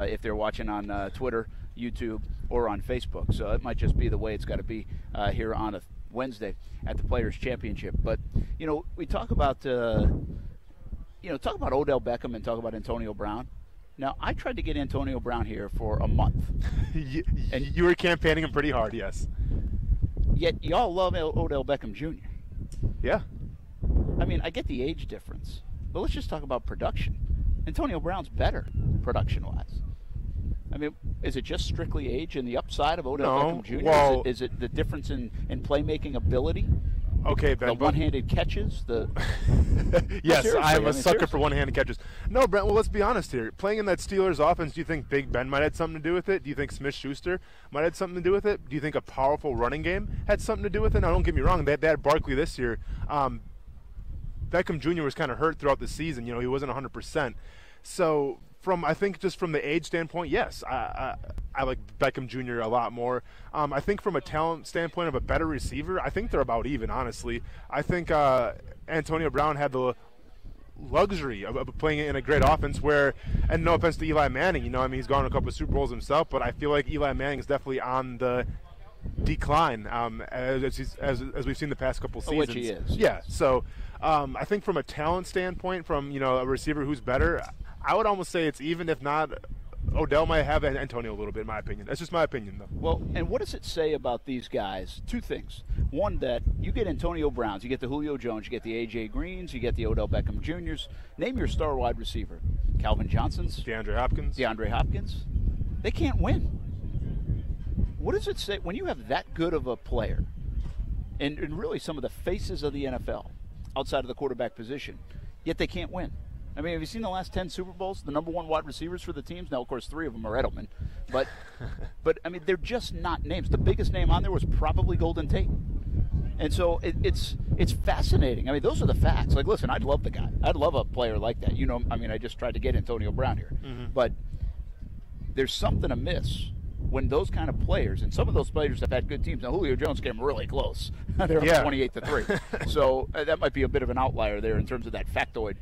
if they're watching on Twitter, YouTube, or on Facebook. So it might just be the way it's got to be here on a Wednesday at the Players' Championship. But, we talk about, talk about Odell Beckham and talk about Antonio Brown. Now, I tried to get Antonio Brown here for a month. And you were campaigning him pretty hard, yes. Yet y'all love Odell Beckham Jr. Yeah. I mean, I get the age difference, but let's just talk about production. Antonio Brown's better production-wise. I mean, is it just strictly age and the upside of Odell Beckham Jr.? Well, is it the difference in playmaking ability? Okay, Ben. The one-handed catches? Yes, I'm a sucker for one-handed catches. No, Brent, well, let's be honest here. Playing in that Steelers offense, do you think Big Ben might have something to do with it? Do you think Smith-Schuster might have something to do with it? Do you think a powerful running game had something to do with it? Now, don't get me wrong. They had Barkley this year. Beckham Jr. was kind of hurt throughout the season. He wasn't 100%. So, I think just from the age standpoint, yes, I like Beckham Jr. a lot more. I think from a talent standpoint of a better receiver, I think they're about even, honestly. I think Antonio Brown had the luxury of playing in a great offense where, and no offense to Eli Manning, he's gone a couple of Super Bowls himself, but I feel like Eli Manning is definitely on the decline as we've seen the past couple seasons. Which he is. Yeah, so I think from a talent standpoint, from a receiver who's better, I would almost say it's even, if not, Odell might have Antonio a little bit, in my opinion. That's just my opinion, though. Well, and what does it say about these guys? Two things. One, that you get Antonio Browns, you get the Julio Jones, you get the A.J. Greens, you get the Odell Beckham Jr.'s. Name your star wide receiver. Calvin Johnson's. DeAndre Hopkins. They can't win. What does it say when you have that good of a player, and really some of the faces of the NFL outside of the quarterback position, yet they can't win? I mean, have you seen the last 10 Super Bowls? The number one wide receivers for the teams? Now, of course, 3 of them are Edelman. But I mean, they're just not names. The biggest name on there was probably Golden Tate. And so it's fascinating. I mean, those are the facts. Like, listen, I'd love the guy. I'd love a player like that. I just tried to get Antonio Brown here. Mm-hmm. But there's something amiss when those kind of players, and some of those players have had good teams. Now, Julio Jones came really close. They were 28-3. So that might be a bit of an outlier there in terms of that factoid.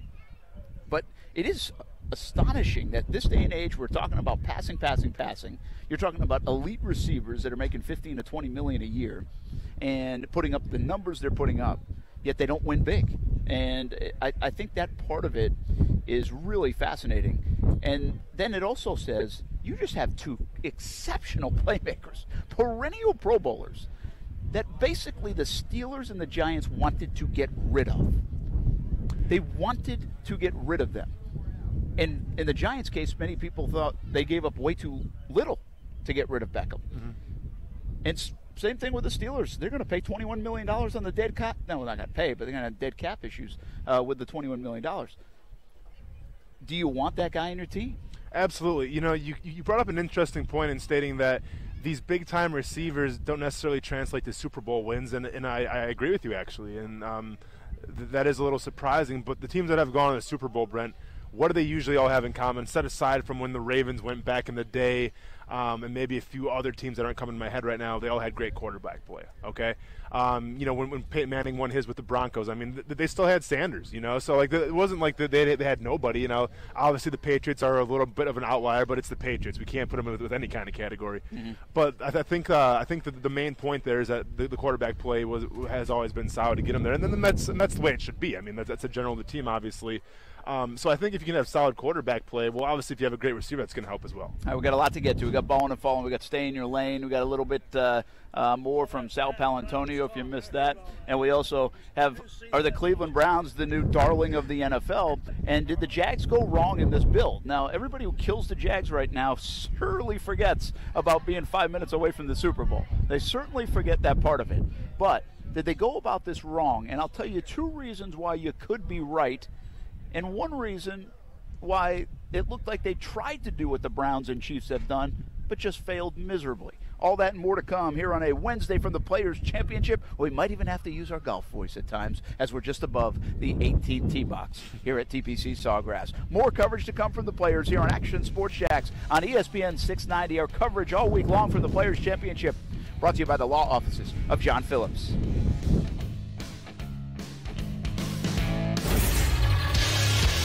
But it is astonishing that this day and age we're talking about passing. You're talking about elite receivers that are making $15 to $20 million a year and putting up the numbers they're putting up, yet they don't win big. And I think that part of it is really fascinating. And then it also says you just have 2 exceptional playmakers, perennial Pro Bowlers, that basically the Steelers and the Giants wanted to get rid of. They wanted to get rid of them. And in the Giants' case, many people thought they gave up way too little to get rid of Beckham. Mm-hmm. And same thing with the Steelers. They're going to pay $21 million on the dead cap. No, they're not going to pay, but they're going to have dead cap issues with the $21 million. Do you want that guy in your team? Absolutely. You brought up an interesting point in stating that these big-time receivers don't necessarily translate to Super Bowl wins, and I agree with you, actually. And that is a little surprising, but the teams that have gone to the Super Bowl, Brent, what do they usually all have in common, set aside from when the Ravens went back in the day, and maybe a few other teams that aren't coming to my head right now? They all had great quarterback play, okay? When Peyton Manning won his with the Broncos, I mean, they still had Sanders, so it wasn't like they had nobody, Obviously the Patriots are a little bit of an outlier, but it's the Patriots. We can't put them with any kind of category. Mm-hmm. But I think that the main point there is that the quarterback play has always been solid to get them there, and then that's the way it should be. I mean, that's a general of the team, obviously. So I think if you can have solid quarterback play, well, obviously if you have a great receiver, that's going to help as well. All right, we got a lot to get to. We got balling and falling. We got stay in your lane. We got a little bit more from Sal Palantonio if you missed that. And we also are the Cleveland Browns the new darling of the NFL? And did the Jags go wrong in this build? Now, everybody who kills the Jags right now surely forgets about being 5 minutes away from the Super Bowl. They certainly forget that part of it. But did they go about this wrong? And I'll tell you 2 reasons why you could be right, and 1 reason why it looked like they tried to do what the Browns and Chiefs have done, but just failed miserably. All that and more to come here on a Wednesday from the Players' Championship. We might even have to use our golf voice at times as we're just above the 18th tee box here at TPC Sawgrass. More coverage to come from the Players here on Action Sports Jacks on ESPN 690. Our coverage all week long from the Players' Championship, brought to you by the law offices of John Phillips.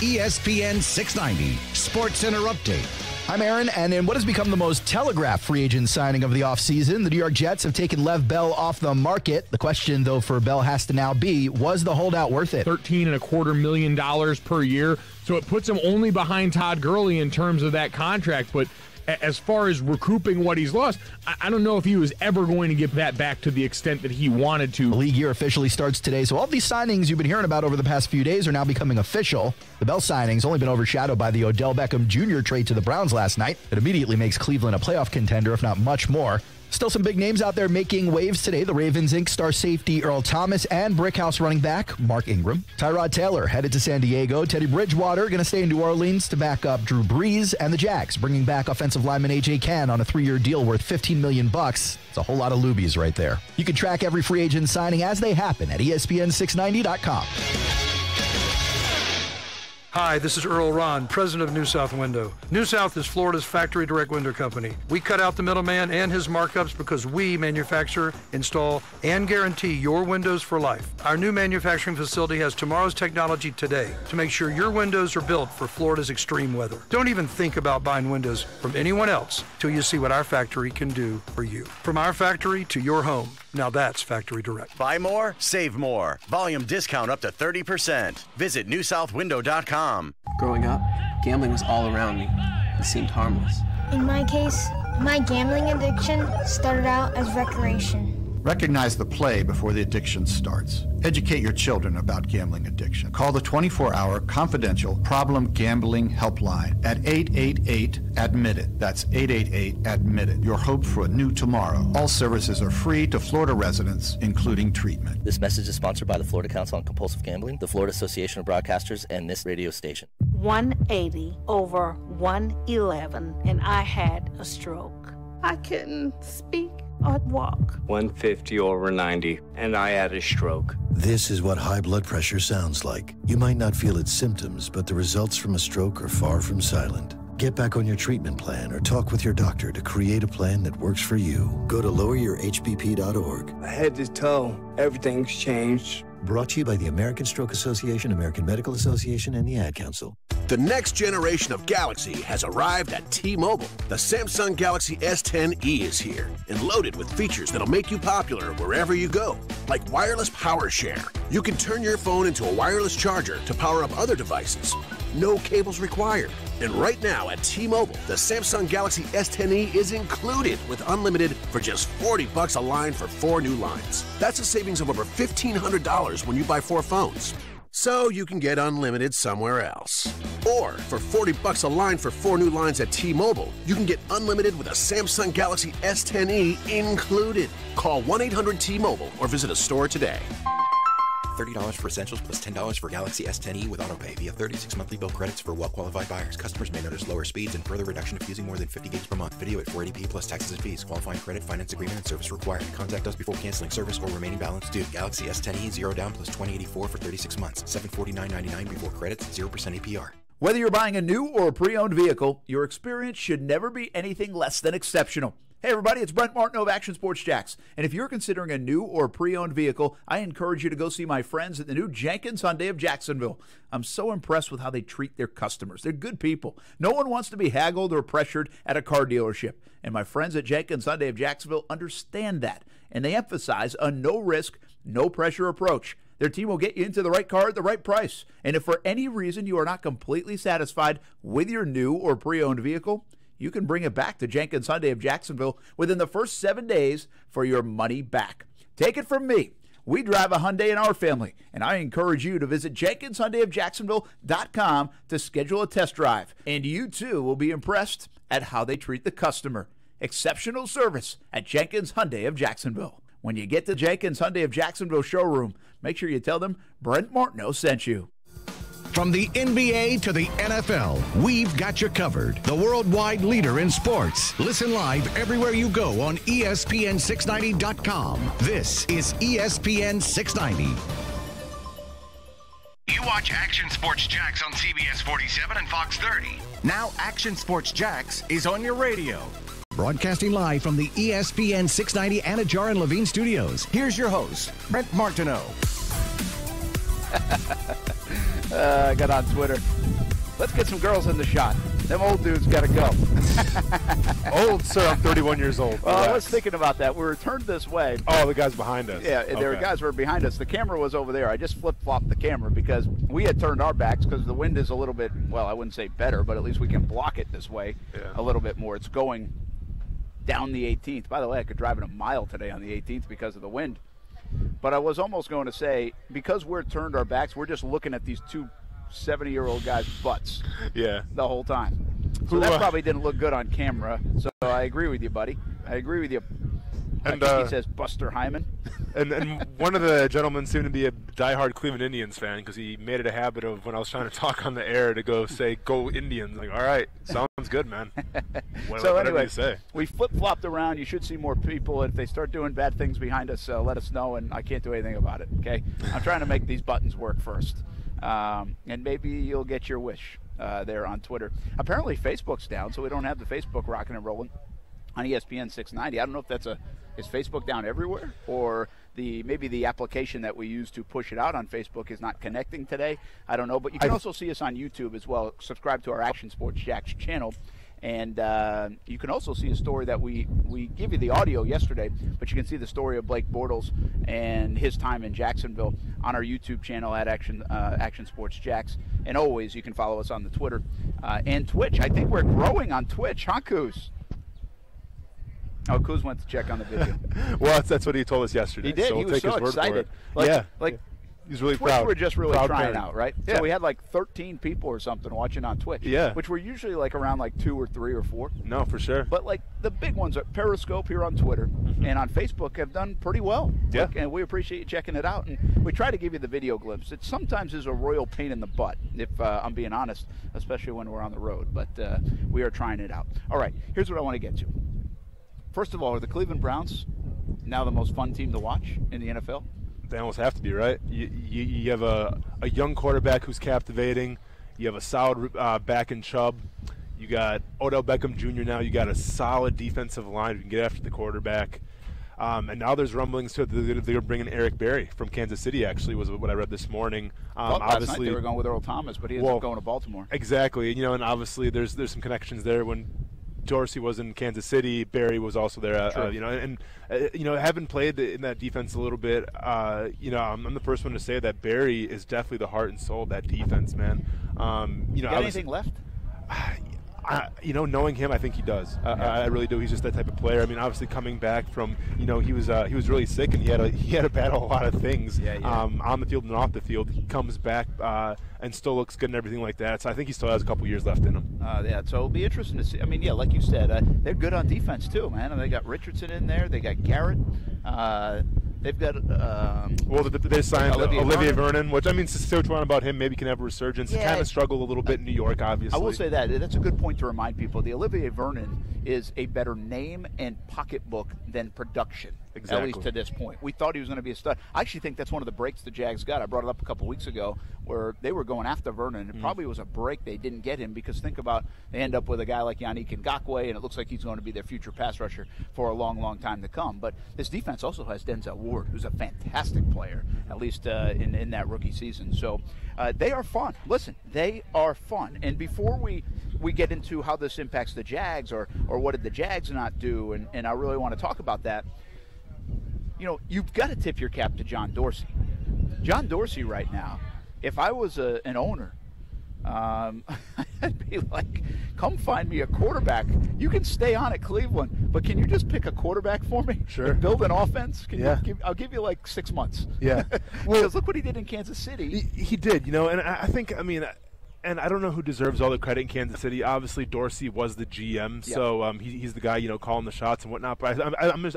ESPN 690 Sports Center Update I'm Aaron, and in what has become the most telegraphed free agent signing of the offseason, the New York Jets have taken Lev Bell off the market. The question, though, for Bell has to now be, was the holdout worth it? $13.25 million per year, so it puts him only behind Todd Gurley in terms of that contract, but as far as recouping what he's lost, I don't know if he was ever going to get that back to the extent that he wanted to. The league year officially starts today, so all these signings you've been hearing about over the past few days are now becoming official. The Bell signing's only been overshadowed by the Odell Beckham Jr. trade to the Browns last night. It immediately makes Cleveland a playoff contender, if not much more. Still some big names out there making waves today. The Ravens Inc. star safety Earl Thomas and Brickhouse running back Mark Ingram. Tyrod Taylor headed to San Diego. Teddy Bridgewater going to stay in New Orleans to back up Drew Brees. And the Jags bringing back offensive lineman A.J. Cann on a 3-year deal worth $15 million. It's a whole lot of lubies right there. You can track every free agent signing as they happen at ESPN690.com. Hi, this is Earl Ron, president of New South Window. New South is Florida's factory direct window company. We cut out the middleman and his markups because we manufacture, install, and guarantee your windows for life. Our new manufacturing facility has tomorrow's technology today to make sure your windows are built for Florida's extreme weather. Don't even think about buying windows from anyone else till you see what our factory can do for you. From our factory to your home. Now that's Factory Direct. Buy more, save more. Volume discount up to 30%. Visit newsouthwindow.com. Growing up, gambling was all around me. It seemed harmless. In my case, my gambling addiction started out as recreation. Recognize the play before the addiction starts. Educate your children about gambling addiction. Call the 24-hour confidential problem gambling helpline at 888-ADMIT-IT. That's 888-ADMIT-IT. Your hope for a new tomorrow. All services are free to Florida residents, including treatment. This message is sponsored by the Florida Council on Compulsive Gambling, the Florida Association of Broadcasters, and this radio station. 180 over 111, and I had a stroke. I couldn't speak or walk. 150 over 90, and I had a stroke. This is what high blood pressure sounds like. You might not feel its symptoms, but the results from a stroke are far from silent. Get back on your treatment plan or talk with your doctor to create a plan that works for you. Go to loweryourhbp.org. Head to toe, everything's changed. Brought to you by the American Stroke Association, American Medical Association, and the Ad Council. The next generation of Galaxy has arrived at T-Mobile. The Samsung Galaxy S10e is here and loaded with features that'll make you popular wherever you go, like wireless power share. You can turn your phone into a wireless charger to power up other devices. No cables required. And right now at T-Mobile, the Samsung Galaxy S10e is included with unlimited for just $40 a line for 4 new lines. That's a savings of over $1,500 when you buy 4 phones. So you can get unlimited somewhere else. Or for $40 a line for 4 new lines at T-Mobile, you can get unlimited with a Samsung Galaxy S10e included. Call 1-800-T-Mobile or visit a store today. $30 for essentials plus $10 for Galaxy S10e with autopay via 36 monthly bill credits for well-qualified buyers. Customers may notice lower speeds and further reduction if using more than 50 gigs per month. Video at 480p plus taxes and fees. Qualifying credit, finance agreement, and service required. Contact us before canceling service or remaining balance due. Galaxy S10e 0 down plus 2084 for 36 months. $749.99 before credits. 0% APR. Whether you're buying a new or a pre-owned vehicle, your experience should never be anything less than exceptional. Hey everybody, it's Brent Martineau of Action Sports Jacks. And if you're considering a new or pre-owned vehicle, I encourage you to go see my friends at the new Jenkins Hyundai of Jacksonville. I'm so impressed with how they treat their customers. They're good people. No one wants to be haggled or pressured at a car dealership. And my friends at Jenkins Hyundai of Jacksonville understand that. And they emphasize a no-risk, no-pressure approach. Their team will get you into the right car at the right price. And if for any reason you are not completely satisfied with your new or pre-owned vehicle, you can bring it back to Jenkins Hyundai of Jacksonville within the first 7 days for your money back. Take it from me. We drive a Hyundai in our family, and I encourage you to visit JenkinsHyundaiofJacksonville.com to schedule a test drive. And you, too, will be impressed at how they treat the customer. Exceptional service at Jenkins Hyundai of Jacksonville. When you get to Jenkins Hyundai of Jacksonville showroom, make sure you tell them Brent Martineau sent you. From the NBA to the NFL, we've got you covered. The worldwide leader in sports. Listen live everywhere you go on ESPN690.com. This is ESPN 690. You watch Action Sports Jacks on CBS 47 and Fox 30. Now Action Sports Jacks is on your radio. Broadcasting live from the ESPN 690 Anajar and Levine studios. Here's your host, Brent Martineau. I got on Twitter. Let's get some girls in the shot. Them old dudes got to go. Old, sir. I'm 31 years old. Well, I was thinking about that. We were turned this way. Oh, the guys behind us. Yeah, there were guys were behind us. The camera was over there. I just flip-flopped the camera because we had turned our backs because the wind is a little bit, well, I wouldn't say better, but at least we can block it this way a little bit more. It's going down the 18th. By the way, I could drive it a mile today on the 18th because of the wind. But I was almost going to say, because we're turned our backs, we're just looking at these two 70-year-old guys' butts the whole time. So that probably didn't look good on camera. So I agree with you, buddy. I agree with you. And I think he says Buster Hyman. and one of the gentlemen seemed to be a diehard Cleveland Indians fan because he made it a habit of when I was trying to talk on the air to go say, "Go Indians." Like, all right, sounds good, man. So anyway, you say. We flip-flopped around. You should see more people. If they start doing bad things behind us, let us know, and I can't do anything about it, okay? I'm trying to make these buttons work first. And maybe you'll get your wish there on Twitter. Apparently Facebook's down, so we don't have the Facebook rocking and rolling on ESPN 690. I don't know if that's is Facebook down everywhere, or maybe the application that we use to push it out on Facebook is not connecting today. I don't know, but you can also see us on YouTube as well. Subscribe to our Action Sports Jacks channel. And you can also see a story that we give you the audio yesterday, but you can see the story of Blake Bortles and his time in Jacksonville on our YouTube channel at Action Sports Jacks. And always, you can follow us on the Twitter and Twitch. I think we're growing on Twitch, huh, Kuz? Oh, Kuz went to check on the video. Well, that's what he told us yesterday. He did. So he we'll was take so his word excited. For it. He's really Twitch, proud. we're just really proud trying parent. out, right? Yeah. So we had like 13 people or something watching on Twitch. Yeah. Which were usually like around like 2 or 3 or 4. No, for sure. But like the big ones are Periscope here on Twitter and on Facebook have done pretty well. Yeah. And we appreciate you checking it out. And we try to give you the video glimpse. It sometimes is a royal pain in the butt, if I'm being honest, especially when we're on the road. But we are trying it out. All right, here's what I want to get to. First of all, are the Cleveland Browns now the most fun team to watch in the NFL? They almost have to be, right? You have a young quarterback who's captivating. You have a solid back in Chubb. You got Odell Beckham Jr. now. You got a solid defensive line who can get after the quarterback. And now there's rumblings too that they're bringing Eric Berry from Kansas City. Actually, was what I read this morning. Last night they were going with Earl Thomas, but he ends up going to Baltimore. Exactly, and obviously there's some connections there. When Dorsey was in Kansas City, Barry was also there. Having played in that defense a little bit, I'm the first one to say that Barry is definitely the heart and soul of that defense, man. Got anything left? Knowing him, I think he does. I really do. He's just that type of player. I mean, obviously coming back from, he was really sick and he had to battle a lot of things on the field and off the field. He comes back and still looks good and everything like that. So I think he still has a couple years left in him. So it'll be interesting to see. I mean, like you said, they're good on defense too, man. And they got Richardson in there. They got Garrett. They've got they signed Olivier Vernon, which, I mean, Saquon about him maybe can have a resurgence. He kind of struggled a little bit in New York, obviously. I will say that's a good point to remind people. The Olivier Vernon is a better name and pocketbook than production. Exactly. At least to this point. We thought he was going to be a stud. I actually think that's one of the breaks the Jags got. I brought it up a couple weeks ago where they were going after Vernon. It probably was a break they didn't get him because think about they end up with a guy like Yannick Ngakoue, and it looks like he's going to be their future pass rusher for a long, long time to come. But this defense also has Denzel Ward, who's a fantastic player, at least in that rookie season. So they are fun. Listen, they are fun. And before we get into how this impacts the Jags or what did the Jags not do, and I really want to talk about that, you've got to tip your cap to John Dorsey. John Dorsey right now, if I was an owner, I'd be like, come find me a quarterback. You can stay on at Cleveland, but can you just pick a quarterback for me? Sure. And build an offense? I'll give you like 6 months. Yeah. Because look what he did in Kansas City. He did, and I think, and I don't know who deserves all the credit in Kansas City. Obviously, Dorsey was the GM, so he's the guy, calling the shots and whatnot. But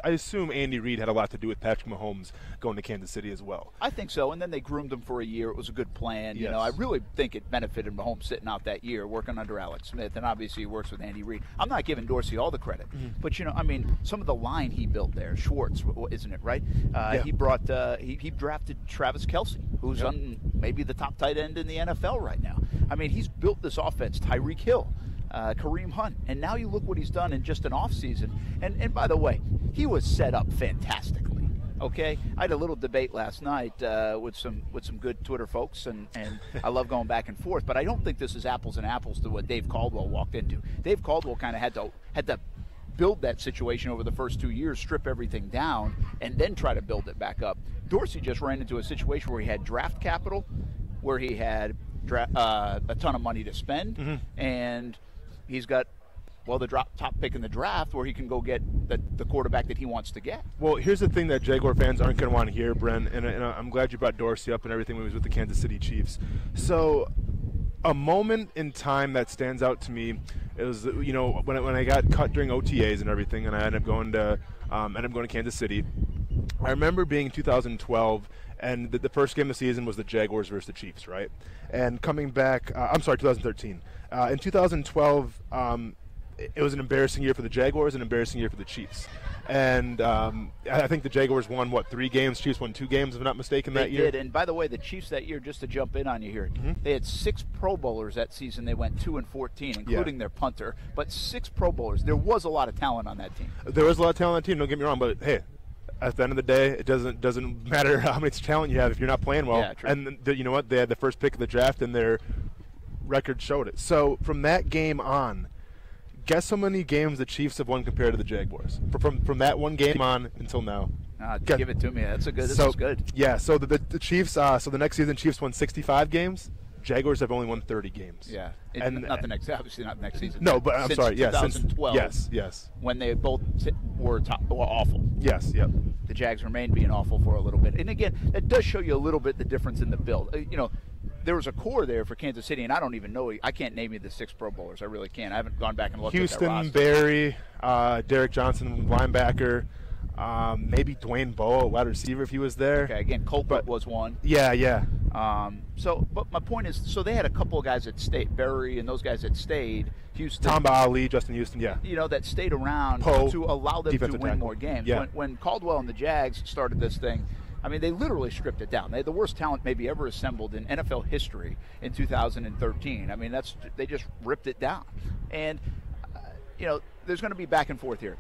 I assume Andy Reid had a lot to do with Patrick Mahomes going to Kansas City as well. I think so, and then they groomed him for a year. It was a good plan. Yes. I really think it benefited Mahomes sitting out that year, working under Alex Smith, and obviously he works with Andy Reid. I'm not giving Dorsey all the credit, but some of the line he built there, Schwartz, isn't it right? He brought he drafted Travis Kelce, who's on maybe the top tight end in the NFL right now. I mean, he's built this offense, Tyreek Hill, Kareem Hunt, and now you look what he's done in just an offseason. And by the way, he was set up fantastically. Okay, I had a little debate last night with some good Twitter folks, and I love going back and forth. But I don't think this is apples and apples to what Dave Caldwell walked into. Dave Caldwell kind of had to build that situation over the first 2 years, strip everything down, and then try to build it back up. Dorsey just ran into a situation where he had draft capital, where he had a ton of money to spend, and he's got the top pick in the draft where he can go get the quarterback that he wants to get. Well, here's the thing that Jaguar fans aren't going to want to hear, Brent, and I'm glad you brought Dorsey up and everything when he was with the Kansas City Chiefs. So a moment in time that stands out to me is, when I got cut during OTAs and everything, and I ended up going to Kansas City. I remember being in 2012, and the first game of the season was the Jaguars versus the Chiefs, right? And coming back, 2013. In 2012, it was an embarrassing year for the Jaguars, an embarrassing year for the Chiefs. And I think the Jaguars won, 3 games? Chiefs won 2 games, if I'm not mistaken, that year. They did. And by the way, the Chiefs that year, just to jump in on you here, they had 6 Pro Bowlers that season. They went 2-14, including their punter. But 6 Pro Bowlers. There was a lot of talent on that team. There was a lot of talent on that team, don't get me wrong. But, hey, at the end of the day, it doesn't matter how much talent you have if you're not playing well. Yeah, true. And you know what? They had the first pick of the draft, and their record showed it. So from that game on, guess how many games the Chiefs have won compared to the Jaguars? From that one game on until now. Give it to me. This is good. Yeah, so the Chiefs, so the next season, Chiefs won 65 games. Jaguars have only won 30 games. Yeah, obviously not the next season. No, but I'm since sorry. 2012. Yes. When they both were awful. Yes. Yep. The Jags remained being awful for a little bit, and again, that does show you a little bit the difference in the build. There was a core there for Kansas City, and I don't even know. I can't name you the 6 Pro Bowlers. I really can't. I haven't gone back and looked at that roster. Barry, Derek Johnson, linebacker, maybe Dwayne Bowe, wide receiver, if he was there. Okay, again, Colquitt was one. Yeah. But my point is, so they had a couple of guys that stayed, Barry and those guys that stayed. Houston, Tamba Ali, Justin Houston, yeah. That stayed around to allow them to win more games. Yeah. When Caldwell and the Jags started this thing, I mean, they literally stripped it down. They had the worst talent maybe ever assembled in NFL history in 2013. I mean, they just ripped it down. And, there's going to be back and forth here.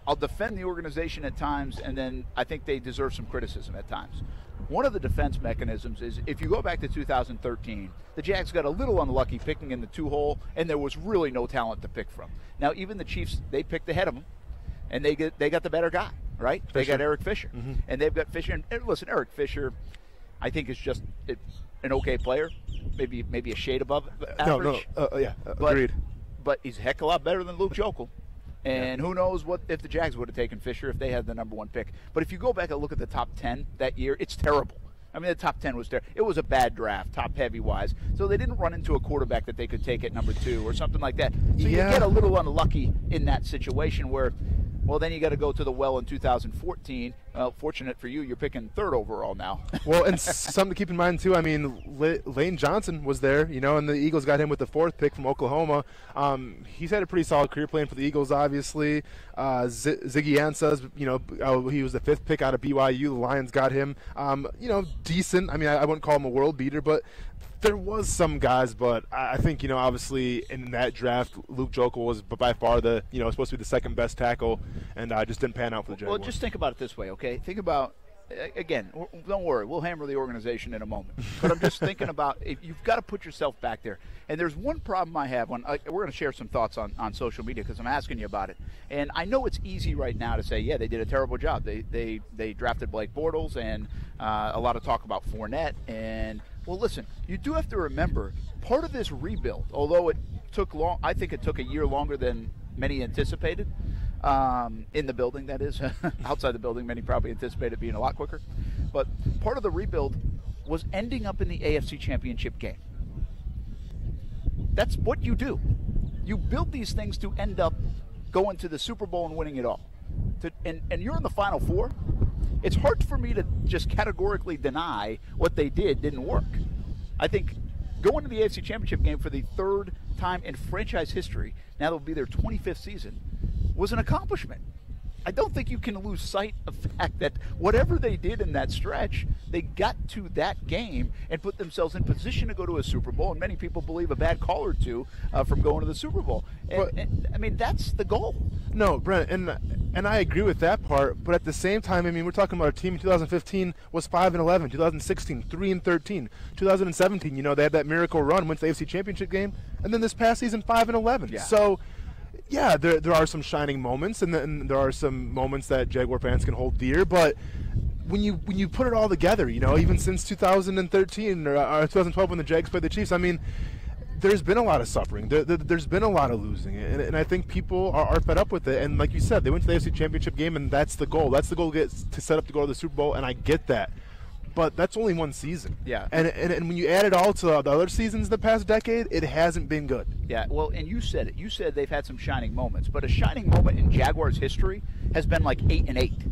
I'll defend the organization at times, and then I think they deserve some criticism at times. One of the defense mechanisms is if you go back to 2013, the Jags got a little unlucky picking in the 2-hole, and there was really no talent to pick from. Now, even the Chiefs, they picked ahead of them, and they got the better guy. Right? Fisher. They got Eric Fisher. And they've got Fisher. And listen, Eric Fisher, I think is just an okay player, maybe a shade above average. Agreed. But he's a heck of a lot better than Luke Joeckel. And who knows what if the Jags would have taken Fisher if they had the number 1 pick. But if you go back and look at the top 10 that year, it's terrible. I mean, the top 10 was terrible. It was a bad draft, top-heavy wise. So they didn't run into a quarterback that they could take at number 2 or something like that. So you get a little unlucky in that situation where, well, then you got to go to the well in 2014. Well, fortunate for you, you're picking 3rd overall now. Well, and something to keep in mind, too, I mean, Lane Johnson was there, and the Eagles got him with the 4th pick from Oklahoma. He's had a pretty solid career playing for the Eagles, obviously. Ziggy Ansah, he was the 5th pick out of BYU. The Lions got him. Decent. I mean, I wouldn't call him a world beater, but there was some guys, but I think, obviously in that draft, Luke Joeckel was by far supposed to be the 2nd best tackle, and just didn't pan out for the Jaguars. Well, just think about it this way, okay? Think about, again, don't worry, we'll hammer the organization in a moment. But I'm just thinking about, you've got to put yourself back there. And there's one problem I have. We're going to share some thoughts on social media because I'm asking you about it. And I know it's easy right now to say, yeah, they did a terrible job. They drafted Blake Bortles, and a lot of talk about Fournette. And, well, listen, you do have to remember, part of this rebuild, although it took long, I think it took a year longer than many anticipated, in the building, that is. Outside the building, many probably anticipated being a lot quicker. But part of the rebuild was ending up in the AFC Championship game. That's what you do. You build these things to end up going to the Super Bowl and winning it all. And you're in the Final Four. It's hard for me to just categorically deny what they didn't work. I think going to the AFC Championship game for the 3rd time in franchise history, now it'll be their 25th season, was an accomplishment. I don't think you can lose sight of the fact that whatever they did in that stretch, they got to that game and put themselves in position to go to a Super Bowl, and many people believe a bad call or two from going to the Super Bowl. And I mean, that's the goal. No, Brent, and And I agree with that part, but at the same time, I mean, we're talking about a team in 2015 was 5-11, 2016 3-13, 2017, you know, they had that miracle run, went to the AFC Championship game, and then this past season 5-11. Yeah. So, yeah, there are some shining moments, and there are some moments that Jaguar fans can hold dear, but when you put it all together, you know, even since 2013 or 2012 when the Jags played the Chiefs, I mean, there's been a lot of suffering. There's been a lot of losing, and I think people are fed up with it. And like you said, they went to the AFC Championship game, and that's the goal. That's the goal to set up to go to the Super Bowl, and I get that. But that's only one season. Yeah. And when you add it all to the other seasons the past decade, it hasn't been good. Yeah, well, and you said it. You said they've had some shining moments, but a shining moment in Jaguars history has been like 8-8.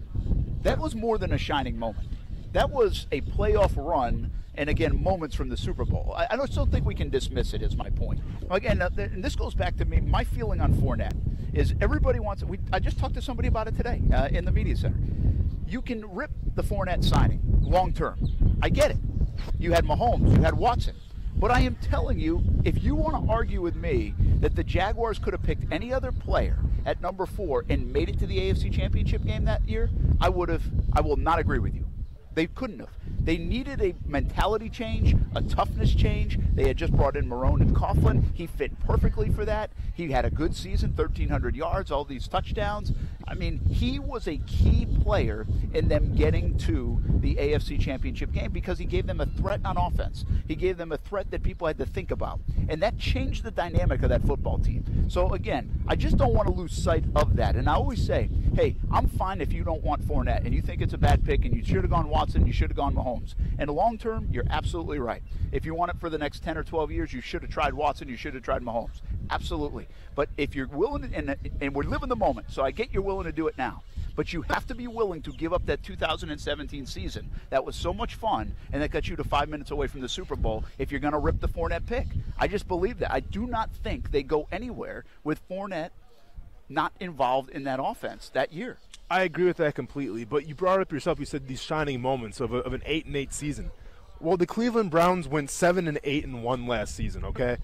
That was more than a shining moment. That was a playoff run, and again, moments from the Super Bowl. I still think we can dismiss it, is my point. Again, and this goes back to me, my feeling on Fournette is everybody wants it. I just talked to somebody about it today in the media center. You can rip the Fournette signing long term. I get it. You had Mahomes, you had Watson. But I am telling you, if you want to argue with me that the Jaguars could have picked any other player at number 4 and made it to the AFC Championship game that year, I will not agree with you. They couldn't have. They needed a mentality change, a toughness change. They had just brought in Marone and Coughlin. He fit perfectly for that. He had a good season, 1,300 yards, all these touchdowns. I mean, he was a key player in them getting to the AFC Championship game because he gave them a threat on offense. He gave them a threat that people had to think about. And that changed the dynamic of that football team. So, again, I just don't want to lose sight of that. And I always say, hey, I'm fine if you don't want Fournette and you think it's a bad pick and you should have gone Watson, you should have gone Mahomes. And long term, you're absolutely right. If you want it for the next 10 or 12 years, you should have tried Watson, you should have tried Mahomes. Absolutely. But if you're willing, and we're living the moment, so I get you're willing to do it now. But you have to be willing to give up that 2017 season that was so much fun and that got you to 5 minutes away from the Super Bowl if you're going to rip the Fournette pick. I just believe that. I do not think they go anywhere with Fournette not involved in that offense that year. I agree with that completely, but you brought it up yourself. You said these shining moments of an 8-8 season. Well, the Cleveland Browns went 7-8-1 last season. Okay,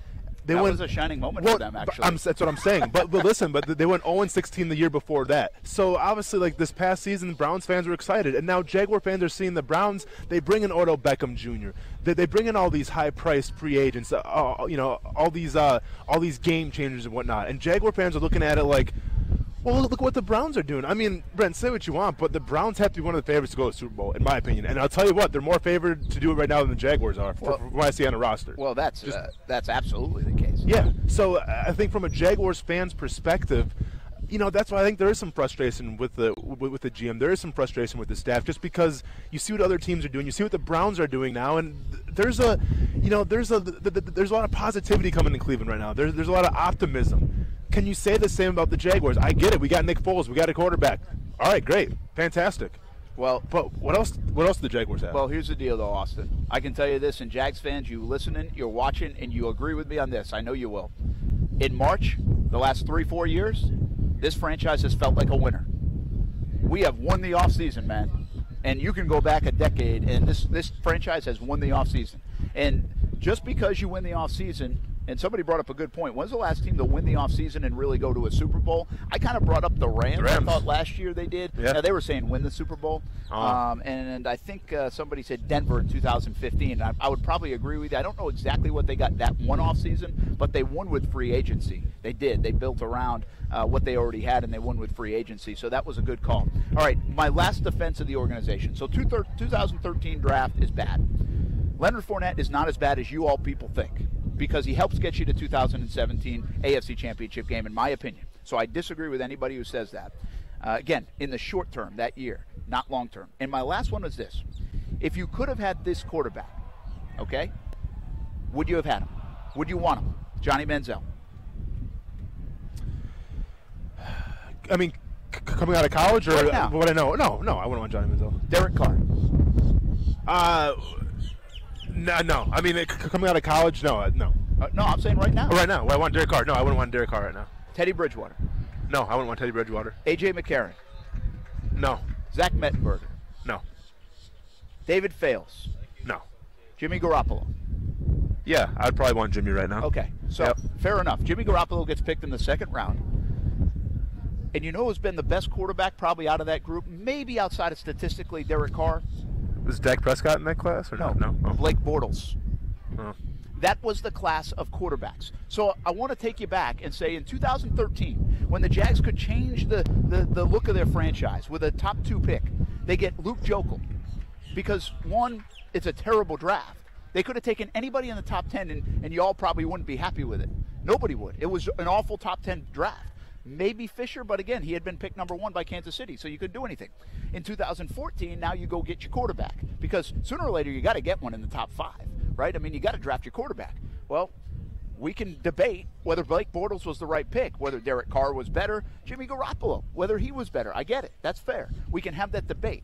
that was a shining moment for them, actually. That's what I'm saying. but listen, they went 0-16 the year before that. So obviously, like this past season, Browns fans were excited, and now Jaguar fans are seeing the Browns. They bring in Odell Beckham Jr. They bring in all these high-priced free agents. You know, all these game changers and whatnot. And Jaguar fans are looking at it like, well, look what the Browns are doing. I mean, Brent, say what you want, but the Browns have to be one of the favorites to go to the Super Bowl, in my opinion. And I'll tell you what, they're more favored to do it right now than the Jaguars are, from what I see on the roster. Well, that's absolutely the case. Yeah. So I think from a Jaguars fan's perspective, you know, that's why I think there is some frustration with the GM. There is some frustration with the staff, just because you see what other teams are doing. You see what the Browns are doing now, and there's a lot of positivity coming in Cleveland right now. There's a lot of optimism. Can you say the same about the Jaguars? I get it. We got Nick Foles. We got a quarterback. All right, great, fantastic. Well, but what else? What else do the Jaguars have? Well, here's the deal, though, Austin. I can tell you this, and Jags fans, you listening, you're watching, and you agree with me on this. I know you will. In March, the last 3-4 years, this franchise has felt like a winner. We have won the offseason, man. And you can go back a decade, and this franchise has won the offseason. And just because you win the offseason, and somebody brought up a good point, when's the last team to win the offseason and really go to a Super Bowl? I kind of brought up the Rams. I thought last year they did. Yeah. Now, they were saying win the Super Bowl. And I think somebody said Denver in 2015. I would probably agree with you. I don't know exactly what they got that one offseason, but they won with free agency. They did. They built around what they already had, and they won with free agency. So that was a good call. All right, my last defense of the organization. So 2013 draft is bad. Leonard Fournette is not as bad as you all people think, because he helps get you to 2017 AFC Championship game, in my opinion. So I disagree with anybody who says that. Again, in the short term, that year, not long term. And my last one is this. If you could have had this quarterback, okay, would you have had him? Would you want him? Johnny Manziel. I mean, coming out of college or right now. What I know? No, I wouldn't want Johnny Manziel. Derek Carr. No. I mean, coming out of college, no. No, I'm saying right now. Right now. Well, I want Derek Carr. No, I wouldn't want Derek Carr right now. Teddy Bridgewater. No, I wouldn't want Teddy Bridgewater. A.J. McCarron. No. Zach Mettenberger. No. David Fales. No. Jimmy Garoppolo. Yeah, I'd probably want Jimmy right now. Okay, so fair enough. Jimmy Garoppolo gets picked in the second round. And you know who's been the best quarterback probably out of that group? Maybe outside of statistically Derek Carr. Was Dak Prescott in that class or no? No. Oh. Blake Bortles. Oh. That was the class of quarterbacks. So I want to take you back and say in 2013, when the Jags could change the look of their franchise with a top 2 pick, they get Luke Jokel. Because, one, it's a terrible draft. They could have taken anybody in the top 10, and you all probably wouldn't be happy with it. Nobody would. It was an awful top 10 draft. Maybe Fisher, but again, he had been picked number 1 by Kansas City, so you couldn't do anything. In 2014, now you go get your quarterback, because sooner or later you got to get one in the top 5, right? I mean, you got to draft your quarterback. Well, we can debate whether Blake Bortles was the right pick, whether Derek Carr was better, Jimmy Garoppolo, whether he was better. I get it. That's fair. We can have that debate.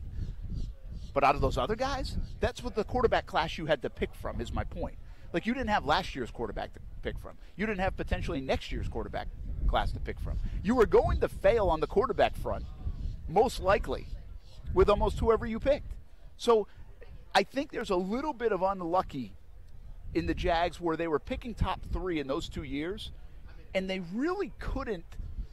But out of those other guys, that's what the quarterback class you had to pick from, is my point. Like, you didn't have last year's quarterback to pick from. You didn't have potentially next year's quarterback class to pick from. You were going to fail on the quarterback front, most likely, with almost whoever you picked. So I think there's a little bit of unlucky in the Jags where they were picking top 3 in those 2 years, and they really couldn't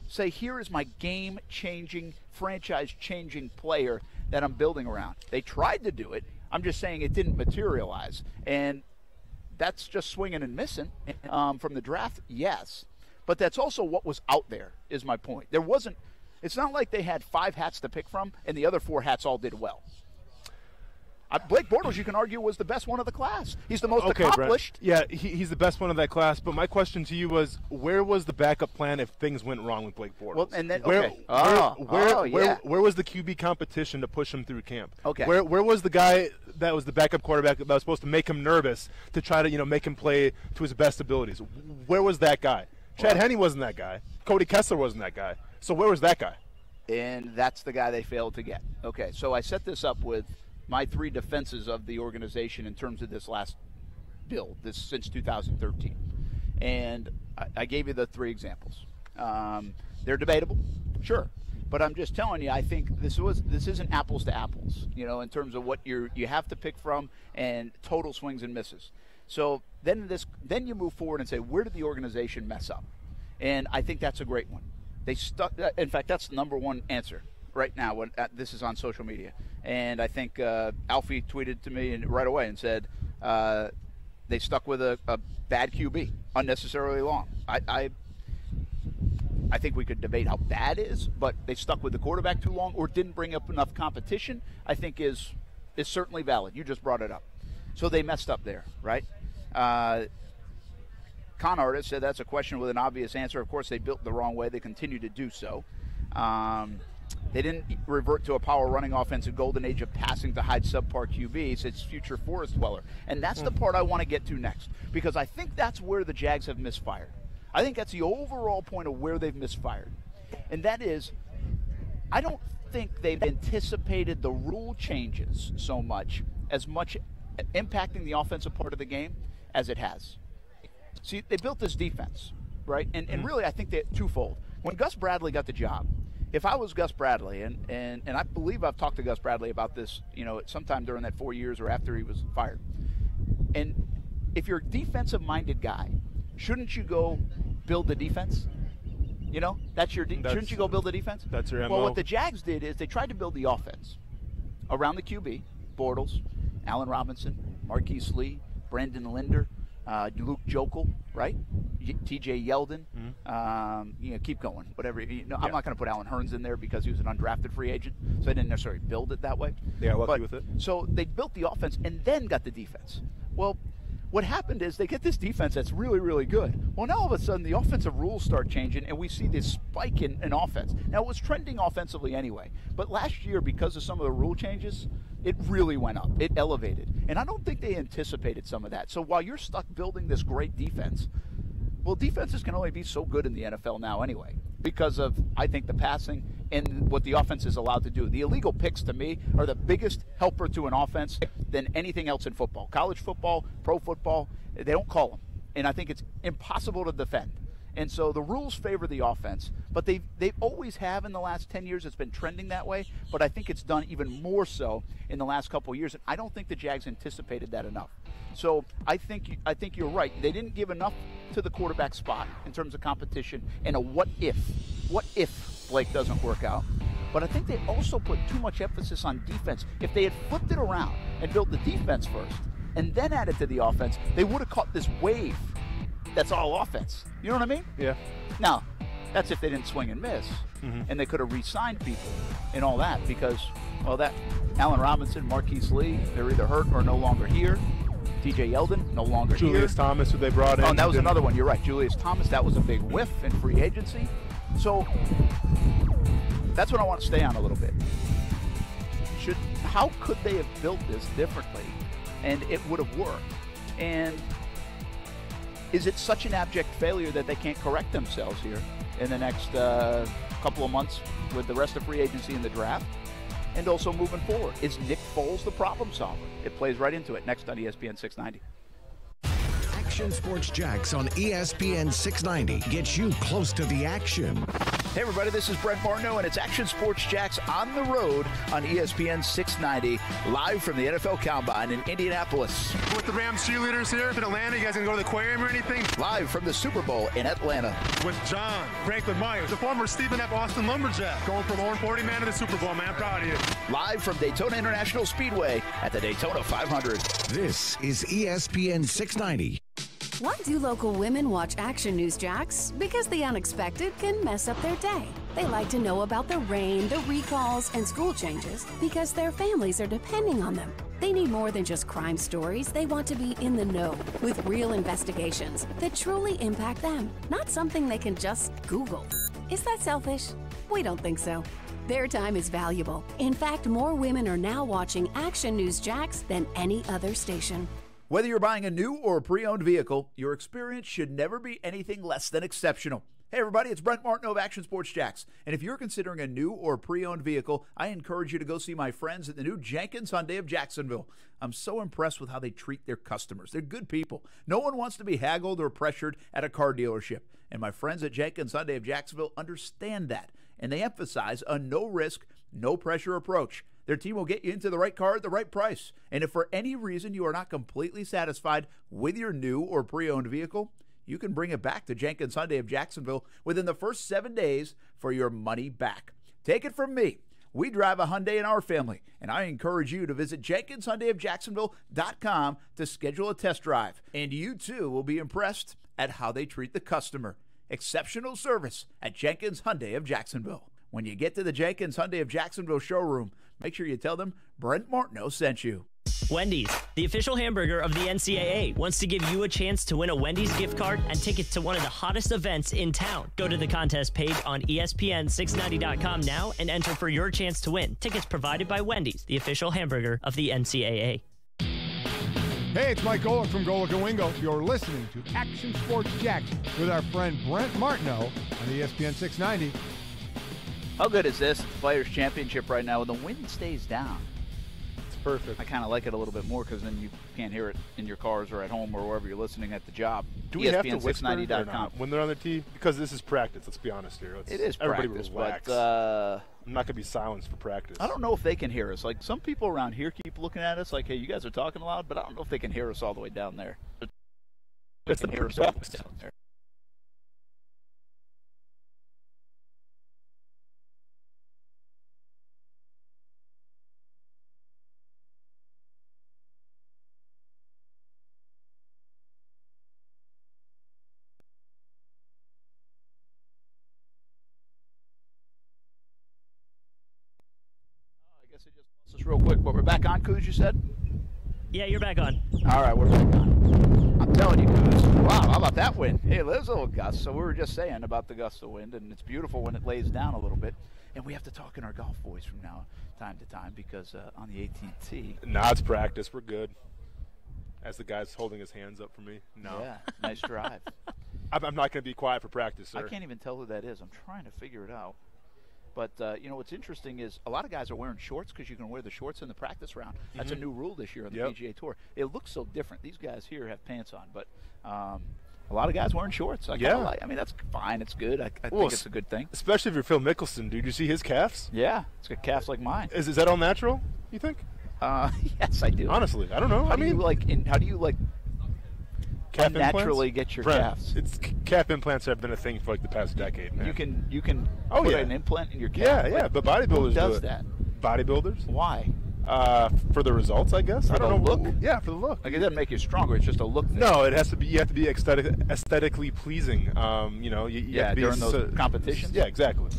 say, here is my game-changing, franchise-changing player that I'm building around. They tried to do it. I'm just saying it didn't materialize. And that's just swinging and missing from the draft, yes. But that's also what was out there, is my point. There wasn't – it's not like they had 5 hats to pick from and the other 4 hats all did well. Blake Bortles, you can argue, was the best one of the class. He's the most accomplished. Brent. Yeah, he's the best one of that class. But my question to you was, where was the backup plan if things went wrong with Blake Bortles? Well, and then where was the QB competition to push him through camp? Okay. Where was the guy that was the backup quarterback that was supposed to make him nervous to try to make him play to his best abilities? Where was that guy? Chad Henne wasn't that guy. Cody Kessler wasn't that guy. So where was that guy? And that's the guy they failed to get. Okay, so I set this up with my 3 defenses of the organization in terms of this last build, this since 2013. And I gave you the 3 examples. They're debatable, sure. But I'm just telling you, I think this isn't apples to apples, in terms of what you have to pick from and total swings and misses. So then you move forward and say, where did the organization mess up? And I think that's a great one. They stuck. In fact, that's the number 1 answer right now when this is on social media. And I think Alfie tweeted to me right away and said they stuck with a bad QB, unnecessarily long. I think we could debate how bad it is, but they stuck with the quarterback too long or didn't bring up enough competition, I think is certainly valid. You just brought it up. So they messed up there, right? Con Artist said that's a question with an obvious answer. Of course, they built the wrong way. They continue to do so. They didn't revert to a power running offense, a golden age of passing to hide subpar QBs. It's future forest dweller. And that's the part I want to get to next, because I think that's where the Jags have misfired. I think that's the overall point of where they've misfired. And that is, I don't think they've anticipated the rule changes so much impacting the offensive part of the game as it has. See, they built this defense, right? And really, I think that twofold. When Gus Bradley got the job, if I was Gus Bradley, and I believe I've talked to Gus Bradley about this, sometime during that 4 years or after he was fired. And if you're a defensive-minded guy, shouldn't you go build the defense? Shouldn't you go build the defense? That's your MO. Well, what the Jags did is they tried to build the offense around the QB, Bortles, Allen Robinson, Marquise Lee, Brandon Linder, Luke Jokel, right? T.J. Yeldon. Keep going. Whatever. I'm not going to put Alan Hearns in there because he was an undrafted free agent, so I didn't necessarily build it that way. Yeah, lucky with it. So they built the offense and then got the defense. Well, what happened is they get this defense that's really, really good. Well, now all of a sudden the offensive rules start changing and we see this spike in offense. Now, it was trending offensively anyway, but last year, because of some of the rule changes, it really went up. It elevated. And I don't think they anticipated some of that. So while you're stuck building this great defense, well, defenses can only be so good in the NFL now anyway because of, I think, the passing and what the offense is allowed to do. The illegal picks, to me, are the biggest helper to an offense than anything else in football. College football, pro football, they don't call them. And I think it's impossible to defend. And so the rules favor the offense, but they always have in the last 10 years. It's been trending that way, but I think it's done even more so in the last couple of years, and I don't think the Jags anticipated that enough. So I think you're right. They didn't give enough to the quarterback spot in terms of competition and a what if Blake doesn't work out. But I think they also put too much emphasis on defense. If they had flipped it around and built the defense first and then added to the offense, they would have caught this wave that's all offense. You know what I mean? Yeah. Now, that's if they didn't swing and miss, and they could have re-signed people and all that because, well, that Allen Robinson, Marquise Lee, they're either hurt or no longer here. TJ Yeldon, no longer here. Julius Thomas, who they brought in. Oh, and that was another one. You're right. Julius Thomas, that was a big whiff in free agency. So that's what I want to stay on a little bit. How could they have built this differently and it would have worked? And is it such an abject failure that they can't correct themselves here in the next couple of months with the rest of free agency and the draft? And also moving forward, is Nick Foles the problem solver? It plays right into it next on ESPN 690. Action Sports Jacks on ESPN 690 gets you close to the action. Hey everybody, this is Brent Martineau, and it's Action Sports Jacks on the road on ESPN 690, live from the NFL Combine in Indianapolis. With the Rams cheerleaders here in Atlanta, you guys gonna go to the aquarium or anything? Live from the Super Bowl in Atlanta. With John Franklin Myers, the former Stephen F. Austin Lumberjack, going from 0-40 man to the Super Bowl, man. Proud of you. Live from Daytona International Speedway at the Daytona 500. This is ESPN 690. Why do local women watch Action News Jacks? Because the unexpected can mess up their day. They like to know about the rain, the recalls, and school changes because their families are depending on them. They need more than just crime stories. They want to be in the know with real investigations that truly impact them, not something they can just Google. Is that selfish? We don't think so. Their time is valuable. In fact, more women are now watching Action News Jacks than any other station. Whether you're buying a new or a pre-owned vehicle, your experience should never be anything less than exceptional. Hey everybody, it's Brent Martineau of Action Sports Jacks. And if you're considering a new or pre-owned vehicle, I encourage you to go see my friends at the new Jenkins Hyundai of Jacksonville. I'm so impressed with how they treat their customers. They're good people. No one wants to be haggled or pressured at a car dealership. And my friends at Jenkins Hyundai of Jacksonville understand that. And they emphasize a no-risk, no-pressure approach. Their team will get you into the right car at the right price. And if for any reason you are not completely satisfied with your new or pre-owned vehicle, you can bring it back to Jenkins Hyundai of Jacksonville within the first 7 days for your money back. Take it from me. We drive a Hyundai in our family, and I encourage you to visit JenkinsHyundaiofJacksonville.com to schedule a test drive. And you, too, will be impressed at how they treat the customer. Exceptional service at Jenkins Hyundai of Jacksonville. When you get to the Jenkins Hyundai of Jacksonville showroom, make sure you tell them Brent Martineau sent you. Wendy's, the official hamburger of the NCAA, wants to give you a chance to win a Wendy's gift card and tickets to one of the hottest events in town. Go to the contest page on ESPN690.com now and enter for your chance to win. Tickets provided by Wendy's, the official hamburger of the NCAA. Hey, it's Mike Golick from Golick & Wingo. You're listening to Action Sports Jacks with our friend Brent Martineau on ESPN 690. How good is this? It's the Players' Championship right now, and the wind stays down. It's perfect. I kind of like it a little bit more because then you can't hear it in your cars or at home or wherever you're listening at the job. Do we have to whisper or 690.com. not when they're on their tee? Because this is practice, let's be honest here. It is everybody practice, relax. but I'm not going to be silenced for practice. I don't know if they can hear us. Like, some people around here keep looking at us like, hey, you guys are talking loud, but I don't know if they can hear us all the way down there. It's the hear us all the way down there. Real quick, but we're back on, Coos, you said? Yeah, you're back on. All right, we're back on. I'm telling you, Coos. Wow, how about that wind? Hey, there's a little gust. So we were just saying about the gust of wind, and it's beautiful when it lays down a little bit. And we have to talk in our golf voice from now time to time because on the 18th tee. Nah, it's practice. We're good. As the guy's holding his hands up for me. No. Yeah, nice drive. I'm not going to be quiet for practice, sir. I can't even tell who that is. I'm trying to figure it out. But, you know, what's interesting is a lot of guys are wearing shorts because you can wear the shorts in the practice round. That's a new rule this year on the PGA Tour. It looks so different. These guys here have pants on, but a lot of guys wearing shorts. I mean, that's fine. It's good. I think it's a good thing. Especially if you're Phil Mickelson, dude. You see his calves? Yeah. It's got calves like mine. Is that all natural, you think? Yes, I do. Honestly, I don't know. How do you unnaturally get your calves. Calf implants have been a thing for like the past decade, man. You can put an implant in your calf. Yeah, but bodybuilders does do it. that. Bodybuilders? Why? For the results, I guess. I don't know. Look? Yeah, for the look. Like, it doesn't make you stronger. It's just a look thing. No, it has to be. You have to be aesthetically pleasing. You have to be during those competitions. Yeah, exactly.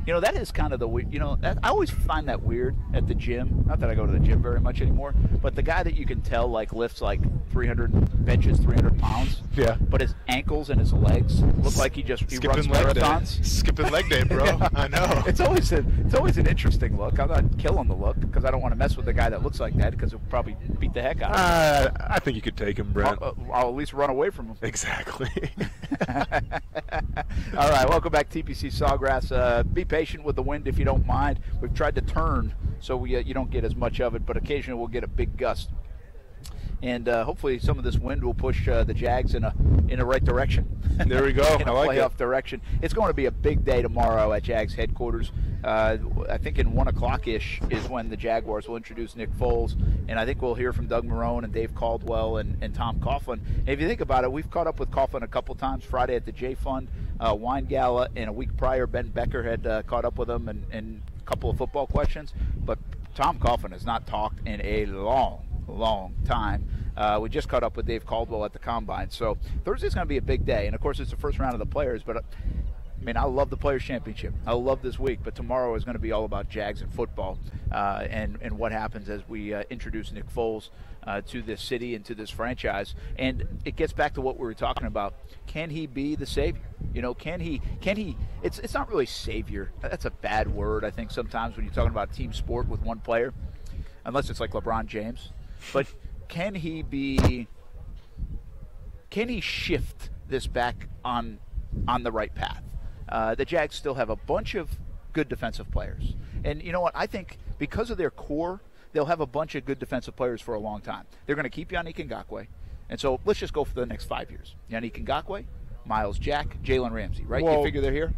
That is kind of the weird. I always find that weird at the gym. Not that I go to the gym very much anymore, but the guy that you can tell lifts 300 pounds. Yeah. But his ankles and his legs look like he runs marathons. Skipping leg day, bro. Yeah. I know. It's always an interesting look. I'm not killing the look because I don't want to mess with the guy that looks like that because he'll probably beat the heck out of him. I think you could take him, Brent. I'll at least run away from him. Exactly. All right, welcome back, TPC Sawgrass. Be patient with the wind if you don't mind. We've tried to turn so you don't get as much of it, but occasionally we'll get a big gust. And hopefully some of this wind will push the Jags in a right direction. There we go. In a playoff direction. It's going to be a big day tomorrow at Jags headquarters. I think in 1 o'clock-ish is when the Jaguars will introduce Nick Foles. And I think we'll hear from Doug Marrone and Dave Caldwell and Tom Coughlin. And if you think about it, we've caught up with Coughlin a couple times. Friday at the J Fund Wine Gala, and a week prior, Ben Becker had caught up with him and a couple of football questions. But Tom Coughlin has not talked in a long time. We just caught up with Dave Caldwell at the Combine. So Thursday's going to be a big day. And, of course, it's the first round of the Players. But, I love the Players' Championship. I love this week. But tomorrow is going to be all about Jags and football and what happens as we introduce Nick Foles to this city and to this franchise. And it gets back to what we were talking about. Can he be the savior? Can he it's not really savior. That's a bad word, I think, sometimes when you're talking about team sport with one player, unless it's like LeBron James. But can he shift this back on the right path? The Jags still have a bunch of good defensive players. And you know what? I think because of their core, they'll have a bunch of good defensive players for a long time. They're going to keep Yannick Ngakoue. And so let's just go for the next 5 years. Yannick Ngakoue, Miles Jack, Jalen Ramsey, right? You figure they're here?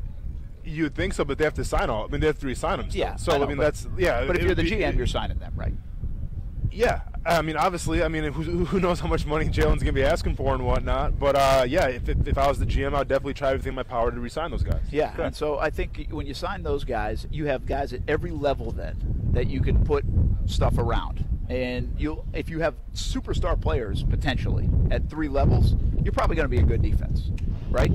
You would think so, but they have to sign all. They have to re-sign them still. Yeah. So, that's. Yeah. But if you're the GM, you're signing them, right? Yeah, obviously, who knows how much money Jalen's going to be asking for and whatnot. But, if I was the GM, I would definitely try everything in my power to re-sign those guys. Yeah, and so I think when you sign those guys, you have guys at every level then that you can put stuff around. And if you have superstar players, potentially, at 3 levels, you're probably going to be a good defense, right?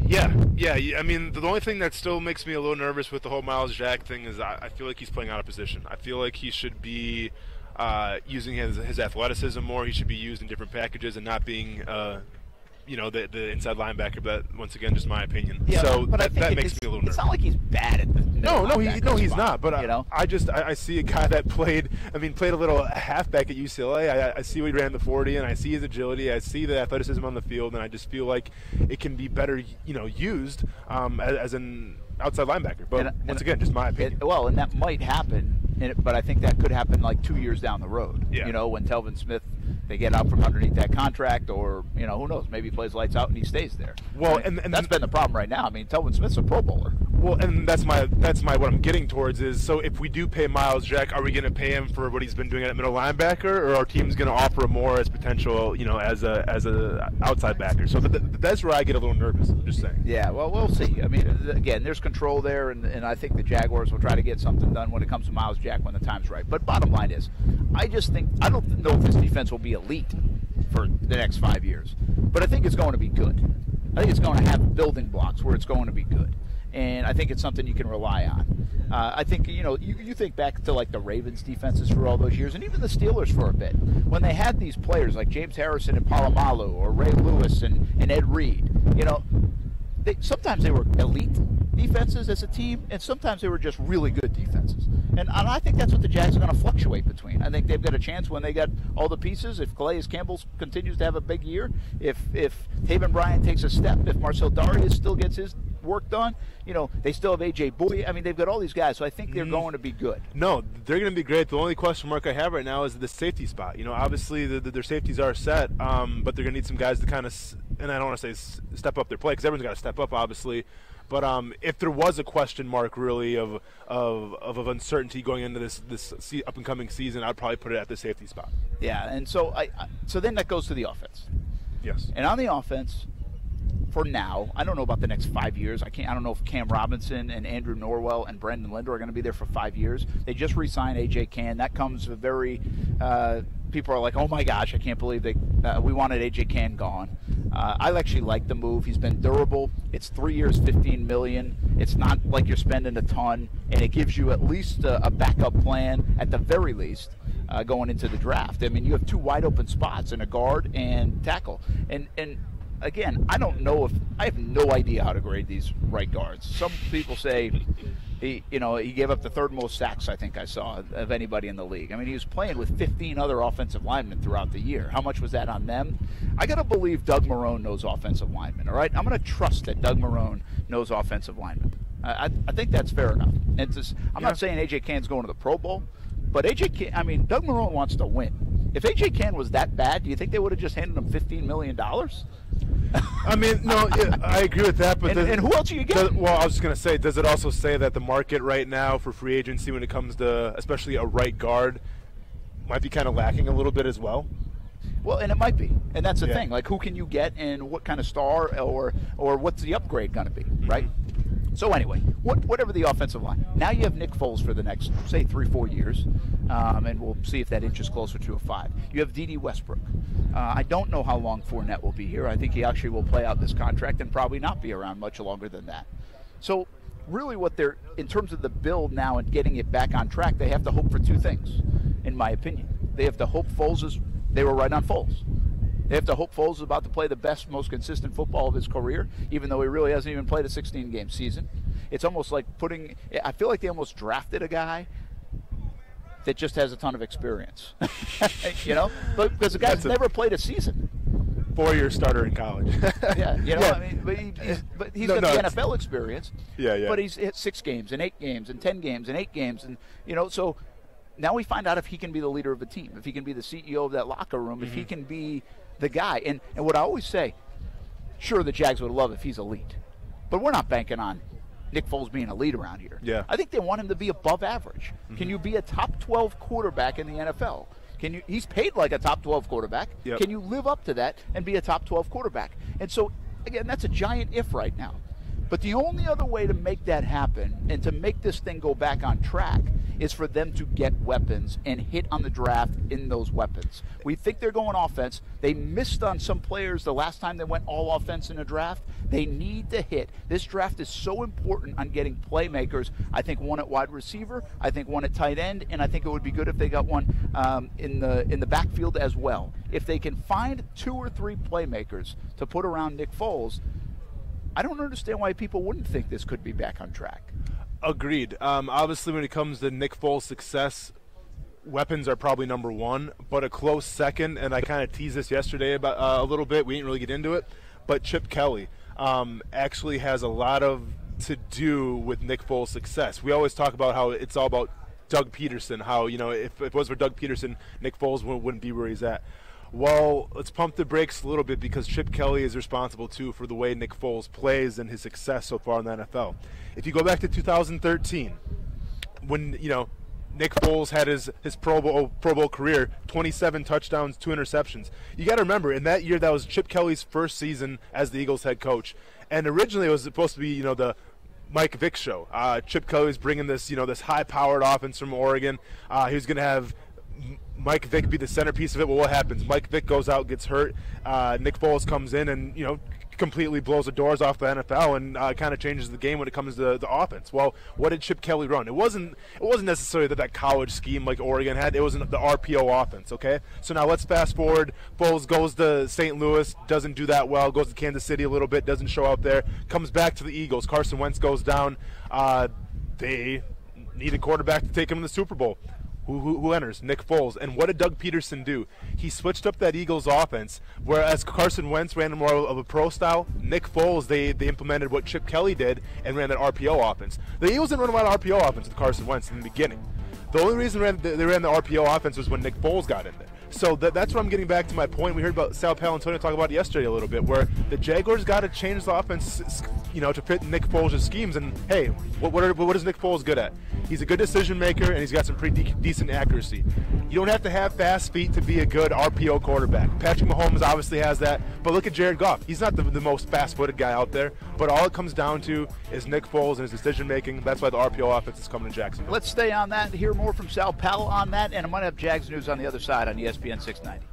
Yeah. The only thing that still makes me a little nervous with the whole Miles Jack thing is I feel like he's playing out of position. I feel like he should be using his athleticism more. He should be used in different packages and not being, the inside linebacker. But once again, just my opinion. Yeah, so but that makes me a little nervous. It's not like he's bad at the he's not. But I see a guy that played a little halfback at UCLA. I see what he ran the 40, and I see his agility. I see the athleticism on the field, and I just feel like it can be better, used as an outside linebacker. But once again, just my opinion. And that might happen. But I think that could happen like 2 years down the road. Yeah. When Telvin Smith, they get out from underneath that contract, or who knows, maybe he plays lights out and he stays there. Well, and that's been the problem right now. Telvin Smith's a Pro Bowler. Well, and that's my what I'm getting towards is, so if we do pay Miles Jack, are we going to pay him for what he's been doing at middle linebacker, or our team's going to offer him more as potential, as a outside backer? So that's where I get a little nervous. I'm just saying. Yeah, well, we'll see. Again, there's control there, and I think the Jaguars will try to get something done when it comes to Miles Jack when the time's right. But bottom line is, I don't know if this defense will be elite for the next 5 years, but I think it's going to be good. I think it's going to have building blocks where it's going to be good. And I think it's something you can rely on. I think, you think back to like the Ravens defenses for all those years, and even the Steelers for a bit, when they had these players like James Harrison and Palomalu, or Ray Lewis and Ed Reed, sometimes they were elite defenses as a team, and sometimes they were just really good defenses. And I think that's what the Jags are going to fluctuate between. I think they've got a chance when they got all the pieces. If Calais Campbell continues to have a big year, if Taven Bryan takes a step, if Marcel Darius still gets his work done, they still have A.J. Bowie. They've got all these guys, so I think they're going to be good. No, they're going to be great. The only question mark I have right now is the safety spot. Obviously their safeties are set, but they're going to need some guys to kind of, and I don't want to say step up their play, because everyone's got to step up, obviously. But if there was a question mark, really, of uncertainty going into this up and coming season, I'd probably put it at the safety spot. Yeah, and so so then that goes to the offense. Yes. And on the offense, for now, I don't know about the next 5 years. I don't know if Cam Robinson and Andrew Norwell and Brendan Linder are going to be there for 5 years. They just re-signed A.J. Cann. That comes very people are like, oh my gosh, I can't believe we wanted A.J. Cann gone. I actually like the move. He's been durable. It's 3 years, $15 million. It's not like you're spending a ton, and it gives you at least a backup plan at the very least going into the draft. I mean, you have 2 wide open spots in a guard and tackle, and again, I have no idea how to grade these right guards. Some people say he gave up the 3rd most sacks, I think I saw, of anybody in the league. I mean, he was playing with 15 other offensive linemen throughout the year. How much was that on them? I got to believe Doug Marrone knows offensive linemen, all right? I'm going to trust that Doug Marrone knows offensive linemen. I think that's fair enough. I'm not saying A.J. Cann's going to the Pro Bowl, but Doug Marrone wants to win. If A.J. Cann was that bad, do you think they would have just handed him $15 million? I mean, no, I agree with that. But and who else are you getting? Well, I was just going to say, does it also say that the market right now for free agency when it comes to especially a right guard might be kind of lacking a little bit as well? Well, and it might be. And that's the thing. Like, who can you get and what kind of star or what's the upgrade going to be, right? So anyway, whatever the offensive line. Now you have Nick Foles for the next, say, 3-4 years, and we'll see if that inches closer to a 5. You have D.D. Westbrook. I don't know how long Fournette will be here. I think he actually will play out this contract and probably not be around much longer than that. So really in terms of the build now and getting it back on track, they have to hope for 2 things, in my opinion. They have to hope they were right on Foles. They have to hope Foles is about to play the best, most consistent football of his career, even though he really hasn't even played a 16-game season. It's almost like I feel like they almost drafted a guy that just has a ton of experience, but because the guy's never played a season. 4-year starter in college. I mean, but he's got the NFL experience. Yeah. But he's hit 6 games and 8 games and 10 games and 8 games, and so now we find out if he can be the leader of a team, if he can be the CEO of that locker room, if he can be the guy. And what I always say, sure, the Jags would love if he's elite, but we're not banking on Nick Foles being elite around here. Yeah. I think they want him to be above average. Can you be a top 12 quarterback in the NFL? He's paid like a top 12 quarterback. Yep. Can you live up to that and be a top 12 quarterback? And so, again, that's a giant if right now. But the only other way to make that happen and to make this thing go back on track is for them to get weapons and hit on the draft in those weapons. We think they're going offense. They missed on some players the last time they went all offense in a draft. They need to hit. This draft is so important on getting playmakers. I think one at wide receiver, I think one at tight end, and I think it would be good if they got one in the backfield as well. If they can find 2 or 3 playmakers to put around Nick Foles, I don't understand why people wouldn't think this could be back on track. Agreed. Obviously, when it comes to Nick Foles' success, weapons are probably number 1, but a close second, and I kind of teased this yesterday about a little bit. We didn't really get into it, but Chip Kelly actually has a lot to do with Nick Foles' success. We always talk about how it's all about Doug Peterson, how, if it was for Doug Peterson, Nick Foles wouldn't be where he's at. Well, let's pump the brakes a little bit because Chip Kelly is responsible, too, for the way Nick Foles plays and his success so far in the NFL. If you go back to 2013, when, Nick Foles had his Pro Bowl career, 27 touchdowns, 2 interceptions. You got to remember, in that year, that was Chip Kelly's first season as the Eagles head coach. And originally it was supposed to be, the Mike Vick show. Chip Kelly's bringing this, this high-powered offense from Oregon. He was going to have Mike Vick be the centerpiece of it. Well, what happens? Mike Vick goes out, gets hurt. Nick Foles comes in and, completely blows the doors off the NFL and kind of changes the game when it comes to the offense. Well, what did Chip Kelly run? It wasn't necessarily that college scheme like Oregon had. It was the RPO offense, okay? So now let's fast forward. Foles goes to St. Louis, doesn't do that well, goes to Kansas City a little bit, doesn't show up there, comes back to the Eagles. Carson Wentz goes down. They need a quarterback to take him to the Super Bowl. Who enters? Nick Foles. And what did Doug Peterson do? He switched up that Eagles offense, whereas Carson Wentz ran more of a pro style. Nick Foles, they implemented what Chip Kelly did and ran that RPO offense. The Eagles didn't run a lot of RPO offense with Carson Wentz in the beginning. The only reason they ran the RPO offense was when Nick Foles got in there. So that's what I'm getting back to my point. We heard about Sal Paolantonio talk about it yesterday a little bit, where the Jaguars got to change the offense, to fit Nick Foles' schemes. And hey, what is Nick Foles good at? He's a good decision maker, and he's got some pretty decent accuracy. You don't have to have fast feet to be a good RPO quarterback. Patrick Mahomes obviously has that, but look at Jared Goff. He's not the most fast-footed guy out there, but all it comes down to is Nick Foles and his decision making. That's why the RPO offense is coming to Jacksonville. Let's stay on that and hear more from Sal Powell on that, and I'm going to have Jags news on the other side on ESPN 690.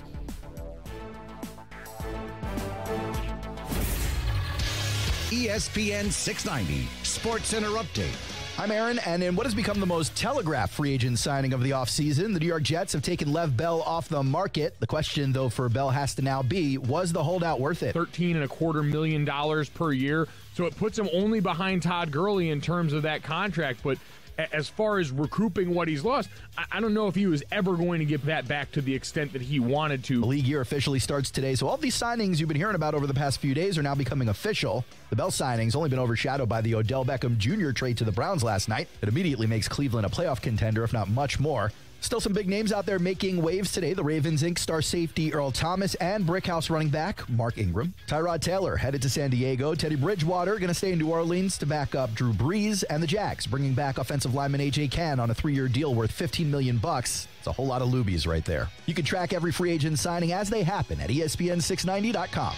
ESPN 690 Sports Center Update. I'm Aaron, and in what has become the most telegraphed free agent signing of the offseason, the New York Jets have taken Lev Bell off the market. The question, though, for Bell has to now be, was the holdout worth it? $13.25 million per year, so it puts him only behind Todd Gurley in terms of that contract, but as far as recouping what he's lost, I don't know if he was ever going to get that back to the extent that he wanted to. The league year officially starts today, so all these signings you've been hearing about over the past few days are now becoming official. The Bell signing's only been overshadowed by the Odell Beckham Jr. trade to the Browns last night. It immediately makes Cleveland a playoff contender, if not much more. Still some big names out there making waves today. The Ravens Inc. star safety Earl Thomas and Brickhouse running back Mark Ingram. Tyrod Taylor headed to San Diego. Teddy Bridgewater going to stay in New Orleans to back up Drew Brees. And the Jags bringing back offensive lineman A.J. Cann on a 3-year deal worth $15 million. It's a whole lot of lubies right there. You can track every free agent signing as they happen at ESPN690.com.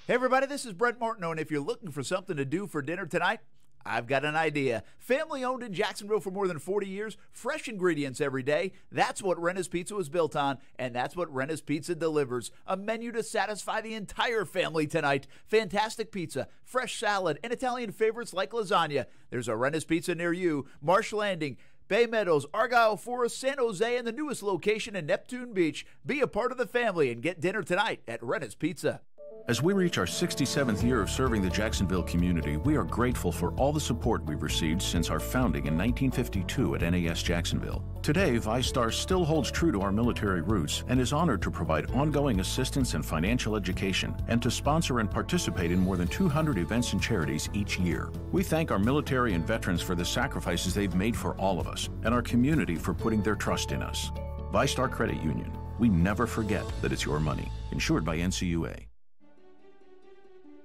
Hey everybody, this is Brent Martineau, and if you're looking for something to do for dinner tonight, I've got an idea. Family owned in Jacksonville for more than 40 years, fresh ingredients every day. That's what Renna's Pizza was built on, and that's what Renna's Pizza delivers. A menu to satisfy the entire family tonight. Fantastic pizza, fresh salad, and Italian favorites like lasagna. There's a Renna's Pizza near you. Marsh Landing, Bay Meadows, Argyle Forest, San Jose, and the newest location in Neptune Beach. Be a part of the family and get dinner tonight at Renna's Pizza. As we reach our 67th year of serving the Jacksonville community, we are grateful for all the support we've received since our founding in 1952 at NAS Jacksonville. Today, ViStar still holds true to our military roots and is honored to provide ongoing assistance and financial education and to sponsor and participate in more than 200 events and charities each year. We thank our military and veterans for the sacrifices they've made for all of us and our community for putting their trust in us. ViStar Credit Union. We never forget that it's your money. Insured by NCUA.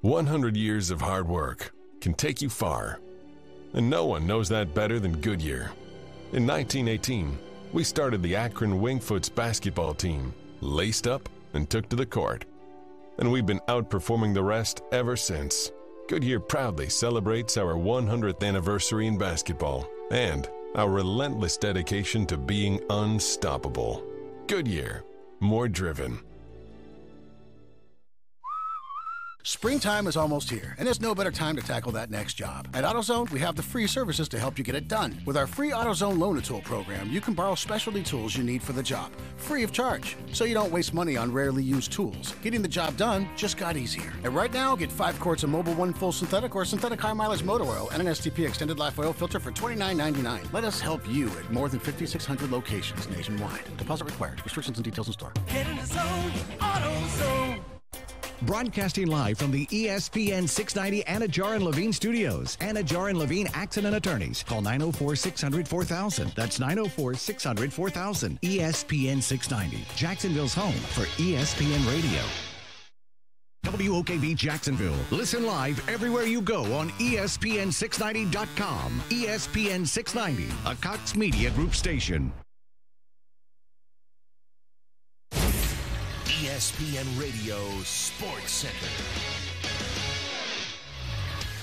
100 years of hard work can take you far, and no one knows that better than Goodyear. In 1918, we started the Akron Wingfoots basketball team, laced up and took to the court. And we've been outperforming the rest ever since. Goodyear proudly celebrates our 100th anniversary in basketball and our relentless dedication to being unstoppable. Goodyear, more driven. Springtime is almost here, and there's no better time to tackle that next job. At AutoZone, we have the free services to help you get it done. With our free AutoZone Loan-A-Tool program, you can borrow specialty tools you need for the job, free of charge, so you don't waste money on rarely used tools. Getting the job done just got easier. And right now, get 5 quarts of Mobil 1 full synthetic or synthetic high mileage motor oil and an STP extended life oil filter for $29.99. Let us help you at more than 5,600 locations nationwide. Deposit required. Restrictions and details in store. Get in the zone, AutoZone. Broadcasting live from the ESPN 690 Anajar and Levine studios. Anajar and Levine Accident Attorneys. Call 904-600-4000. That's 904-600-4000. ESPN 690, Jacksonville's home for ESPN Radio. WOKV Jacksonville. Listen live everywhere you go on ESPN690.com. ESPN 690, a Cox Media Group station. ESPN Radio Sports Center.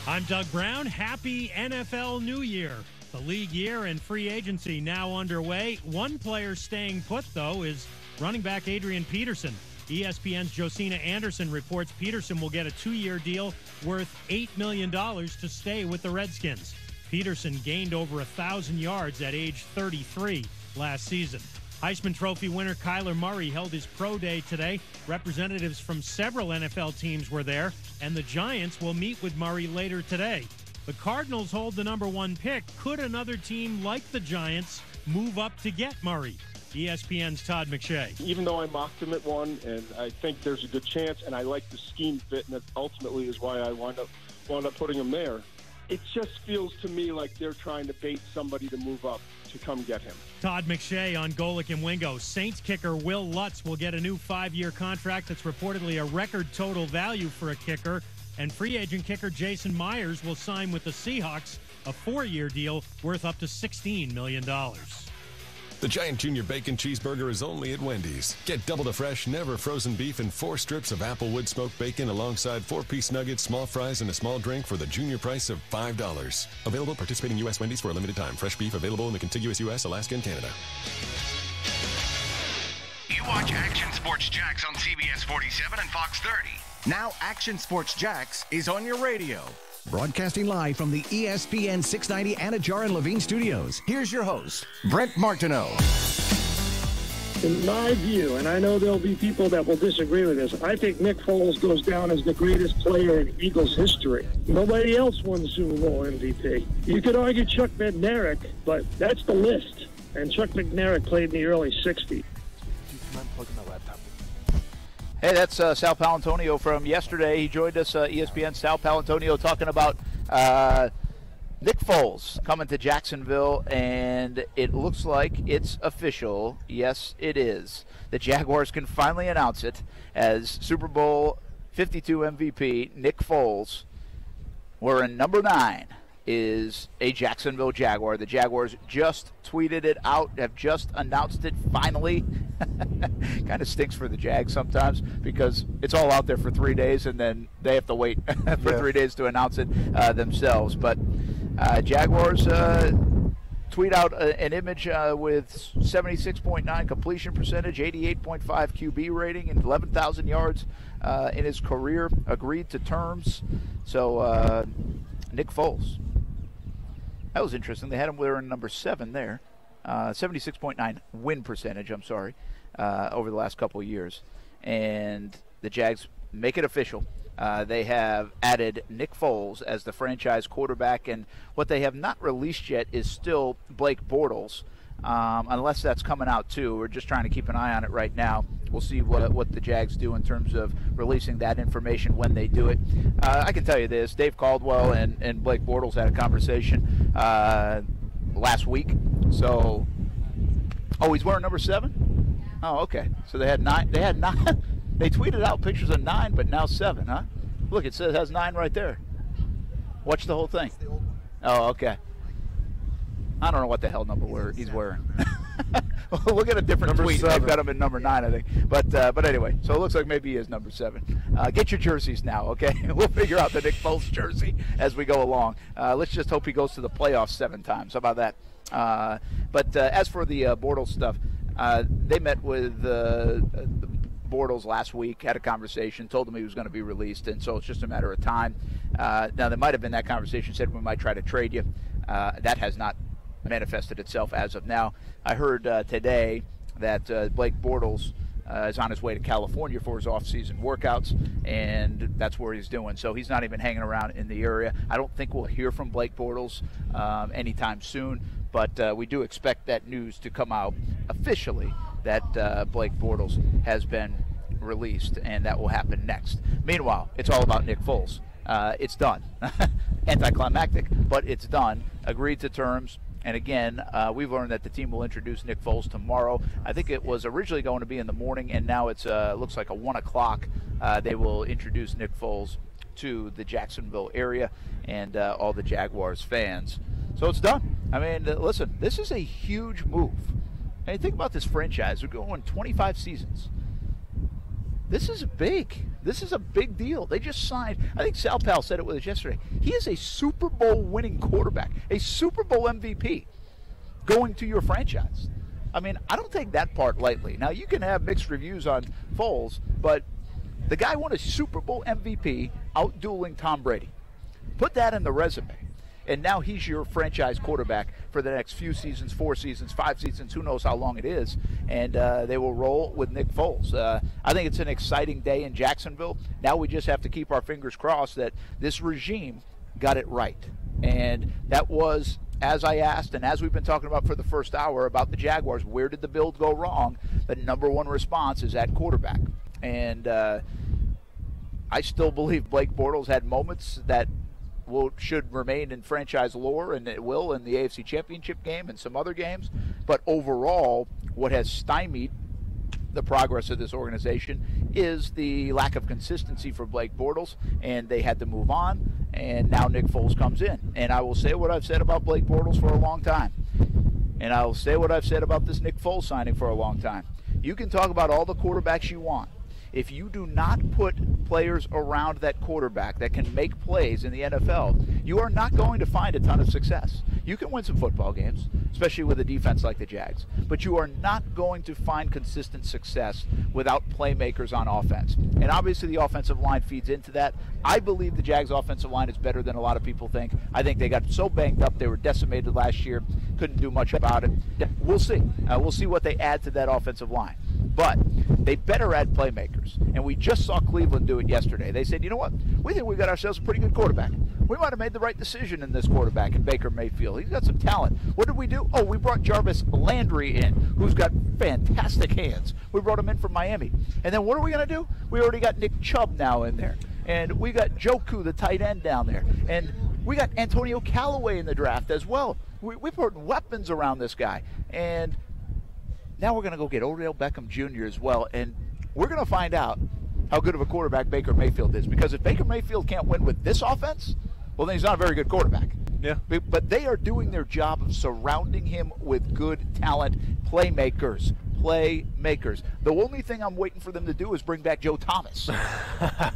I'm Doug Brown. Happy NFL New Year. The league year and free agency now underway. One player staying put, though, is running back Adrian Peterson. ESPN's Josina Anderson reports Peterson will get a 2-year deal worth $8 million to stay with the Redskins. Peterson gained over 1,000 yards at age 33 last season. Heisman Trophy winner Kyler Murray held his pro day today. Representatives from several NFL teams were there, and the Giants will meet with Murray later today. The Cardinals hold the number 1 pick. Could another team like the Giants move up to get Murray? ESPN's Todd McShay. Even though I mocked him at 1, and I think there's a good chance, and I like the scheme fit, and that ultimately is why I wound up putting him there. It just feels to me like they're trying to bait somebody to move up to come get him. Todd McShay on Golic and Wingo. Saints kicker Will Lutz will get a new 5-year contract that's reportedly a record total value for a kicker. And free agent kicker Jason Myers will sign with the Seahawks a 4-year deal worth up to $16 million. The Giant Junior Bacon Cheeseburger is only at Wendy's. Get double the fresh, never frozen beef and 4 strips of Applewood smoked bacon alongside 4-piece nuggets, small fries, and a small drink for the junior price of $5. Available at participating U.S. Wendy's for a limited time. Fresh beef available in the contiguous U.S., Alaska, and Canada. You watch Action Sports Jax on CBS 47 and Fox 30. Now Action Sports Jax is on your radio. Broadcasting live from the ESPN 690 Anajar and Levine studios. Here's your host, Brent Martineau. In my view, and I know there'll be people that will disagree with this, I think Nick Foles goes down as the greatest player in Eagles history. Nobody else won the Super Bowl MVP. You could argue Chuck Bednarik, but that's the list. And Chuck Bednarik played in the early 60s. Hey, that's Sal Paolantonio from yesterday. He joined us, ESPN Sal Paolantonio, talking about Nick Foles coming to Jacksonville, and it looks like it's official. Yes, it is. The Jaguars can finally announce it as Super Bowl 52 MVP Nick Foles, wearing number 9, is a Jacksonville Jaguar. The Jaguars just tweeted it out, have just announced it finally. Kind of stinks for the Jags sometimes because it's all out there for 3 days and then they have to wait for 3 days to announce it themselves. But Jaguars tweet out an image with 76.9 completion percentage, 88.5 QB rating, and 11,000 yards in his career. Agreed to terms. So Nick Foles. That was interesting. They had him wearing number 7 there. 76.9 win percentage, over the last couple of years. And the Jags make it official. They have added Nick Foles as the franchise quarterback, and what they have not released yet is still Blake Bortles, unless that's coming out too. We're just trying to keep an eye on it right now. We'll see what the Jags do in terms of releasing that information when they do it. I can tell you this, Dave Caldwell and Blake Bortles had a conversation last week. So, he's wearing number 7? Oh, okay. So they had 9. They had 9. They tweeted out pictures of 9, but now 7, huh? Look, it says it has 9 right there. Watch the whole thing. Oh, okay. I don't know what the hell number he's wearing. Look at a different tweet. They've got him in number 9, I think. But anyway, so it looks like maybe he is number 7. Get your jerseys now, okay? We'll figure out the Nick Foles jersey as we go along. Let's just hope he goes to the playoffs 7 times. How about that? But as for the Bortles stuff, they met with Bortles last week, had a conversation, told him he was going to be released, and so it's just a matter of time. Now, there might have been that conversation, said we might try to trade you. That has not manifested itself as of now. I heard today that Blake Bortles is on his way to California for his off-season workouts, and that's where he's doing. So he's not even hanging around in the area. I don't think we'll hear from Blake Bortles anytime soon, but we do expect that news to come out officially that Blake Bortles has been released, and that will happen next. Meanwhile, it's all about Nick Foles. It's done. Anticlimactic, but it's done. Agreed to terms. And again, we've learned that the team will introduce Nick Foles tomorrow. I think it was originally going to be in the morning, and now it's looks like a 1 o'clock. They will introduce Nick Foles to the Jacksonville area and all the Jaguars fans. So it's done. I mean, listen, this is a huge move. I mean, think about this franchise. We're going 25 seasons. This is big. This is a big deal. They just signed, I think Sal Pal said it with us yesterday, he is a Super Bowl winning quarterback, a Super Bowl MVP going to your franchise. I mean, I don't take that part lightly. Now, you can have mixed reviews on Foles, but the guy won a Super Bowl MVP out-dueling Tom Brady. Put that in the resume. And now he's your franchise quarterback for the next few seasons, 4 seasons, 5 seasons, who knows how long it is. And they will roll with Nick Foles. I think it's an exciting day in Jacksonville. Now we just have to keep our fingers crossed that this regime got it right. And that was, as I asked, and as we've been talking about for the first hour about the Jaguars, where did the build go wrong? The number one response is at quarterback. And I still believe Blake Bortles had moments that should remain in franchise lore, and it will in the AFC Championship game and some other games. But overall, what has stymied the progress of this organization is the lack of consistency for Blake Bortles, and they had to move on, and now Nick Foles comes in. And I will say what I've said about Blake Bortles for a long time, and I will say what I've said about this Nick Foles signing for a long time. You can talk about all the quarterbacks you want. If you do not put players around that quarterback that can make plays in the NFL, you are not going to find a ton of success. You can win some football games, especially with a defense like the Jags, but you are not going to find consistent success without playmakers on offense. And obviously the offensive line feeds into that. I believe the Jags offensive line is better than a lot of people think. I think they got so banged up, they were decimated last year, couldn't do much about it. We'll see. We'll see what they add to that offensive line. But they better add playmakers. And we just saw Cleveland do it yesterday. They said, you know what? We think we got ourselves a pretty good quarterback. We might have made the right decision in this quarterback in Baker Mayfield. He's got some talent. What did we do? Oh, we brought Jarvis Landry in, who's got fantastic hands. We brought him in from Miami. And then what are we going to do? We already got Nick Chubb now in there. And we got Joku, the tight end, down there. And we got Antonio Callaway in the draft as well. We put weapons around this guy. And now we're going to go get Odell Beckham Jr. as well, and we're going to find out how good of a quarterback Baker Mayfield is. Because if Baker Mayfield can't win with this offense, well, then he's not a very good quarterback. Yeah. But they are doing their job of surrounding him with good talent, playmakers. The only thing I'm waiting for them to do is bring back Joe Thomas.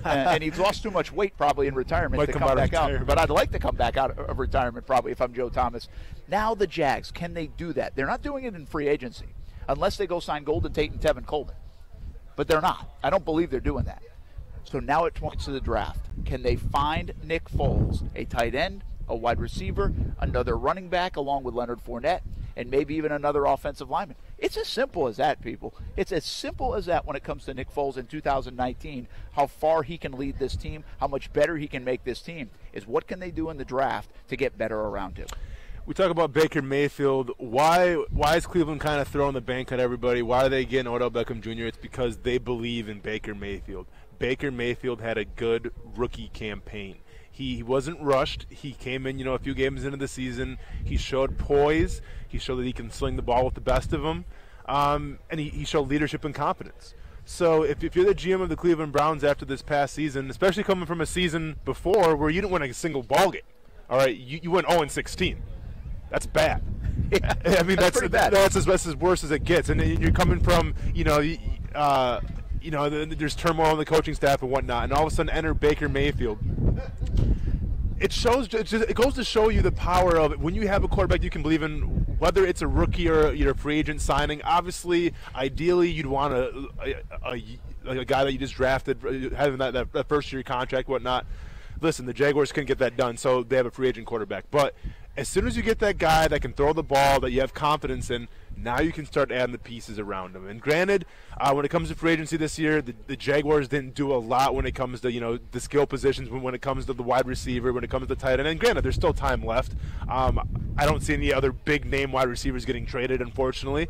And he's lost too much weight probably in retirement to come back out. But I'd like to come back out of retirement probably if I'm Joe Thomas. Now the Jags, can they do that? They're not doing it in free agency, unless they go sign Golden Tate and Tevin Coleman. But they're not. I don't believe they're doing that. So now it points to the draft. Can they find Nick Foles, a tight end, a wide receiver, another running back along with Leonard Fournette, and maybe even another offensive lineman? It's as simple as that, people. It's as simple as that when it comes to Nick Foles in 2019, how far he can lead this team, how much better he can make this team, is what can they do in the draft to get better around him. We talk about Baker Mayfield. Why is Cleveland kind of throwing the bank at everybody? Why are they getting Odell Beckham Jr.? It's because they believe in Baker Mayfield. Baker Mayfield had a good rookie campaign. He wasn't rushed. He came in, a few games into the season. He showed poise. He showed that he can sling the ball with the best of them. And he showed leadership and confidence. So if you're the GM of the Cleveland Browns after this past season, especially coming from a season before where you didn't win a single ball game, all right, you went 0-16. That's bad. Yeah, I mean, that's pretty bad. That's as worse as it gets. And you're coming from, there's turmoil on the coaching staff and whatnot, and all of a sudden enter Baker Mayfield. It goes to show you the power of it. When you have a quarterback you can believe in, whether it's a rookie or a free agent signing. Obviously, ideally, you'd want a guy that you just drafted, having that first year contract, whatnot. Listen, the Jaguars couldn't get that done, so they have a free agent quarterback. But as soon as you get that guy that can throw the ball, that you have confidence in, now you can start adding the pieces around him. And granted, when it comes to free agency this year, the Jaguars didn't do a lot when it comes to the skill positions, when it comes to the wide receiver, when it comes to tight end. And granted, there's still time left. I don't see any other big name wide receivers getting traded, unfortunately.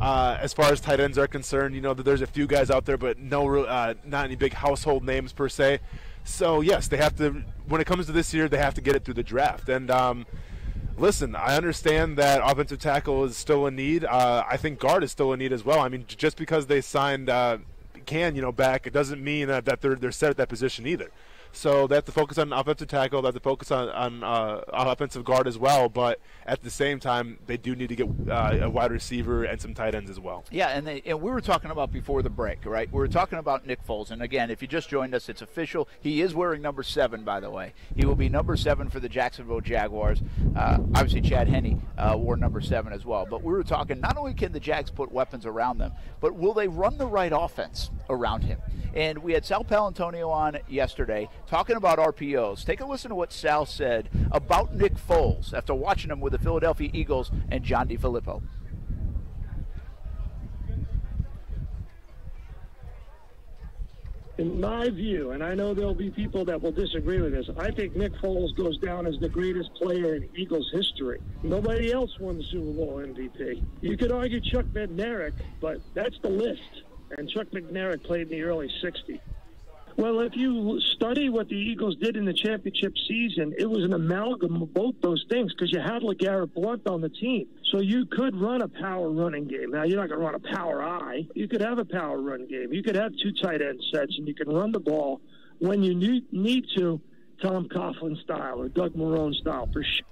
As far as tight ends are concerned, there's a few guys out there, but not any big household names per se. So yes, they have to. When it comes to this year, they have to get it through the draft. And listen, I understand that offensive tackle is still a need. I think guard is still a need as well. I mean, just because they signed back, it doesn't mean that they're set at that position either. So they have to focus on offensive tackle. They have to focus on offensive guard as well. But at the same time, they do need to get a wide receiver and some tight ends as well. Yeah, and we were talking about before the break, right? We were talking about Nick Foles. And, again, if you just joined us, it's official. He is wearing number 7, by the way. He will be number 7 for the Jacksonville Jaguars. Obviously, Chad Henne wore number 7 as well. But we were talking, not only can the Jags put weapons around them, but will they run the right offense around him? And we had Sal Palantonio on yesterday talking about RPOs. Take a listen to what Sal said about Nick Foles after watching him with the Philadelphia Eagles and John DeFilippo. In my view, and I know there'll be people that will disagree with this, I think Nick Foles goes down as the greatest player in Eagles history. Nobody else won the Super Bowl MVP. You could argue Chuck Bednarik, but that's the list. And Chuck McNarick played in the early 60s. Well, if you study what the Eagles did in the championship season, it was an amalgam of both those things because you had LeGarrette Blount on the team. So you could run a power running game. Now, you're not going to run a power I. You could have a power run game. You could have 2 tight end sets, and you can run the ball when you need to, Tom Coughlin style or Doug Marrone style for sure.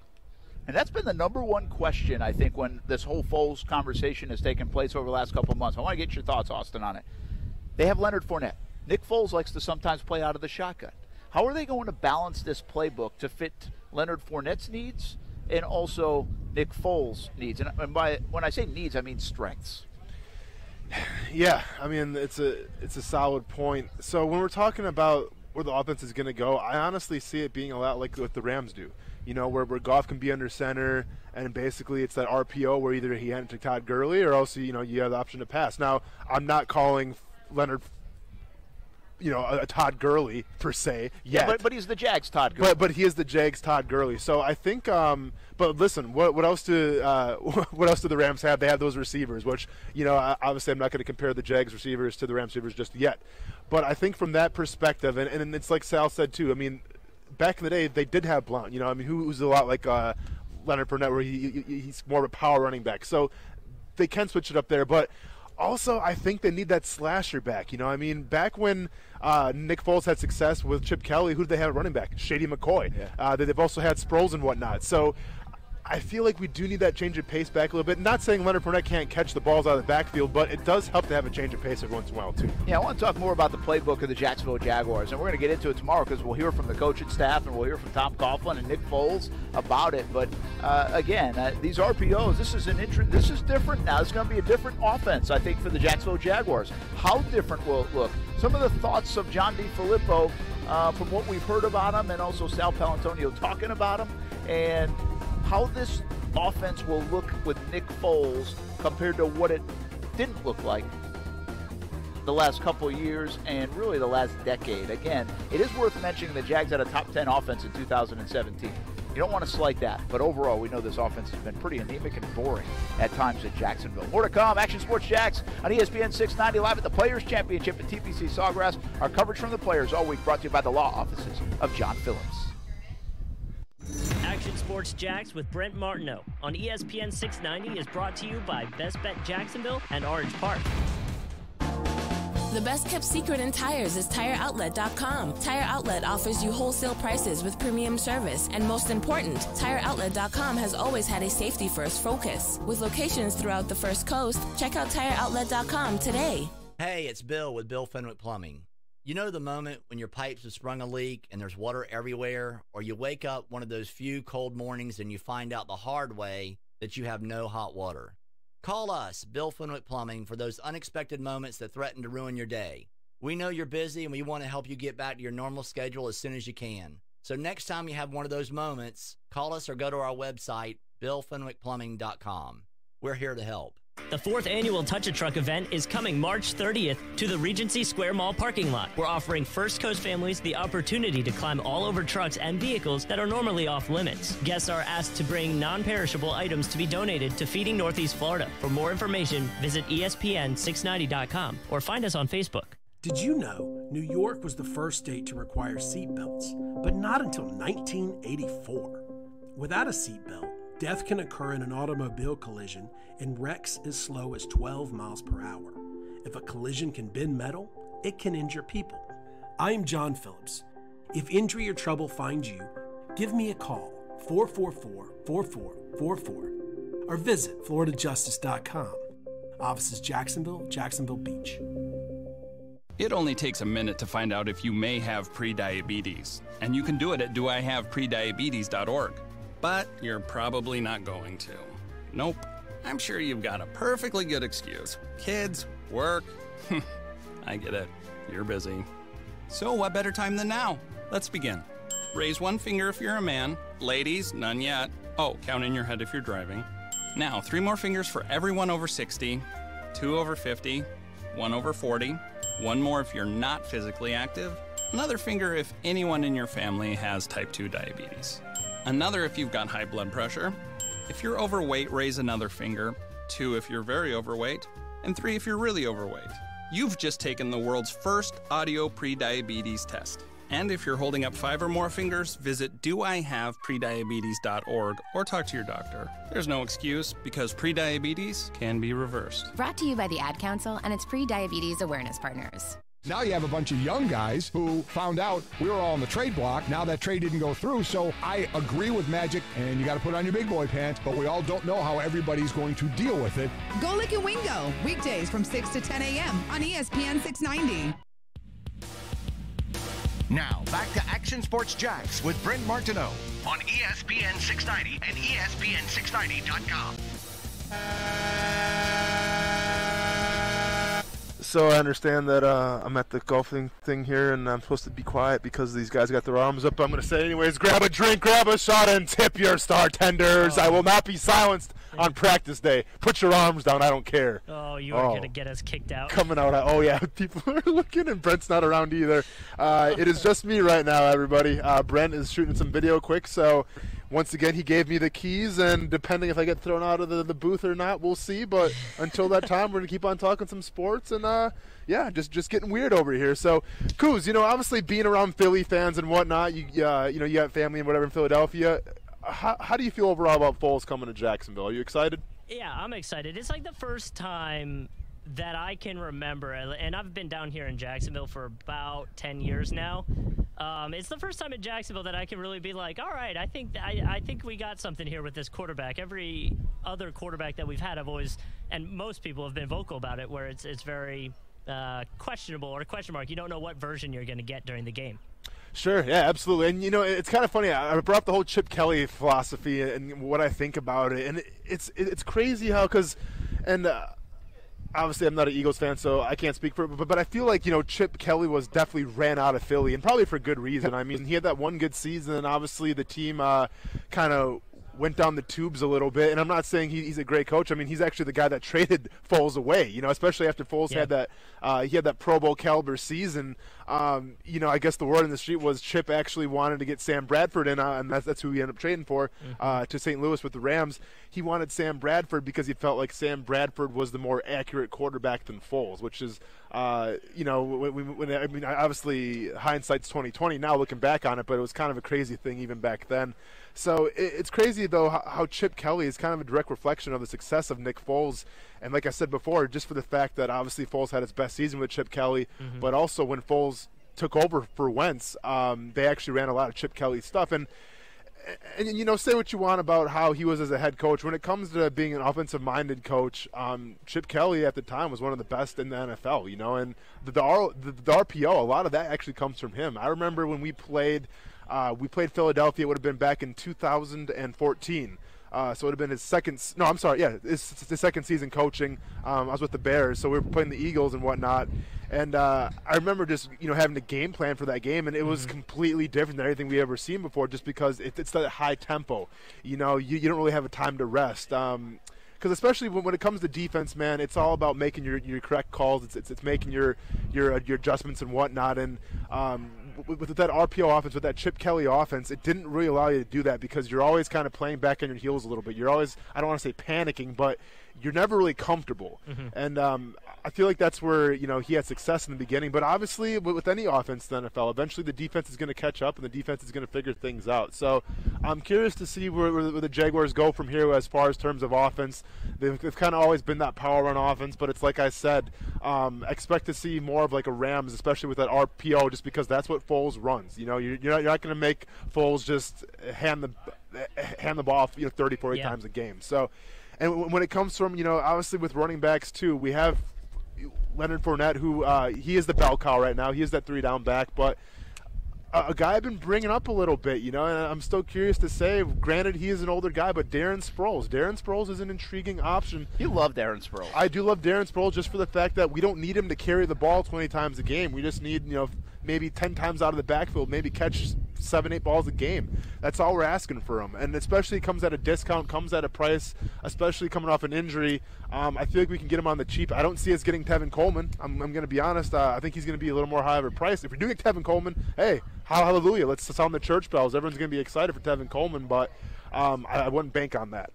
And that's been the number one question, I think, when this whole Foles conversation has taken place over the last couple of months. I want to get your thoughts, Austin, on it. They have Leonard Fournette. Nick Foles likes to sometimes play out of the shotgun. How are they going to balance this playbook to fit Leonard Fournette's needs and also Nick Foles' needs? And when I say needs, I mean strengths. Yeah, I mean, it's a solid point. So when we're talking about where the offense is going to go, I honestly see it being a lot like what the Rams do. You know, where Goff can be under center, and basically it's that RPO where either he hand it to Todd Gurley or else, you have the option to pass. Now, I'm not calling Leonard, a Todd Gurley per se yet. Yeah, but he's the Jags Todd Gurley. But he is the Jags Todd Gurley. So I think. But listen, what else do the Rams have? They have those receivers, which obviously I'm not going to compare the Jags receivers to the Rams receivers just yet. But I think from that perspective, and it's like Sal said too. I mean, back in the day they did have Blount. Who's a lot like Leonard Fournette, where he's more of a power running back. So they can switch it up there, but. Also, I think they need that slasher back. Back when Nick Foles had success with Chip Kelly, who did they have at running back? Shady McCoy. Yeah. They've also had Sproles and whatnot. So I feel like we do need that change of pace back a little bit. Not saying Leonard Fournette can't catch the balls out of the backfield, but it does help to have a change of pace every once in a while, too. Yeah, I want to talk more about the playbook of the Jacksonville Jaguars, and we're going to get into it tomorrow because we'll hear from the coaching staff and we'll hear from Tom Coughlin and Nick Foles about it. But, again, these RPOs, this is different now. It's going to be a different offense, I think, for the Jacksonville Jaguars. How different will it look? Some of the thoughts of John DeFilippo from what we've heard about him, and also Sal Paolantonio talking about him, and how this offense will look with Nick Foles compared to what it didn't look like the last couple of years and really the last decade. Again, it is worth mentioning the Jags had a top 10 offense in 2017. You don't want to slight that, but overall, we know this offense has been pretty anemic and boring at times at Jacksonville. More to come. Action Sports Jax on ESPN 690 live at the Players Championship at TPC Sawgrass. Our coverage from the players all week brought to you by the law offices of John Phillips. Action Sports Jax with Brent Martineau on ESPN 690 is brought to you by Best Bet Jacksonville and Orange Park. The best kept secret in tires is TireOutlet.com. Tire Outlet offers you wholesale prices with premium service. And most important, TireOutlet.com has always had a safety-first focus. With locations throughout the First Coast, check out TireOutlet.com today. Hey, it's Bill with Bill Fenwick Plumbing. You know the moment when your pipes have sprung a leak and there's water everywhere, or you wake up one of those few cold mornings and you find out the hard way that you have no hot water. Call us, Bill Fenwick Plumbing, for those unexpected moments that threaten to ruin your day. We know you're busy and we want to help you get back to your normal schedule as soon as you can. So next time you have one of those moments, call us or go to our website, BillFenwickPlumbing.com. We're here to help. The 4th annual Touch a Truck event is coming March 30th to the Regency Square Mall parking lot. We're offering First Coast families the opportunity to climb all over trucks and vehicles that are normally off limits. Guests are asked to bring non-perishable items to be donated to Feeding Northeast Florida. For more information, visit ESPN690.com or find us on Facebook. Did you know New York was the first state to require seatbelts, but not until 1984? Without a seatbelt, death can occur in an automobile collision and wrecks as slow as 12 miles per hour. If a collision can bend metal, it can injure people. I am John Phillips. If injury or trouble finds you, give me a call, 444-4444, or visit floridajustice.com. Offices Jacksonville, Jacksonville Beach. It only takes a minute to find out if you may have prediabetes, and you can do it at doihaveprediabetes.org. But you're probably not going to. Nope. I'm sure you've got a perfectly good excuse. Kids, work. I get it. You're busy. So what better time than now? Let's begin. Raise one finger if you're a man. Ladies, none yet. Oh, count in your head if you're driving. Now, 3 more fingers for everyone over 60, 2 over 50, 1 over 40, 1 more if you're not physically active, another finger if anyone in your family has type 2 diabetes. Another if you've got high blood pressure. If you're overweight, raise another finger. 2 if you're very overweight. And 3 if you're really overweight. You've just taken the world's first audio prediabetes test. And if you're holding up 5 or more fingers, visit doihaveprediabetes.org or talk to your doctor. There's no excuse because prediabetes can be reversed. Brought to you by the Ad Council and its pre-diabetes awareness partners. Now you have a bunch of young guys who found out we were all on the trade block. Now that trade didn't go through, so I agree with Magic, and you got to put on your big boy pants, but we all don't know how everybody's going to deal with it. Golic and Wingo, weekdays from 6 to 10 a.m. on ESPN 690. Now, back to Action Sports Jacks with Brent Martineau on ESPN 690 and ESPN690.com. So I understand that I'm at the golfing thing here, and I'm supposed to be quiet because these guys got their arms up. I'm going to say anyways, grab a drink, grab a shot, and tip your star tenders. I will not be silenced on practice day. Put your arms down. I don't care. Oh, you are going to get us kicked out. Coming out. Oh, yeah. People are looking, and Brent's not around either. It is just me right now, everybody. Brent is shooting some video quick, so once again, he gave me the keys, and depending if I get thrown out of the booth or not, we'll see. But until that time, we're going to keep on talking some sports, and just getting weird over here. So, Kuz, obviously being around Philly fans and whatnot, you got family and whatever in Philadelphia. How do you feel overall about Foles coming to Jacksonville? Are you excited? Yeah, I'm excited. It's like the first time that I can remember, and I've been down here in Jacksonville for about 10 years now. It's the first time in Jacksonville that I can really be like, all right, I think we got something here with this quarterback. Every other quarterback that we've had, I've always, and most people have been vocal about it, where it's very questionable or question mark. You don't know what version you're going to get during the game. Sure, yeah, absolutely. And, it's kind of funny. I brought up the whole Chip Kelly philosophy and what I think about it. And it's crazy how, obviously, I'm not an Eagles fan, so I can't speak for it. But I feel like, Chip Kelly was definitely ran out of Philly, and probably for good reason. I mean, he had that one good season, and obviously the team kind of went down the tubes a little bit. And I'm not saying he's a great coach. I mean, he's actually the guy that traded Foles away, especially after Foles had that Pro Bowl caliber season. I guess the word in the street was Chip actually wanted to get Sam Bradford in, and that's who he ended up trading for to St. Louis with the Rams. He wanted Sam Bradford because he felt like Sam Bradford was the more accurate quarterback than Foles, which is, obviously hindsight's 2020 now looking back on it, but it was kind of a crazy thing even back then. So it's crazy, though, how Chip Kelly is kind of a direct reflection of the success of Nick Foles. And like I said before, just for the fact that obviously Foles had his best season with Chip Kelly, but also when Foles took over for Wentz, they actually ran a lot of Chip Kelly stuff. And say what you want about how he was as a head coach. When it comes to being an offensive-minded coach, Chip Kelly at the time was one of the best in the NFL, and the RPO, a lot of that actually comes from him. I remember when we played Philadelphia. It would have been back in 2014. So it would have been his second season coaching. I was with the Bears, so we were playing the Eagles and whatnot. And I remember just having a game plan for that game, and it was completely different than anything we ever seen before, just because it's that high tempo. You don't really have a time to rest. Because especially when it comes to defense, man, it's all about making your correct calls. It's making your adjustments and whatnot. And with that RPO offense, with that Chip Kelly offense, it didn't really allow you to do that because you're always kind of playing back on your heels a little bit. You're always, I don't want to say panicking, but you're never really comfortable. And I feel like that's where, he had success in the beginning. But obviously, with any offense in the NFL, eventually the defense is going to catch up and the defense is going to figure things out. So I'm curious to see where the Jaguars go from here as far as terms of offense. They've kind of always been that power run offense, but it's like I said, expect to see more of like a Rams, especially with that RPO, just because that's what Foles runs. You're not going to make Foles just hand the ball off 30, 40 times a game. So. And when it comes from, obviously with running backs too, we have Leonard Fournette, who he is the bell cow right now. He is that 3-down back, but a guy I've been bringing up a little bit, and I'm still curious to say, granted he is an older guy, but Darren Sproles. Darren Sproles is an intriguing option. You love Darren Sproles. I do love Darren Sproles just for the fact that we don't need him to carry the ball 20 times a game. We just need, maybe 10 times out of the backfield, maybe catch 7-8 balls a game. That's all we're asking for him. And especially comes at a discount, comes at a price, especially coming off an injury. I feel like we can get him on the cheap. I don't see us getting Tevin Coleman. I'm going to be honest. I think he's going to be a little more high of a price. If you're doing Tevin Coleman, hey, hallelujah. Let's sound the church bells. Everyone's going to be excited for Tevin Coleman, but I wouldn't bank on that.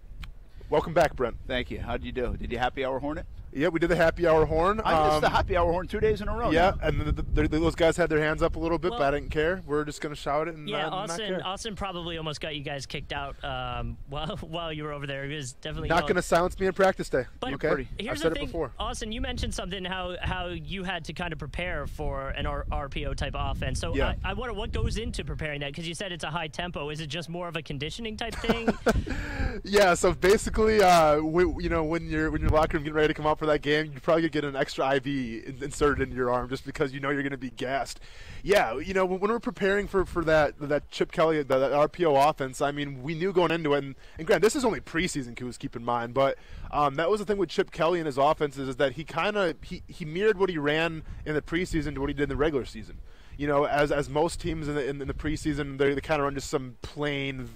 Welcome back, Brent. Thank you. How'd you do? Did you happy hour Hornet? Yeah, we did the happy hour horn. I missed the happy hour horn 2 days in a row. Yeah, now. and those guys had their hands up a little bit, but I didn't care. We're just going to shout it and not care. Austin probably almost got you guys kicked out while you were over there. It was definitely not going to silence me in practice day. But okay, here's I've said the thing, it before. Austin, you mentioned something how you had to kind of prepare for an RPO type offense. So yeah. I wonder what goes into preparing that, because you said it's a high tempo. Is it just more of a conditioning type thing? Yeah, so basically, when you're locker room getting ready to come out for that game, you probably could get an extra IV inserted into your arm just because you know you're going to be gassed. Yeah, when we're preparing for that Chip Kelly, that RPO offense, I mean, we knew going into it, and granted, this is only preseason, keep in mind, but that was the thing with Chip Kelly and his offenses, is that he mirrored what he ran in the preseason to what he did in the regular season. As most teams in the preseason, they kind of run just some plain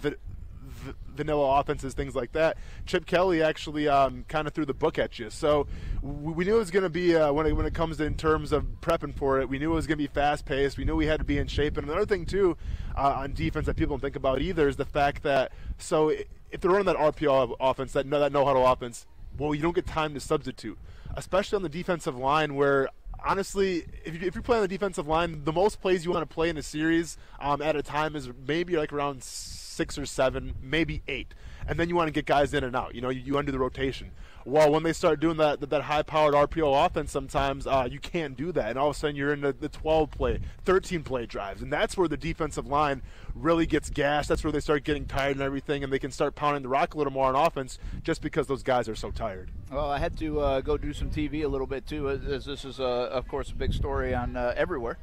vanilla offenses, things like that. Chip Kelly actually kind of threw the book at you. So we knew it was going to be, when it comes to in terms of prepping for it, we knew it was going to be fast-paced. We knew we had to be in shape. And another thing, too, on defense that people don't think about either is the fact that, so if they're running that RPO offense, that no-huddle offense, well, you don't get time to substitute, especially on the defensive line where, honestly, if you're playing on the defensive line, the most plays you want to play in a series at a time is maybe like around 6 or 7, maybe 8, and then you want to get guys in and out. You undo the rotation. Well, when they start doing that high-powered RPO offense, sometimes you can't do that, and all of a sudden you're in the 12-play, 13-play drives, and that's where the defensive line really gets gashed. That's where they start getting tired and everything, and they can start pounding the rock a little more on offense just because those guys are so tired. Well, I had to go do some TV a little bit, too, as this is, of course, a big story on everywhere.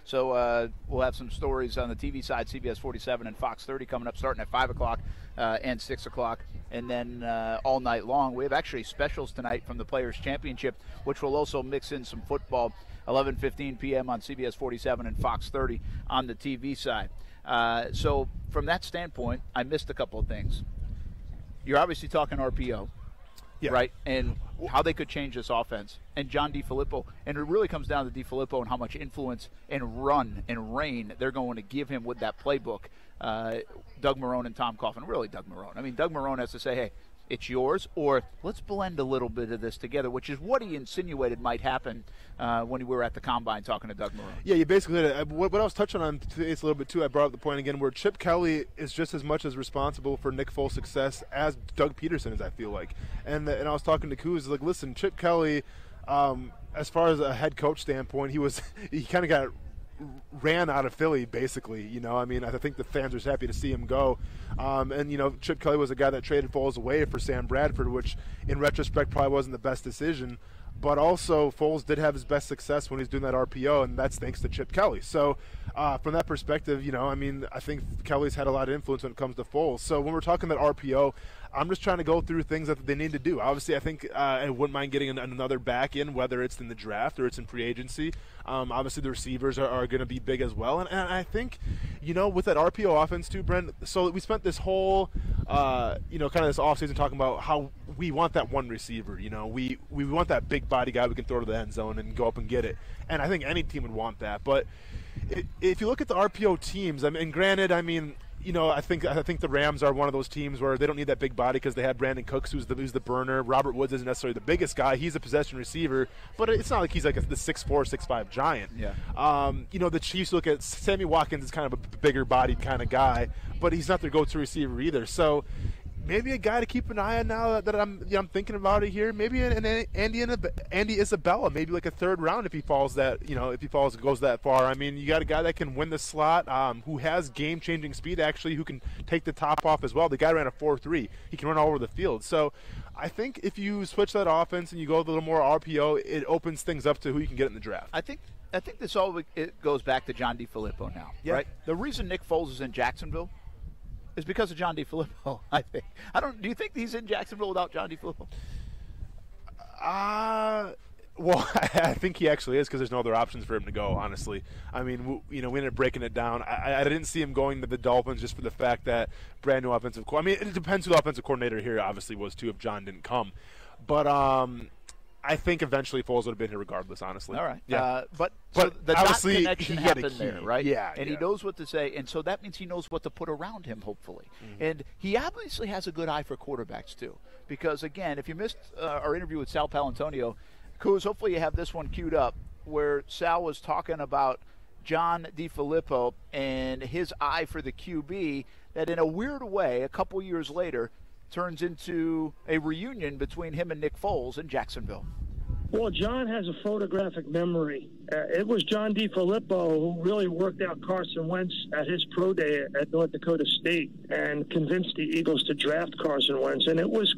So we'll have some stories on the TV side, CBS 47 and Fox 30 coming up, starting at 5 o'clock and 6 o'clock, and then all night long. We have actually specials tonight from the Players' Championship, which will also mix in some football, 11:15 p.m. on CBS 47 and Fox 30 on the TV side. So from that standpoint, I missed a couple of things. You're obviously talking RPO. Yeah. Right, and how they could change this offense. And John DeFilippo, and it really comes down to DeFilippo and how much influence and run and reign they're going to give him with that playbook. Doug Marrone and Tom Coughlin, really Doug Marrone. I mean, Doug Marrone has to say, hey, it's yours, or let's blend a little bit of this together, which is what he insinuated might happen when we were at the Combine talking to Doug Marrone. Yeah, you basically did it. What I was touching on today a little bit, too, I brought up the point again where Chip Kelly is just as much as responsible for Nick Foles' success as Doug Peterson is, I feel like. And I was talking to Kuz, like, listen, Chip Kelly, as far as a head coach standpoint, he kind of got ran out of Philly, basically. I mean, I think the fans are happy to see him go. And Chip Kelly was a guy that traded Foles away for Sam Bradford, which in retrospect probably wasn't the best decision. But also, Foles did have his best success when he's doing that RPO, and that's thanks to Chip Kelly. So from that perspective, I think Kelly's had a lot of influence when it comes to Foles. So when we're talking that RPO, I'm just trying to go through things that they need to do. Obviously, I think I wouldn't mind getting another back in, whether it's in the draft or it's in free agency. Obviously, the receivers are going to be big as well. And I think, with that RPO offense too, Brent, so we spent this whole, kind of this offseason talking about how we want that one receiver. We want that big body guy we can throw to the end zone and go up and get it. And I think any team would want that. But if you look at the RPO teams, and granted, I think the Rams are one of those teams where they don't need that big body because they have Brandon Cooks, who's the burner. Robert Woods isn't necessarily the biggest guy. He's a possession receiver, but it's not like he's like the 6'4", 6'5" giant. Yeah. The Chiefs look at Sammy Watkins is kind of a bigger bodied kind of guy, but he's not their go-to receiver either. So maybe a guy to keep an eye on now that I'm thinking about it here. Maybe an Andy Isabella, maybe like a third round if he falls goes that far. I mean, you got a guy that can win the slot, who has game-changing speed actually, who can take the top off as well. The guy ran a 4.3. He can run all over the field. So I think if you switch that offense and you go a little more RPO, it opens things up to who you can get in the draft. I think this it goes back to John DeFilippo now, right? The reason Nick Foles is in Jacksonville is because of John DeFilippo, I think. Do you think he's in Jacksonville without John DeFilippo? Well, I think he actually is because there's no other options for him to go, honestly. I mean, we ended up breaking it down. I didn't see him going to the Dolphins just for the fact that brand new offensive coordinator. I mean, it depends who the offensive coordinator here obviously was, too, if John didn't come. But I think eventually Foles would have been here regardless, honestly. All right. Yeah. But so the dot obviously connection he had a happened key. there, right? Yeah. And he knows what to say, and so that means he knows what to put around him, hopefully. Mm-hmm. And he obviously has a good eye for quarterbacks, too. Because, again, if you missed our interview with Sal Paolantonio, Kuz, hopefully you have this one queued up, where Sal was talking about John DeFilippo and his eye for the QB that in a weird way, a couple years later, turns into a reunion between him and Nick Foles in Jacksonville. Well, John has a photographic memory. It was John DeFilippo who really worked out Carson Wentz at his pro day at North Dakota State and convinced the Eagles to draft Carson Wentz. And it was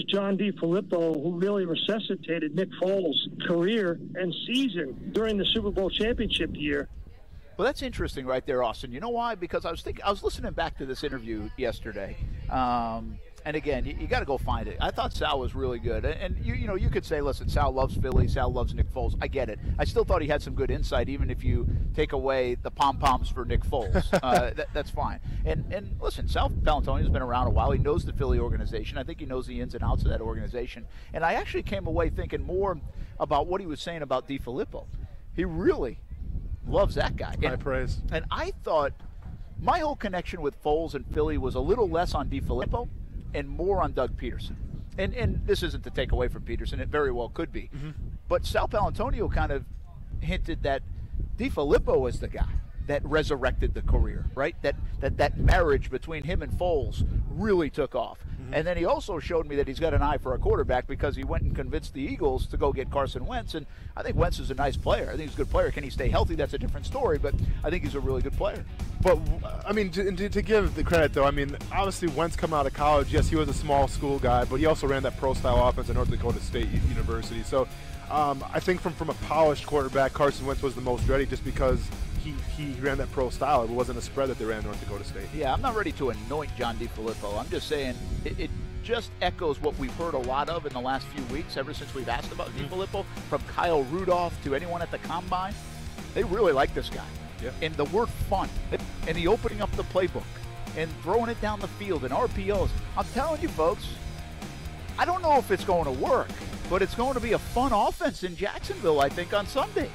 John DeFilippo who really resuscitated Nick Foles' career and season during the Super Bowl championship year. Well, that's interesting right there, Austin. You know why? Because I was listening back to this interview yesterday. And again, you got to go find it. I thought Sal was really good. And you could say, listen, Sal loves Philly, Sal loves Nick Foles. I get it. I still thought he had some good insight, even if you take away the pom-poms for Nick Foles. That's fine. And listen, Sal Paolantonio's been around a while. He knows the Philly organization. I think he knows the ins and outs of that organization. And I actually came away thinking more about what he was saying about DeFilippo. He really loves that guy. High praise. And I thought my whole connection with Foles and Philly was a little less on DeFilippo and more on Doug Peterson. And this isn't to take away from Peterson. It very well could be. Mm-hmm. But Sal Paolantonio kind of hinted that DeFilippo was the guy that resurrected the career, right? That marriage between him and Foles really took off. Mm-hmm. And then he also showed me that he's got an eye for a quarterback because he went and convinced the Eagles to go get Carson Wentz. And I think Wentz is a nice player. I think he's a good player. Can he stay healthy? That's a different story. But I think he's a really good player. But, I mean, to give the credit, though, I mean, obviously Wentz coming out of college, yes, he was a small school guy, but he also ran that pro-style offense at North Dakota State University. So I think from a polished quarterback, Carson Wentz was the most ready just because he ran that pro style. It wasn't a spread that they ran at North Dakota State. Yeah, I'm not ready to anoint John DeFilippo. I'm just saying it just echoes what we've heard a lot of in the last few weeks, ever since we've asked about DeFilippo, from Kyle Rudolph to anyone at the Combine. They really like this guy. Yeah. And the word fun, and the opening up the playbook, and throwing it down the field, and RPOs. I'm telling you, folks, I don't know if it's going to work, but it's going to be a fun offense in Jacksonville, I think, on Sundays.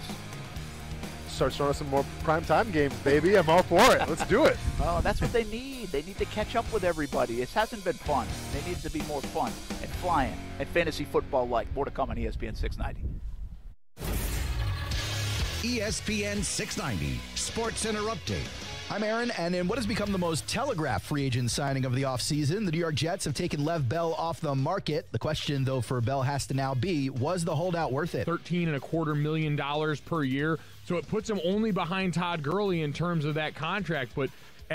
Start showing us some more primetime games, baby. I'm all for it. Let's do it. Oh, that's what they need. They need to catch up with everybody. It hasn't been fun. They need to be more fun and flying and fantasy football-like. More to come on ESPN 690. ESPN 690 Sports Center Update. I'm Aaron, and in what has become the most telegraphed free agent signing of the offseason, the New York Jets have taken Lev Bell off the market. The question, though, for Bell has to now be, was the holdout worth it? $13.25 million per year, so it puts him only behind Todd Gurley in terms of that contract, but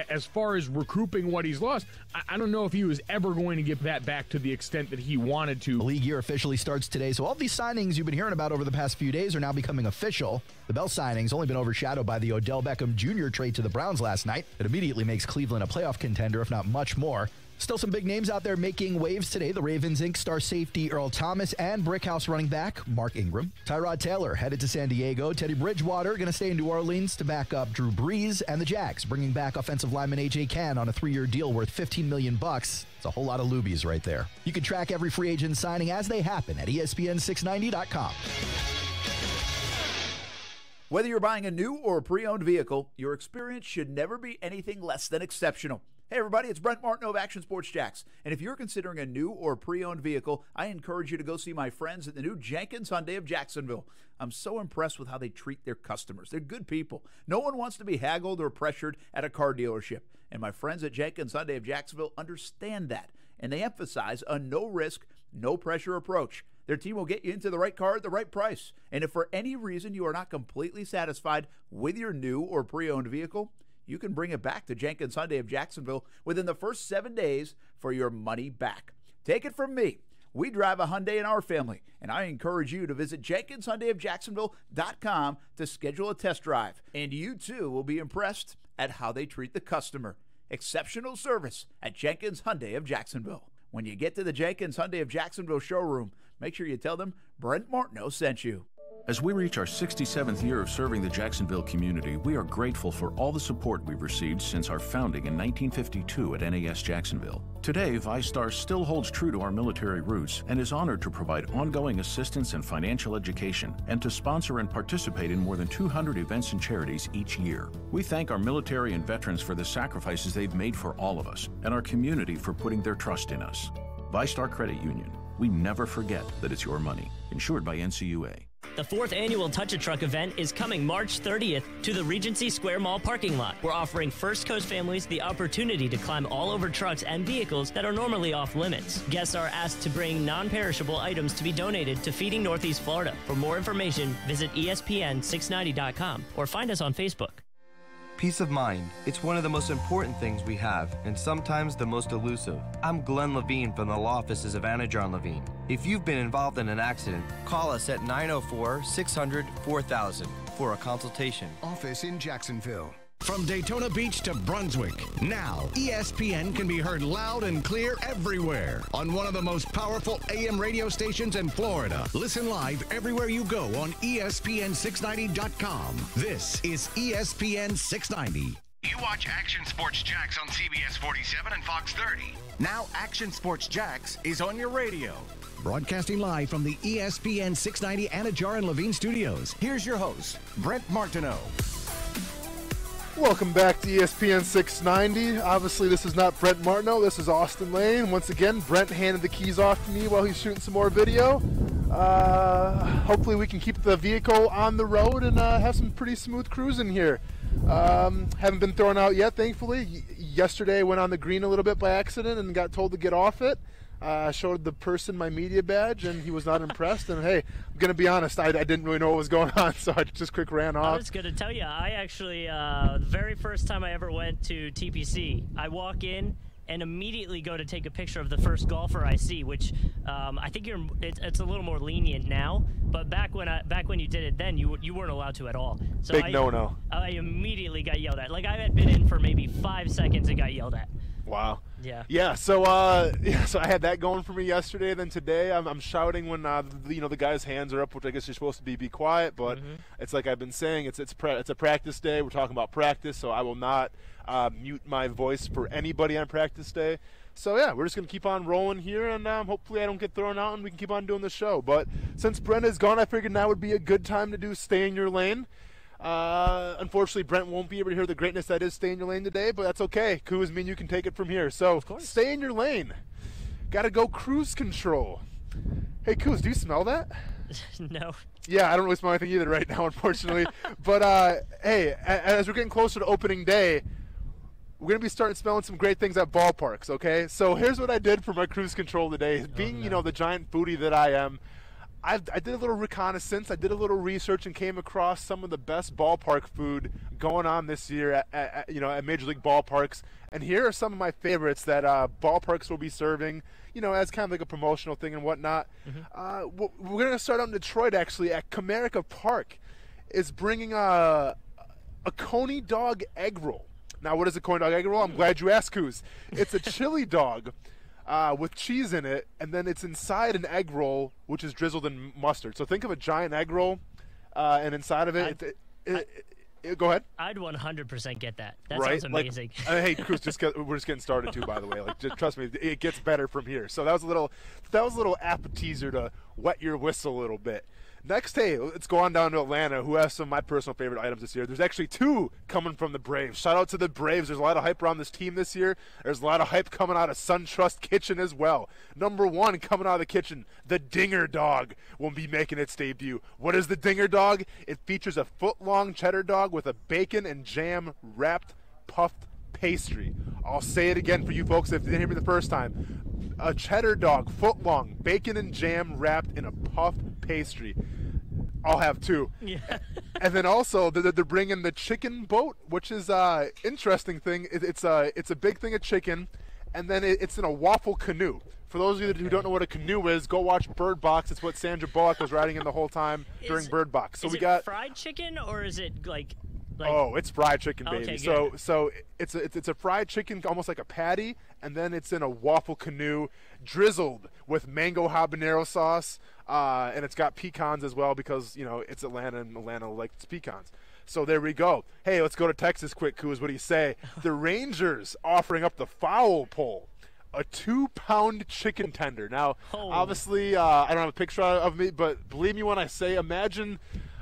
as far as recouping what he's lost, I don't know if he was ever going to get that back to the extent that he wanted to. The league year officially starts today, so all these signings you've been hearing about over the past few days are now becoming official. The Bell signing's only been overshadowed by the Odell Beckham Jr. trade to the Browns last night. It immediately makes Cleveland a playoff contender, if not much more. Still some big names out there making waves today. The Ravens Inc. star safety Earl Thomas and Brickhouse running back Mark Ingram. Tyrod Taylor headed to San Diego. Teddy Bridgewater going to stay in New Orleans to back up Drew Brees. And the Jags bringing back offensive lineman A.J. Cann on a 3-year deal worth $15 million. It's a whole lot of lubies right there. You can track every free agent signing as they happen at ESPN690.com. Whether you're buying a new or a pre-owned vehicle, your experience should never be anything less than exceptional. Hey everybody, it's Brent Martineau of Action Sports Jacks. And if you're considering a new or pre-owned vehicle, I encourage you to go see my friends at the new Jenkins Hyundai of Jacksonville. I'm so impressed with how they treat their customers. They're good people. No one wants to be haggled or pressured at a car dealership. And my friends at Jenkins Hyundai of Jacksonville understand that. And they emphasize a no-risk, no-pressure approach. Their team will get you into the right car at the right price. And if for any reason you are not completely satisfied with your new or pre-owned vehicle, you can bring it back to Jenkins Hyundai of Jacksonville within the first 7 days for your money back. Take it from me. We drive a Hyundai in our family, and I encourage you to visit JenkinsHyundaiofJacksonville.com to schedule a test drive. And you, too, will be impressed at how they treat the customer. Exceptional service at Jenkins Hyundai of Jacksonville. When you get to the Jenkins Hyundai of Jacksonville showroom, make sure you tell them Brent Martineau sent you. As we reach our 67th year of serving the Jacksonville community, we are grateful for all the support we've received since our founding in 1952 at NAS Jacksonville. Today, ViStar still holds true to our military roots and is honored to provide ongoing assistance and financial education and to sponsor and participate in more than 200 events and charities each year. We thank our military and veterans for the sacrifices they've made for all of us and our community for putting their trust in us. ViStar Credit Union. We never forget that it's your money. Insured by NCUA. The 4th annual Touch a Truck event is coming March 30th to the Regency Square Mall parking lot. We're offering First Coast families the opportunity to climb all over trucks and vehicles that are normally off limits. Guests are asked to bring non-perishable items to be donated to Feeding Northeast Florida. For more information, visit ESPN690.com or find us on Facebook. Peace of mind. It's one of the most important things we have, and sometimes the most elusive. I'm Glenn Levine from the law offices of Anna Jar Levine. If you've been involved in an accident, call us at 904-600-4000 for a consultation. Office in Jacksonville. From Daytona Beach to Brunswick, now ESPN can be heard loud and clear everywhere on one of the most powerful AM radio stations in Florida. Listen live everywhere you go on ESPN690.com. This is ESPN 690. You watch Action Sports Jax on CBS 47 and Fox 30. Now Action Sports Jax is on your radio. Broadcasting live from the ESPN 690 Anna Jar and Levine studios. Here's your host, Brent Martineau. Welcome back to ESPN 690. Obviously, this is not Brent Martineau. This is Austin Lane. Once again, Brent handed the keys off to me while he's shooting some more video. Hopefully, we can keep the vehicle on the road and have some pretty smooth cruising here. Haven't been thrown out yet, thankfully. Yesterday, I went on the green a little bit by accident and got told to get off it. I showed the person my media badge, and he was not impressed. And, hey, I'm going to be honest, I didn't really know what was going on, so I just quick ran off. I was going to tell you, I actually, the very first time I ever went to TPC, I walk in and immediately go to take a picture of the first golfer I see, which I think it's a little more lenient now. But back when you did it then, you weren't allowed to at all. So Big no-no. I immediately got yelled at. Like, I had been in for maybe 5 seconds and got yelled at. Wow. Yeah. Yeah. So I had that going for me yesterday. Then today, I'm shouting when the guy's hands are up, which I guess you're supposed to be quiet. But it's like I've been saying, it's a practice day. We're talking about practice, so I will not mute my voice for anybody on practice day. So yeah, we're just gonna keep on rolling here, and hopefully I don't get thrown out, and we can keep on doing the show. But since Brent is gone, I figured now would be a good time to do Stay in Your Lane. Unfortunately, Brent won't be able to hear the greatness that is Stay in Your Lane today, but that's okay. Kuz, mean you can take it from here. So, stay in your lane. Gotta go cruise control. Hey, Kuz, do you smell that? No. Yeah, I don't really smell anything either right now, unfortunately. But, hey, as we're getting closer to opening day, we're going to be starting smelling some great things at ballparks, okay? So here's what I did for my cruise control today. Being, the giant foodie that I am, I did a little reconnaissance. I did a little research and came across some of the best ballpark food going on this year at Major League ballparks. And here are some of my favorites that ballparks will be serving, as kind of like a promotional thing and whatnot. We're going to start out in Detroit, actually, at Comerica Park. Is bringing a Coney dog egg roll. Now, what is a Coney dog egg roll? I'm glad you asked, Kuz. It's a chili dog with cheese in it, and then it's inside an egg roll, which is drizzled in mustard. So think of a giant egg roll, and inside of it, go ahead. I'd 100% get that. That right? sounds amazing. Hey, Kuz, we're just getting started too, by the way. Like, just trust me, it gets better from here. So that was a little appetizer to wet your whistle a little bit. Next, hey, let's go on down to Atlanta, who has some of my personal favorite items this year. There's actually two coming from the Braves. Shout out to the Braves. There's a lot of hype around this team this year. There's a lot of hype coming out of SunTrust Kitchen as well. Number one coming out of the kitchen, the Dinger Dog will be making its debut. What is the Dinger Dog? It features a foot-long cheddar dog with a bacon and jam wrapped puffed pastry. I'll say it again for you folks if you didn't hear me the first time. A cheddar dog, foot-long, bacon and jam wrapped in a puffed pastry. I'll have two. Yeah. And then also they're bringing the chicken boat, which is interesting thing. It's a big thing of chicken, and then it's in a waffle canoe. For those of you who don't know what a canoe is, go watch Bird Box. It's what Sandra Bullock was riding in the whole time during Bird Box. So is we it got fried chicken, or is it like Oh, it's fried chicken, baby. Okay, So it's a fried chicken, almost like a patty, and then it's in a waffle canoe, drizzled with mango habanero sauce, and it's got pecans as well because it's Atlanta and Atlanta likes pecans. So there we go. Hey, let's go to Texas quick, Kuz. What do you say? The Rangers offering up the foul pole. A 2-pound chicken tender. Now, obviously, I don't have a picture of me, but believe me when I say, imagine.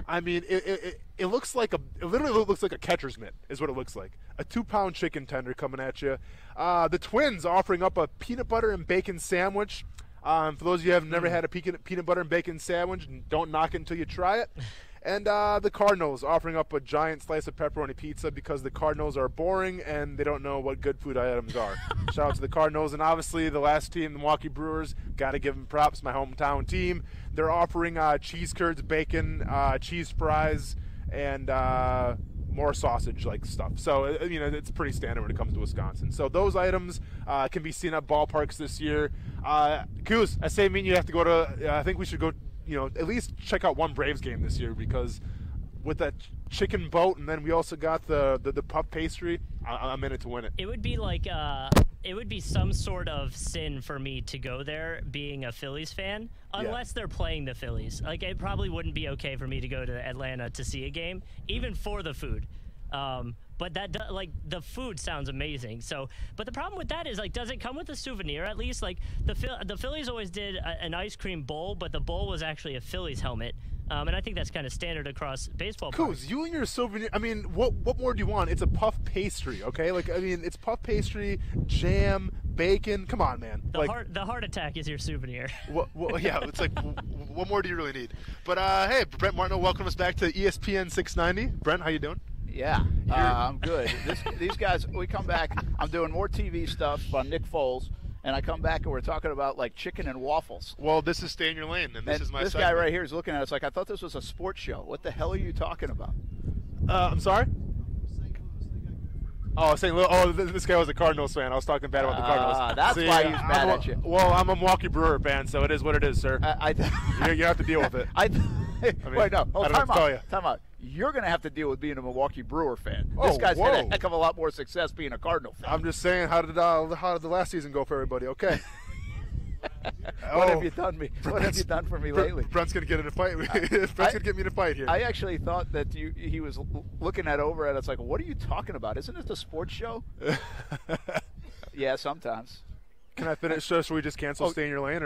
I mean, it looks like it literally looks like a catcher's mitt is what it looks like. A 2-pound chicken tender coming at you. The Twins offering up a peanut butter and bacon sandwich. For those of you who have never had a peanut butter and bacon sandwich, don't knock it until you try it. And the Cardinals offering up a giant slice of pepperoni pizza because the Cardinals are boring and they don't know what good food items are. Shout out to the Cardinals. And obviously the last team, the Milwaukee Brewers, got to give them props, my hometown team. They're offering cheese curds, bacon, cheese fries, and more sausage-like stuff. So, it's pretty standard when it comes to Wisconsin. So those items can be seen at ballparks this year. Kuz, I say you have to go to, I think we should go, at least check out one Braves game this year because with that chicken boat and then we also got the puff pastry, I'm in it to win it. It would be like it would be some sort of sin for me to go there being a Phillies fan unless they're playing the Phillies. Like it probably wouldn't be okay for me to go to Atlanta to see a game, even for the food. But the food sounds amazing. So, but the problem with that is does it come with a souvenir at least? Like the Phillies always did an ice cream bowl, but the bowl was actually a Phillies helmet. And I think that's kind of standard across baseball. Kuz, you and your souvenir. I mean, what more do you want? It's a puff pastry, okay? It's puff pastry, jam, bacon. Come on, man. The heart attack is your souvenir. Well, yeah. It's like, what more do you really need? But hey, Brent Martineau, welcome us back to ESPN 690. Brent, how you doing? Yeah, I'm good. These guys, we come back. I'm doing more TV stuff on Nick Foles, and I come back and we're talking about chicken and waffles. Well, this is Stay in Your Lane, and this is my This segment. guy right here is looking at us like, I thought this was a sports show. What the hell are you talking about? I'm sorry? This guy was a Cardinals fan. I was talking bad about the Cardinals. That's why he's mad at you. Well, I'm a Milwaukee Brewer fan, so it is what it is, sir. You have to deal with it. Wait, no. Time out. You're going to have to deal with being a Milwaukee Brewer fan. This guy's had a heck of a lot more success being a Cardinal fan. I'm just saying, how did the last season go for everybody? Okay. What have you done me? What have you done for me lately? Brent's going to get in a fight. Brent's going to get me in a fight here. I actually thought that he was looking over at us like, what are you talking about? Isn't this a sports show? Yeah, sometimes. Can I finish? So should we just cancel Stay in Your Lane?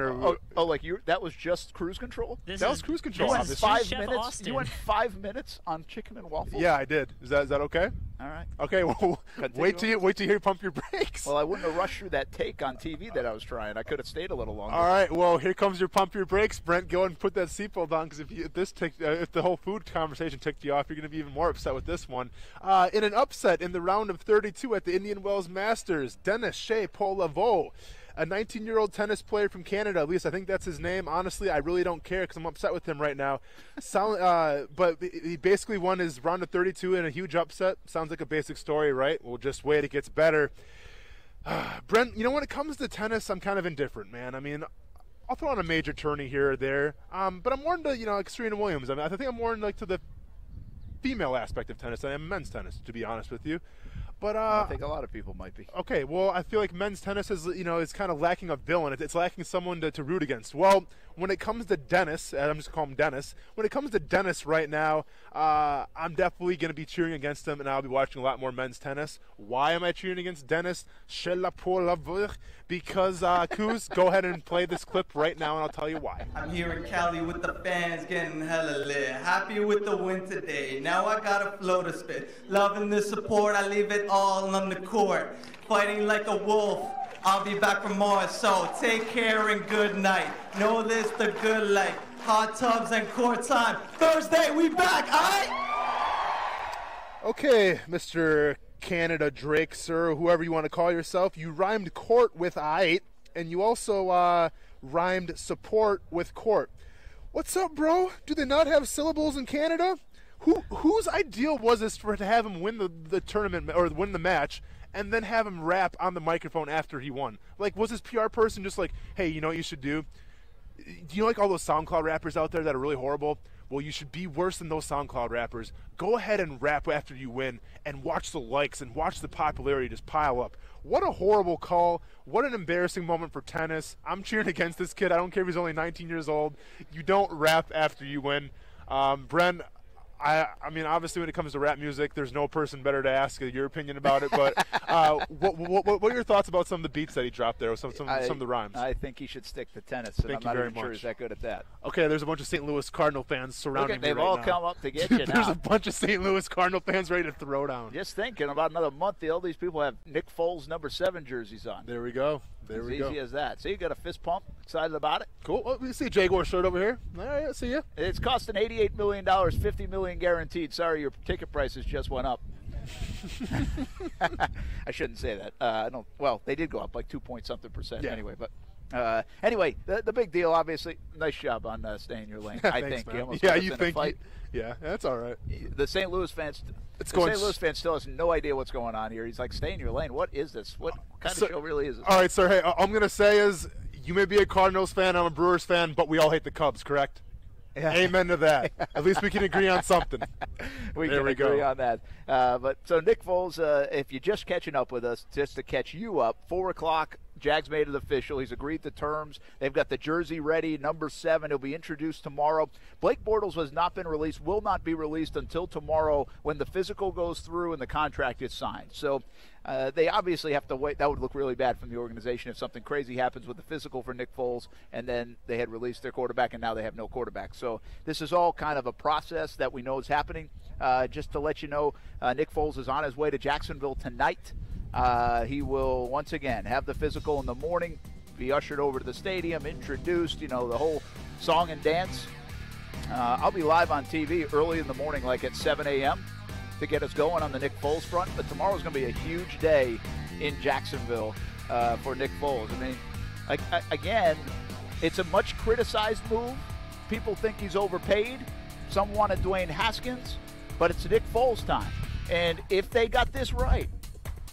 That was just cruise control? That was cruise control. You went 5 minutes. You went 5 minutes on chicken and waffles? Yeah, I did. Is that okay? All right. Okay. Well, wait till you pump your brakes. Well, I wouldn't have rushed through that take on TV that I was trying. I could have stayed a little longer. All right. Well, here comes your pump your brakes, Brent. Go and put that seatbelt on because if the whole food conversation ticked you off, you're going to be even more upset with this one. In an upset in the round of 32 at the Indian Wells Masters, Dennis Shea Poilevaux, a 19-year-old tennis player from Canada, at least I think that's his name. Honestly, I really don't care because I'm upset with him right now. But he basically won his round of 32 in a huge upset. Sounds like a basic story, right? Well, just wait, it gets better. Brent, when it comes to tennis, I'm kind of indifferent, man. I mean, I'll throw on a major tourney here or there. But I'm more into, Serena Williams. I think I'm more into the female aspect of tennis than I am men's tennis, to be honest with you. But I think a lot of people might be. Okay, well, I feel like men's tennis is kind of lacking a villain. It's lacking someone to root against. Well, when it comes to Dennis, and I'm just going to call him Dennis, when it comes to Dennis right now, I'm definitely going to be cheering against him, and I'll be watching a lot more men's tennis. Why am I cheering against Dennis? Because, Kuz, go ahead and play this clip right now, and I'll tell you why. I'm here in Cali with the fans getting hella lit. Happy with the win today. Now I got a flow to spit. Loving the support, I leave it all on the court. Fighting like a wolf. I'll be back for more, so take care and good night. Know this the good life. Hot tubs and court time. Thursday, we back, alright? Okay, Mr. Canada Drake, sir, whoever you want to call yourself, you rhymed court with aight, and you also rhymed support with court. What's up, bro? Do they not have syllables in Canada? Whose idea was this to have him win the tournament or win the match and then have him rap on the microphone after he won? Like, was his PR person just like, hey, you know what you should do? Do you know like all those SoundCloud rappers out there that are really horrible? well, you should be worse than those SoundCloud rappers. Go ahead and rap after you win and watch the likes and watch the popularity just pile up. What a horrible call. What an embarrassing moment for tennis. I'm cheering against this kid. I don't care if he's only 19 years old. You don't rap after you win. Bren, I mean, obviously when it comes to rap music, there's no person better to ask your opinion about it. But what are your thoughts about some of the beats that he dropped there, or some of the rhymes? I think he should stick to tennis, and I'm not even sure he's that good at that. Okay, there's a bunch of St. Louis Cardinal fans surrounding me right now. They've all come up to get you now. There's a bunch of St. Louis Cardinal fans ready to throw down. Just think, in about another month, all these people have Nick Foles number 7 jerseys on. There we go. There we go. Easy as that. See, you got a fist pump. Excited about it? Cool. Oh, we see a Jaguar shirt over here. All right, I see you. It's costing $88 million, $50 million guaranteed. Sorry, your ticket prices just went up. I shouldn't say that. I don't. Well, they did go up like 2-point-something% anyway. But anyway, the big deal, obviously. Nice job on staying in your lane. I Thanks, think. Man. You think? Yeah, that's all right. The St. Louis fans. St. Louis fan still has no idea what's going on here. He's like, stay in your lane. What is this? What kind of show really is this? All right, sir. Hey, all I'm going to say is you may be a Cardinals fan, I'm a Brewers fan, but we all hate the Cubs, correct? Yeah. Amen to that. At least we can agree on something. We can agree on that. But so Nick Foles, if you're just catching up with us, just to catch you up, 4 o'clock, Jags made it official. He's agreed to terms. They've got the jersey ready, number 7. He'll be introduced tomorrow. Blake Bortles has not been released, will not be released until tomorrow when the physical goes through and the contract is signed. So they obviously have to wait. That would look really bad from the organization if something crazy happens with the physical for Nick Foles and then they had released their quarterback and now they have no quarterback. So this is all kind of a process that we know is happening. Just to let you know, Nick Foles is on his way to Jacksonville tonight. He will once again have the physical in the morning, be ushered over to the stadium, introduced, the whole song and dance. I'll be live on TV early in the morning, like at 7 a.m. to get us going on the Nick Foles front. But tomorrow's going to be a huge day in Jacksonville for Nick Foles. I mean, again, it's a much criticized move. People think he's overpaid. Some wanted Dwayne Haskins, but it's Nick Foles time. And if they got this right,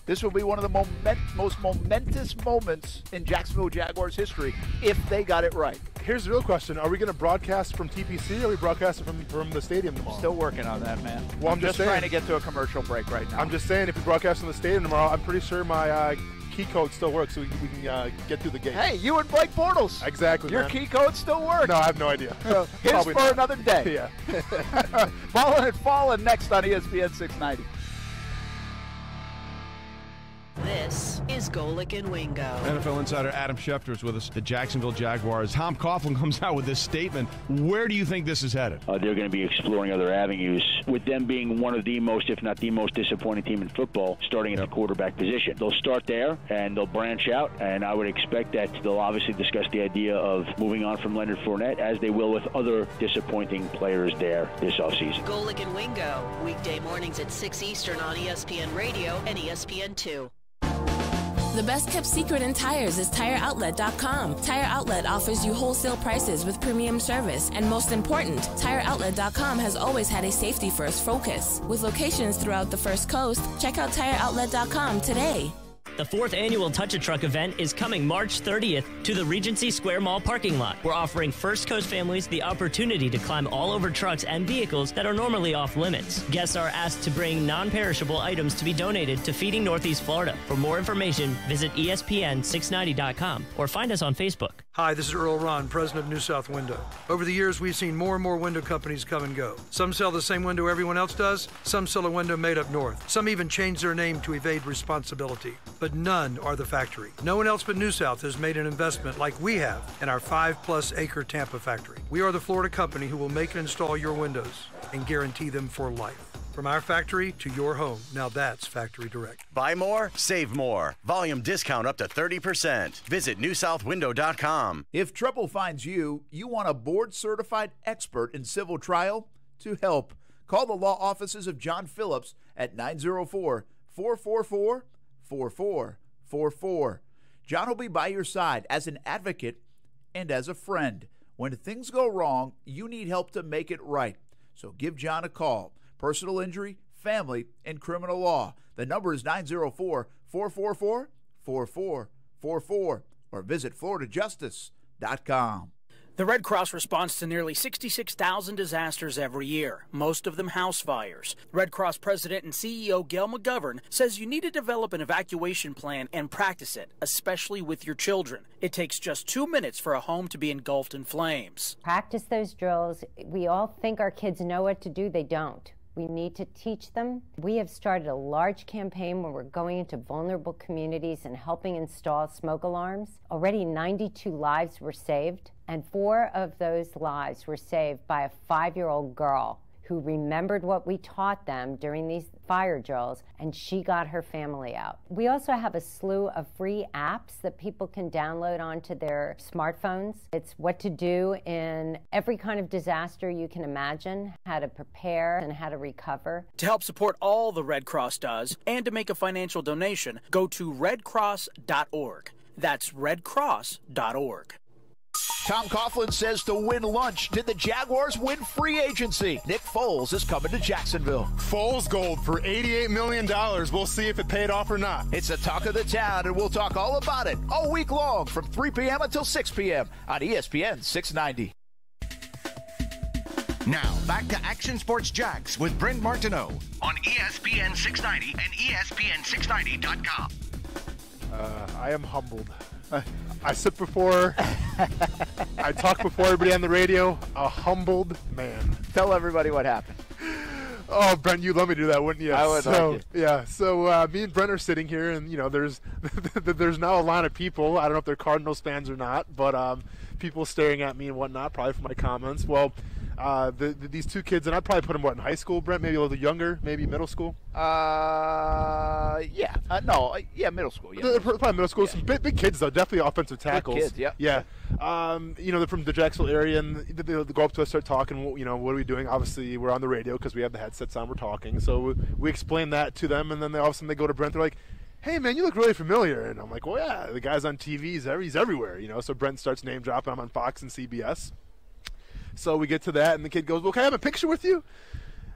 this will be one of the most momentous moments in Jacksonville Jaguars history if they got it right. Here's the real question. Are we going to broadcast from TPC or are we broadcasting from the stadium tomorrow? Still working on that, man. Well, I'm just trying to get to a commercial break right now. I'm just saying if we broadcast from the stadium tomorrow, I'm pretty sure my key code still works so we can get through the gate. Hey, you and Blake Bortles. Exactly, Your key code still works. No, I have no idea. His for not. Another day. Yeah. Ballin' and Fallin' next on ESPN 690. This is Golick and Wingo. NFL insider Adam Schefter is with us. The Jacksonville Jaguars. Tom Coughlin comes out with this statement. Where do you think this is headed? They're going to be exploring other avenues, with them being one of the most, if not the most disappointing team in football, starting at the quarterback position. They'll start there, and they'll branch out, and I would expect that they'll obviously discuss the idea of moving on from Leonard Fournette, as they will with other disappointing players there this offseason. Golick and Wingo, weekday mornings at 6 Eastern on ESPN Radio and ESPN2. The best kept secret in tires is TireOutlet.com. Tire Outlet offers you wholesale prices with premium service. And most important, TireOutlet.com has always had a safety-first focus. With locations throughout the First Coast, check out TireOutlet.com today. The 4th annual Touch a Truck event is coming March 30th to the Regency Square Mall parking lot. We're offering First Coast families the opportunity to climb all over trucks and vehicles that are normally off limits. Guests are asked to bring non-perishable items to be donated to Feeding Northeast Florida. For more information, visit ESPN690.com or find us on Facebook. Hi, this is Earl Ron, president of New South Window. Over the years, we've seen more and more window companies come and go. Some sell the same window everyone else does. Some sell a window made up north. Some even change their name to evade responsibility. But none are the factory. No one else but New South has made an investment like we have in our 5+ acre Tampa factory. We are the Florida company who will make and install your windows and guarantee them for life. From our factory to your home. Now that's Factory Direct. Buy more, save more. Volume discount up to 30%. Visit newsouthwindow.com. If trouble finds you, you want a board-certified expert in civil trial to help. Call the law offices of John Phillips at 904-444-4444. John will be by your side as an advocate and as a friend. When things go wrong, you need help to make it right. So give John a call. Personal injury, family, and criminal law. The number is 904-444-4444 or visit floridajustice.com. The Red Cross responds to nearly 66,000 disasters every year, most of them house fires. Red Cross President and CEO Gail McGovern says you need to develop an evacuation plan and practice it, especially with your children. It takes just 2 minutes for a home to be engulfed in flames. Practice those drills. We all think our kids know what to do. They don't. We need to teach them. We have started a large campaign where we're going into vulnerable communities and helping install smoke alarms. Already 92 lives were saved, and 4 of those lives were saved by a 5-year-old girl who remembered what we taught them during these fire drills, and she got her family out. We also have a slew of free apps that people can download onto their smartphones. It's what to do in every kind of disaster you can imagine, how to prepare and how to recover. To help support all the Red Cross does and to make a financial donation, go to redcross.org. That's redcross.org. Tom Coughlin says to win lunch. Did the Jaguars win free agency? Nick Foles is coming to Jacksonville. Foles gold for $88 million. We'll see if it paid off or not. It's the talk of the town, and we'll talk all about it all week long from 3 p.m. until 6 p.m. on ESPN 690. Now, back to Action Sports Jax with Brent Martineau on ESPN 690 and ESPN690.com. I am humbled. I sit before, I talk before everybody on the radio, a humbled man. Tell everybody what happened. Oh, Brent, you'd let me do that, wouldn't you? I would. So, yeah, so me and Brent are sitting here, and, there's now a line of people. I don't know if they're Cardinals fans or not, but people staring at me and whatnot, probably for my comments. Well, these 2 kids, and I'd probably put them, in high school, Brent? Maybe a little younger, maybe middle school? Middle school. Yeah, They're probably middle school. Yeah. Some big kids, though. Definitely offensive tackles. Big kids, yeah. Yeah. They're from the Jacksonville area, and they'll go up to us, start talking. What are we doing? Obviously, we're on the radio because we have the headsets on. We're talking. So we explain that to them, and then all of a sudden they go to Brent. They're like, hey, man, you look really familiar. And I'm like, well, yeah, the guy's on TV. He's everywhere, So Brent starts name dropping. I'm on Fox and CBS. So we get to that, and the kid goes, well, can I have a picture with you?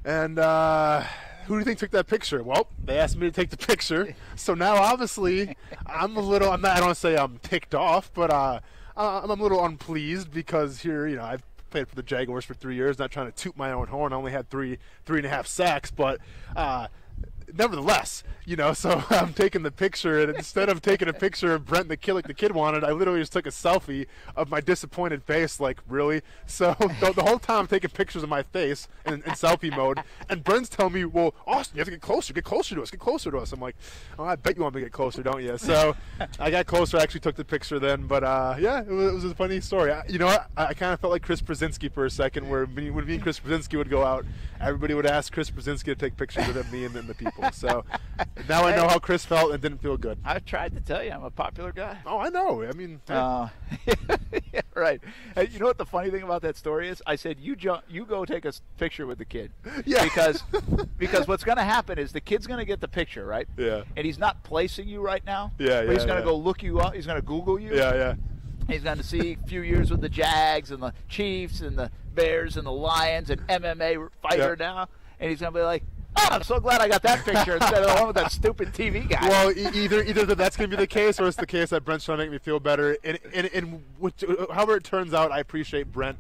And who do you think took that picture? Well, they asked me to take the picture. So now, obviously, I don't want to say I'm ticked off, but I'm a little unpleased because here, I've played for the Jaguars for 3 years, not trying to toot my own horn. I only had three and a half sacks, but nevertheless, so I'm taking the picture, and instead of taking a picture of Brent, the kid like the kid wanted, I literally just took a selfie of my disappointed face, like, really? So the whole time I'm taking pictures of my face in selfie mode, and Brent's telling me, well, Austin, you have to get closer to us. I'm like, oh, I bet you want me to get closer, don't you? So I got closer, I actually took the picture then, but it was a funny story. I kind of felt like Chris Brzezinski for a second, where when me and Chris Brzezinski would go out, everybody would ask Chris Brzezinski to take pictures with me and then the people. So now I know how Chris felt, and it didn't feel good. I tried to tell you, I'm a popular guy. Oh, I know. I mean, yeah, right. Hey, you know what the funny thing about that story is? I said, you go take a picture with the kid. Yeah. Because what's going to happen is the kid's going to get the picture, right? Yeah. And he's not placing you right now. Yeah, but he's going to go look you up. He's going to Google you. Yeah. He's going to see a few years with the Jags and the Chiefs and the Bears and the Lions and MMA fighter now. And he's going to be like, oh, I'm so glad I got that picture instead of the one with that stupid TV guy. Well, either that's going to be the case, or it's the case that Brent's trying to make me feel better. And however it turns out, I appreciate Brent,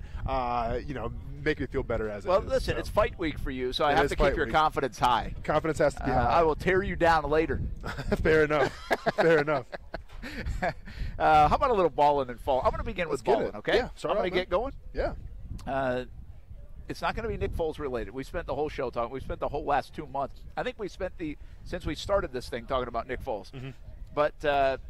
make me feel better as it is. Well, listen, it's fight week for you, so I have to keep your confidence high. Confidence has to be high. I will tear you down later. Fair enough. How about a little balling and fall? I'm going to begin with balling, okay? Yeah, I'm going to get going. Yeah. It's not going to be Nick Foles related. We spent the whole show talking. We spent the whole last 2 months. I think we spent since we started this thing talking about Nick Foles. Mm-hmm. But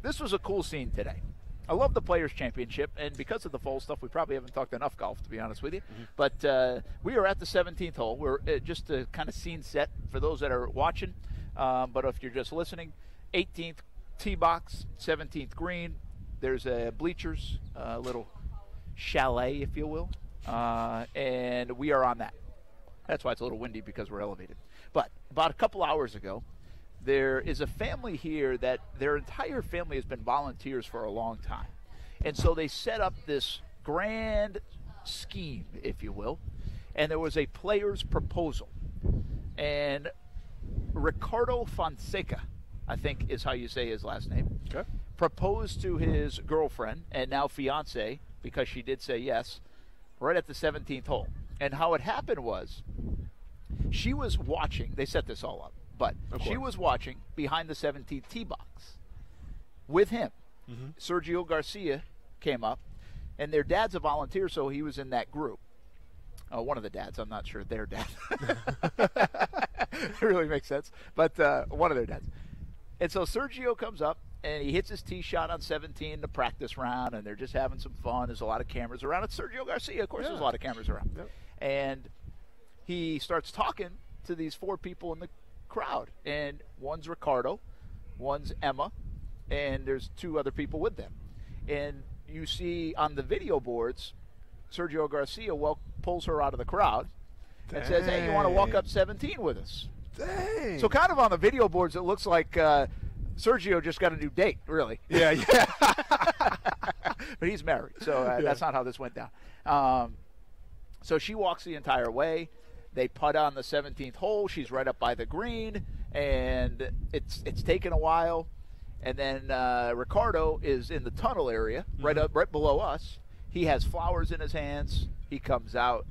this was a cool scene today. I love the Players' Championship, and because of the Foles stuff, we probably haven't talked enough golf, to be honest with you. Mm-hmm. But we are at the 17th hole. We're just a kind of scene set for those that are watching. But if you're just listening, 18th tee box, 17th green. There's bleachers, a little chalet, if you will. And we are on that. That's why it's a little windy, because we're elevated. But about a couple hours ago, there is a family here that their entire family has been volunteers for a long time. And so they set up this grand scheme, if you will. And there was a player's proposal. And Ricardo Fonseca, I think is how you say his last name, okay, proposed to his girlfriend and now fiance, because she did say yes right at the 17th hole. And how it happened was she was watching. They set this all up. But she was watching behind the 17th tee box with him. Mm-hmm. Sergio Garcia came up, and their dad's a volunteer, so he was in that group. One of the dads. I'm not sure their dad. It really makes sense. But one of their dads. And so Sergio comes up, and he hits his tee shot on 17 in the practice round, and they're just having some fun. There's a lot of cameras around. It's Sergio Garcia. Of course, there's a lot of cameras around. Yep. And he starts talking to these 4 people in the crowd. And one's Ricardo, one's Emma, and there's 2 other people with them. And you see on the video boards, Sergio Garcia pulls her out of the crowd and says, hey, you want to walk up 17 with us? Dang. So kind of on the video boards, it looks like Sergio just got a new date, really. Yeah. But he's married, so that's not how this went down. So she walks the entire way. They putt on the 17th hole. She's right up by the green, and it's taken a while. And then Ricardo is in the tunnel area, right below us. He has flowers in his hands. He comes out,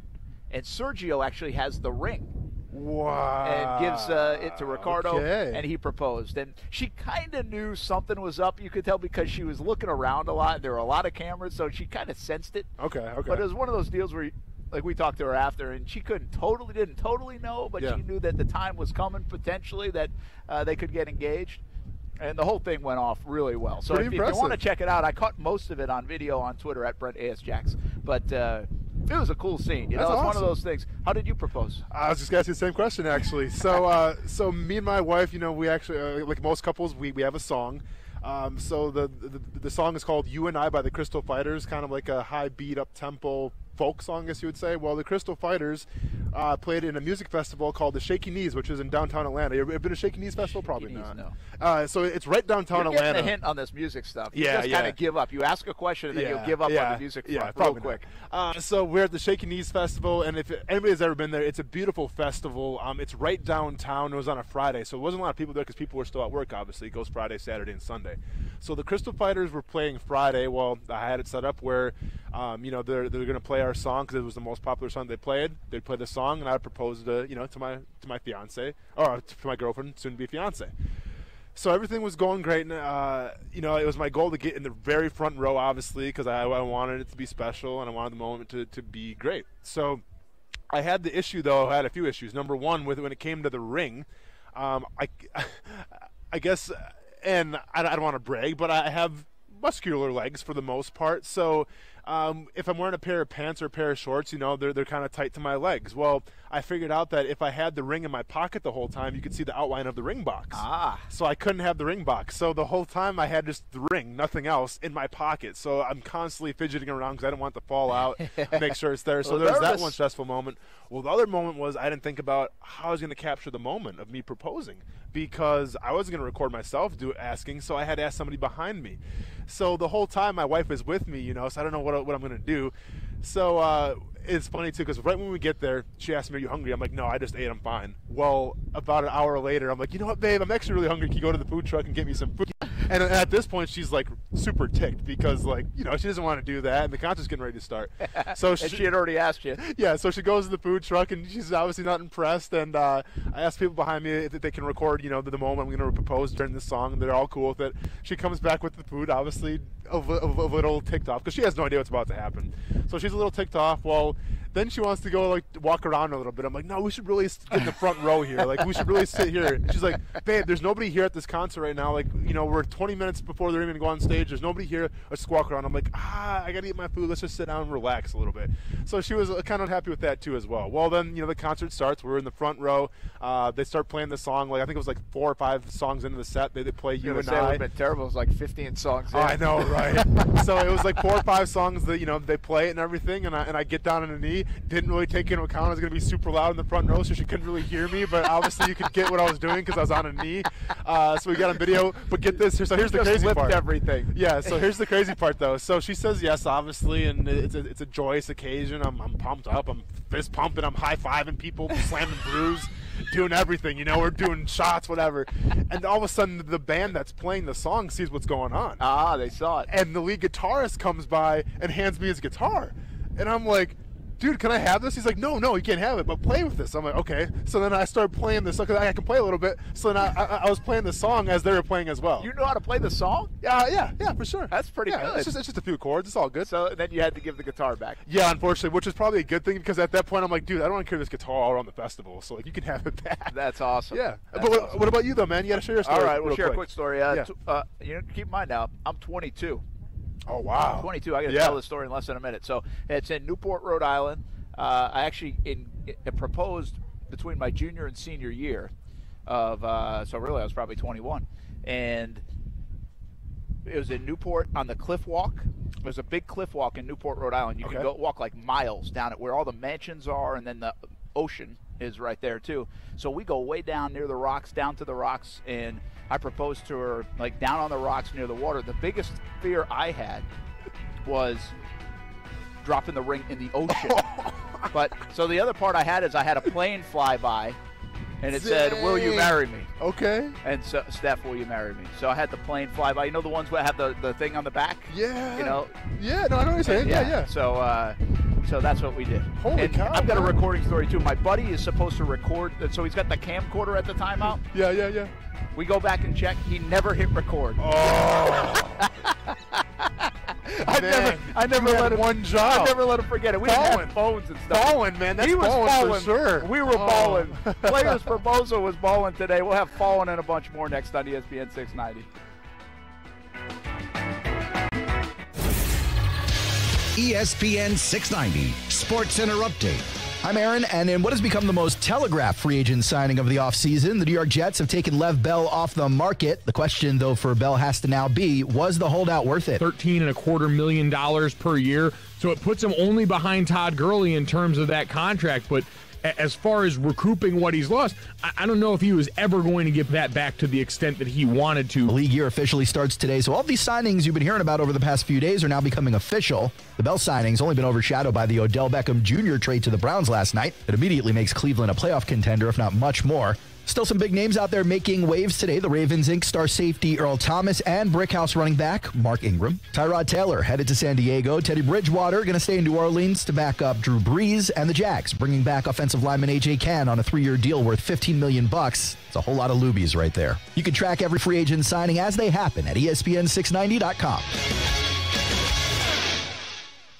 and Sergio actually has the ring. Wow. And gives it to Ricardo, and he proposed. And she kind of knew something was up, you could tell, because she was looking around a lot. There were a lot of cameras, so she kind of sensed it. Okay. But it was one of those deals where, like, we talked to her after, and she didn't totally know, but she knew that the time was coming, potentially, that they could get engaged. And the whole thing went off really well. So if you want to check it out, I caught most of it on video on Twitter at Brent ASJax. But it was a cool scene. You know, it's one of those things. How did you propose? I was just going to ask you the same question, actually. So so me and my wife, you know, we actually, like most couples, we have a song. So the song is called You and I by the Crystal Fighters, kind of like a high beat up tempo folk song, I guess you would say. Well, the Crystal Fighters played in a music festival called the Shaky Knees, which is in downtown Atlanta. You ever been to Shaky Knees Festival? Probably not. No. So it's right downtown Atlanta. You're getting a hint on this music stuff. You just kind of give up. You ask a question and then you'll give up on the music real quick. So we're at the Shaky Knees Festival, and if anybody's ever been there, it's a beautiful festival. It's right downtown. It was on a Friday, so there wasn't a lot of people there because people were still at work, obviously. It goes Friday, Saturday, and Sunday. So the Crystal Fighters were playing Friday. Well, I had it set up where, you know, they're going to play our song because it was the most popular song they played. They'd play the song, and I proposed, to my fiance, or to my girlfriend, soon to be fiance. So everything was going great, and it was my goal to get in the very front row, obviously, because I wanted it to be special and I wanted the moment to be great. So I had the issue, though. I had a few issues. Number one, when it came to the ring, I guess, and I don't want to brag, but I have muscular legs for the most part. So if I'm wearing a pair of pants or a pair of shorts, you know, they're kind of tight to my legs. Well, I figured out that if I had the ring in my pocket the whole time, you could see the outline of the ring box. So I couldn't have the ring box. So the whole time I had just the ring, nothing else, in my pocket. So I'm constantly fidgeting around because I didn't want it to fall out, make sure it's there. So there was that one stressful moment. Well, the other moment was I didn't think about how I was going to capture the moment of me proposing, because I wasn't going to record myself asking, so I had to ask somebody behind me. So the whole time my wife is with me, you know, so I don't know what I'm going to do. So it's funny, too, because right when we get there, she asked me, are you hungry? I'm like, no, I just ate, I'm fine. Well, about an hour later, I'm like, you know what, babe, I'm actually really hungry. Can you go to the food truck and get me some food? And at this point, she's, like, super ticked because, like, you know, she doesn't want to do that, and the concert's getting ready to start. So and she had already asked you. Yeah, so she goes to the food truck, and she's obviously not impressed, and I asked people behind me if they can record, you know, the moment I'm going to propose during this song, and they're all cool with it. She comes back with the food, obviously a little ticked off, because she has no idea what's about to happen. So she's a little ticked off. Well, then she wants to go, like, walk around a little bit. I'm like, no, we should really get in the front row here. Like, we should really sit here. She's like, babe, there's nobody here at this concert right now. Like, you know, we're 20 minutes before they're even going to go on stage. There's nobody here. Let's walk around. I'm like, I got to eat my food. Let's just sit down and relax a little bit. So she was kind of happy with that, too, as well. Well, then, you know, the concert starts. We're in the front row. They start playing the song. Like, I think it was like 4 or 5 songs into the set. They play You and I. It would have been terrible. It was like 15 songs in. I know, right? So it was like 4 or 5 songs that, you know, they play it and everything, and I get down on a knee, lady didn't really take into account I was going to be super loud in the front row, so she couldn't really hear me, but obviously you could get what I was doing because I was on a knee. So we got on video. But get this, so here's the crazy part. Everything. Yeah, so here's the crazy part, though. So she says yes, obviously, and it's a joyous occasion. I'm pumped up. I'm fist pumping. I'm high-fiving people, slamming brews, doing everything. We're doing shots, whatever. And all of a sudden, the band that's playing the song sees what's going on. Ah, they saw it. And the lead guitarist comes by and hands me his guitar. And I'm like, dude, can I have this? He's like, no, you can't have it, but play with this. I'm like, okay. So then I started playing this, because I can play a little bit. So then I was playing the song as they were playing as well. You know how to play the song? Yeah, for sure. That's pretty good. It's just a few chords. It's all good. So then you had to give the guitar back. Yeah, unfortunately, which is probably a good thing, because at that point I'm like, dude, I don't want to carry this guitar all around the festival, so you can have it back. That's awesome. Yeah. That's but awesome. what about you, though, man? You got to share your story. All right, we'll real share quick. a quick story. Keep in mind now, I'm 22. Oh, wow. 22. I got to tell this story in less than a minute. So it's in Newport, Rhode Island. I actually proposed between my junior and senior year of, so really I was probably 21. And it was in Newport on the cliff walk. There's a big cliff walk in Newport, Rhode Island. You can go walk like miles down it where all the mansions are, and then the ocean is right there too. So we go way down near the rocks, down to the rocks, and I proposed to her like down on the rocks near the water. The biggest fear I had was dropping the ring in the ocean. But so the other part I had is I had a plane fly by, and it said, "Will you marry me?" Okay. And so, Steph, will you marry me? So I had the plane fly by. You know the ones that have the thing on the back? Yeah. Yeah, no, I know what you're saying. Yeah. So that's what we did. Holy cow. I've got a recording story too. My buddy is supposed to record, so he's got the camcorder at the timeout. Yeah. We go back and check. He never hit record. Oh. I never let him. One job. I never let him forget it. We didn't have phones and stuff. Balling, man. That's he was balling for sure. We were balling. Players proposal was balling today. We'll have fallen and a bunch more next on ESPN 690. ESPN 690 Sports Center Update. I'm Aaron, and in what has become the most telegraphed free agent signing of the offseason, the New York Jets have taken Lev Bell off the market. The question, though, for Bell has to now be, was the holdout worth it? $13.25 million per year, so it puts him only behind Todd Gurley in terms of that contract, but as far as recouping what he's lost, I don't know if he was ever going to get that back to the extent that he wanted to. The league year officially starts today, so all these signings you've been hearing about over the past few days are now becoming official. The Bell signing's only been overshadowed by the Odell Beckham Jr. trade to the Browns last night. It immediately makes Cleveland a playoff contender, if not much more. Still some big names out there making waves today. The Ravens Inc. star safety Earl Thomas and Brickhouse running back Mark Ingram. Tyrod Taylor headed to San Diego. Teddy Bridgewater going to stay in New Orleans to back up Drew Brees. And the Jags bringing back offensive lineman A.J. Cann on a 3-year deal worth $15 million. It's a whole lot of lubies right there. You can track every free agent signing as they happen at ESPN690.com.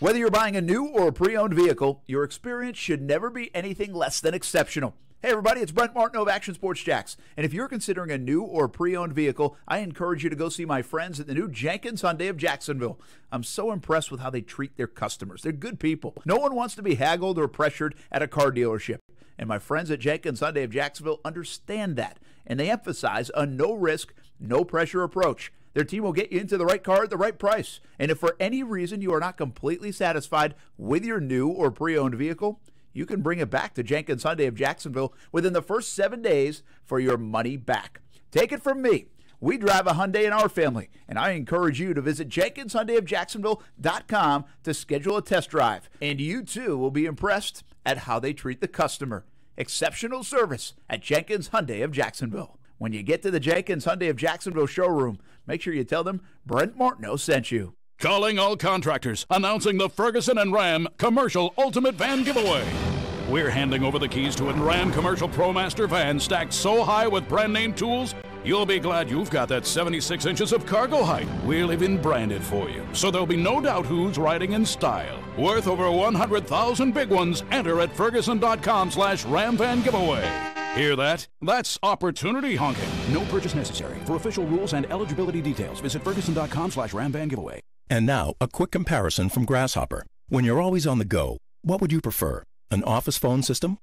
Whether you're buying a new or a pre-owned vehicle, your experience should never be anything less than exceptional. Hey everybody, it's Brent Martin of Action Sports Jacks, and if you're considering a new or pre-owned vehicle, I encourage you to go see my friends at the new Jenkins Hyundai of Jacksonville. I'm so impressed with how they treat their customers. They're good people. No one wants to be haggled or pressured at a car dealership, and my friends at Jenkins Hyundai of Jacksonville understand that, and they emphasize a no-risk, no-pressure approach. Their team will get you into the right car at the right price, and if for any reason you are not completely satisfied with your new or pre-owned vehicle, you can bring it back to Jenkins Hyundai of Jacksonville within the first 7 days for your money back. Take it from me. We drive a Hyundai in our family, and I encourage you to visit JenkinsHyundaiofJacksonville.com to schedule a test drive. And you, too, will be impressed at how they treat the customer. Exceptional service at Jenkins Hyundai of Jacksonville. When you get to the Jenkins Hyundai of Jacksonville showroom, make sure you tell them Brent Martineau sent you. Calling all contractors, announcing the Ferguson and Ram Commercial Ultimate Van Giveaway. We're handing over the keys to a Ram Commercial ProMaster van stacked so high with brand name tools, you'll be glad you've got that 76 inches of cargo height. We'll even brand it for you, so there'll be no doubt who's riding in style. Worth over 100,000 big ones. Enter at Ferguson.com/Ram Van Giveaway. Hear that? That's opportunity honking. No purchase necessary. For official rules and eligibility details, visit Ferguson.com/Ram Van Giveaway. And now, a quick comparison from Grasshopper. When you're always on the go, what would you prefer? An office phone system?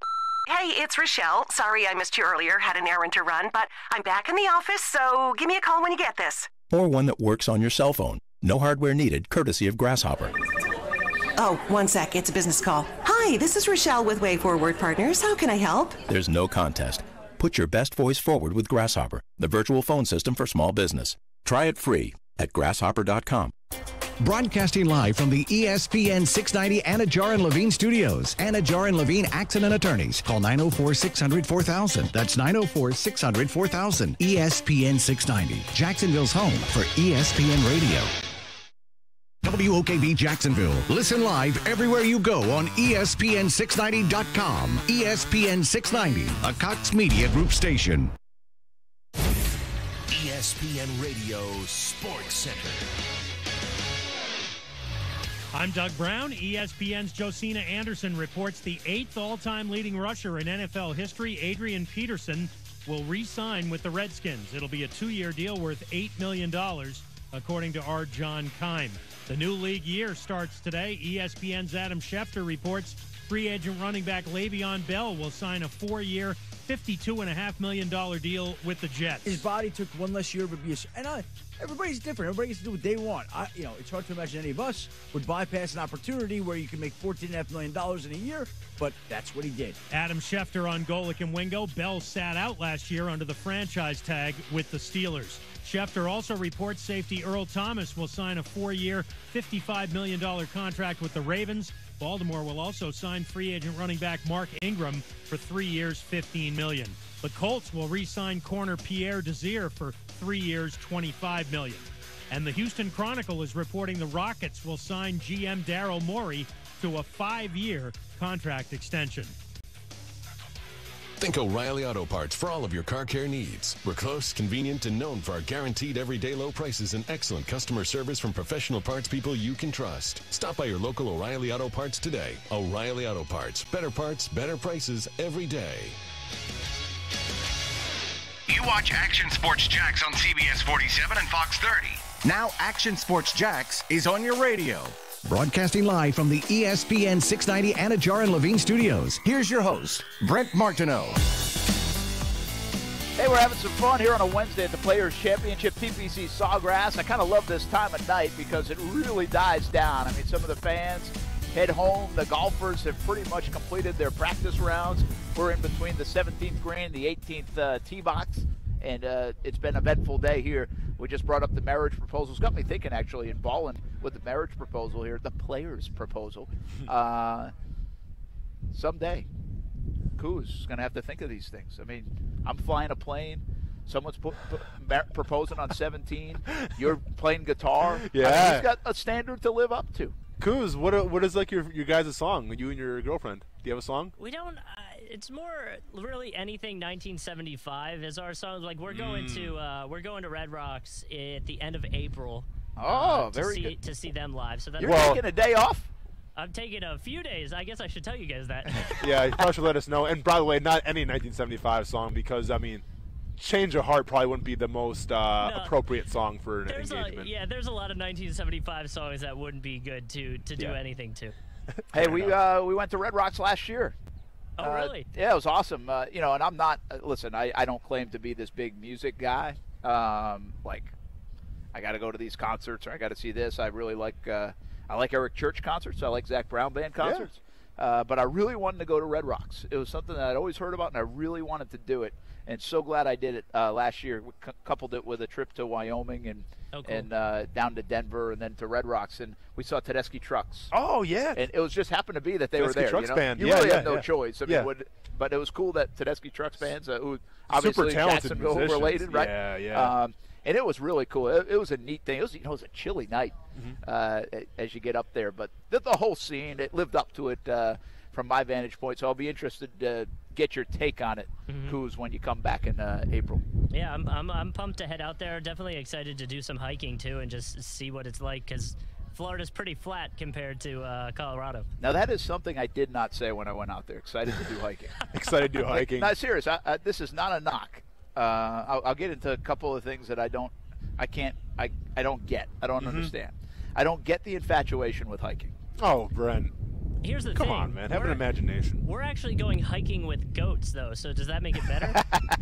Hey, it's Rochelle. Sorry I missed you earlier. Had an errand to run, but I'm back in the office, so give me a call when you get this. Or one that works on your cell phone? No hardware needed, courtesy of Grasshopper. Oh, one sec. It's a business call. Hi, this is Rochelle with Way Forward Partners. How can I help? There's no contest. Put your best voice forward with Grasshopper, the virtual phone system for small business. Try it free at grasshopper.com. Broadcasting live from the ESPN 690 Anajar and Levine studios. Anajar and Levine Accident Attorneys. Call 904-600-4000. That's 904-600-4000. ESPN 690, Jacksonville's home for ESPN Radio. WOKV Jacksonville. Listen live everywhere you go on ESPN690.com. ESPN 690, a Cox Media Group station. ESPN Radio Sports Center. I'm Doug Brown. ESPN's Josina Anderson reports the 8th all-time leading rusher in NFL history, Adrian Peterson, will re-sign with the Redskins. It'll be a 2-year deal worth $8 million, according to our John Keim. The new league year starts today. ESPN's Adam Schefter reports free agent running back Le'Veon Bell will sign a 4-year, $52.5 million deal with the Jets. His body took one less year of abuse. And everybody's different. Everybody gets to do what they want. It's hard to imagine any of us would bypass an opportunity where you can make $14.5 million in a year, but that's what he did. Adam Schefter on Golic and Wingo. Bell sat out last year under the franchise tag with the Steelers. Schefter also reports safety Earl Thomas will sign a 4-year, $55 million contract with the Ravens. Baltimore will also sign free agent running back Mark Ingram for 3 years, $15 million. The Colts will re-sign corner Pierre Desir for 3 years, $25 million. And the Houston Chronicle is reporting the Rockets will sign GM Daryl Morey to a 5-year contract extension. Think O'Reilly Auto Parts for all of your car care needs. We're close, convenient, and known for our guaranteed everyday low prices and excellent customer service from professional parts people you can trust. Stop by your local O'Reilly Auto Parts today. O'Reilly Auto Parts. Better parts, better prices every day. You watch Action Sports Jax on CBS 47 and Fox 30. Now Action Sports Jax is on your radio. Broadcasting live from the ESPN 690 Anajar and Levine studios. Here's your host, Brent Martineau. Hey, we're having some fun here on a Wednesday at the Players' Championship, TPC Sawgrass. I kind of love this time of night because it really dies down. I mean, some of the fans head home. The golfers have pretty much completed their practice rounds. We're in between the 17th green and the 18th tee box, and it's been an eventful day here. We just brought up the marriage proposals. Got me thinking, actually, in balling with the marriage proposal here, the players' proposal. Someday, Kuz is going to have to think of these things. I mean, I'm flying a plane. Someone's proposing on 17. You're playing guitar. Yeah. I mean, he's got a standard to live up to. Kuz, what is like your guys' song? You and your girlfriend. Do you have a song? We don't. It's more really anything 1975 is our song. Like we're going to Red Rocks at the end of April. Oh, very good. To see them live. So that's You're taking a day off? I'm taking a few days. I guess I should tell you guys that. Yeah, you probably should let us know. And by the way, not any 1975 song because I mean, Change Your Heart probably wouldn't be the most appropriate song for an engagement. There's a lot of 1975 songs that wouldn't be good to do anything to. Hey, we went to Red Rocks last year. Oh, really? Yeah, it was awesome. And I'm not. Listen, I don't claim to be this big music guy. Like, I got to go to these concerts or I got to see this. I really like. I like Eric Church concerts. I like Zach Brown Band concerts. Yeah. But I really wanted to go to Red Rocks. It was something that I'd always heard about, and I really wanted to do it. And so glad I did it last year. We coupled it with a trip to Wyoming and down to Denver and then to Red Rocks. And we saw Tedeschi Trucks. Oh, yeah. And it was just happened to be that they Tedeschi were there. Trucks Band. You really had no choice. I mean, but it was cool that Tedeschi Trucks Bands, who obviously super talented Jacksonville musicians. related, right? Yeah. And it was really cool. It was a neat thing. It was a chilly night as you get up there. But the whole scene, it lived up to it from my vantage point. So I'll be interested to get your take on it, Kuz, when you come back in April. Yeah, I'm pumped to head out there. Definitely excited to do some hiking, too, and just see what it's like because Florida's pretty flat compared to Colorado. Now, that is something I did not say when I went out there. Excited to do hiking. Excited to do hiking. No, serious. This is not a knock. I'll get into a couple of things that I don't get. I don't understand. I don't get the infatuation with hiking. Oh, Brent. Here's the Come thing. on, man. Have an imagination. We're actually going hiking with goats, though, so does that make it better?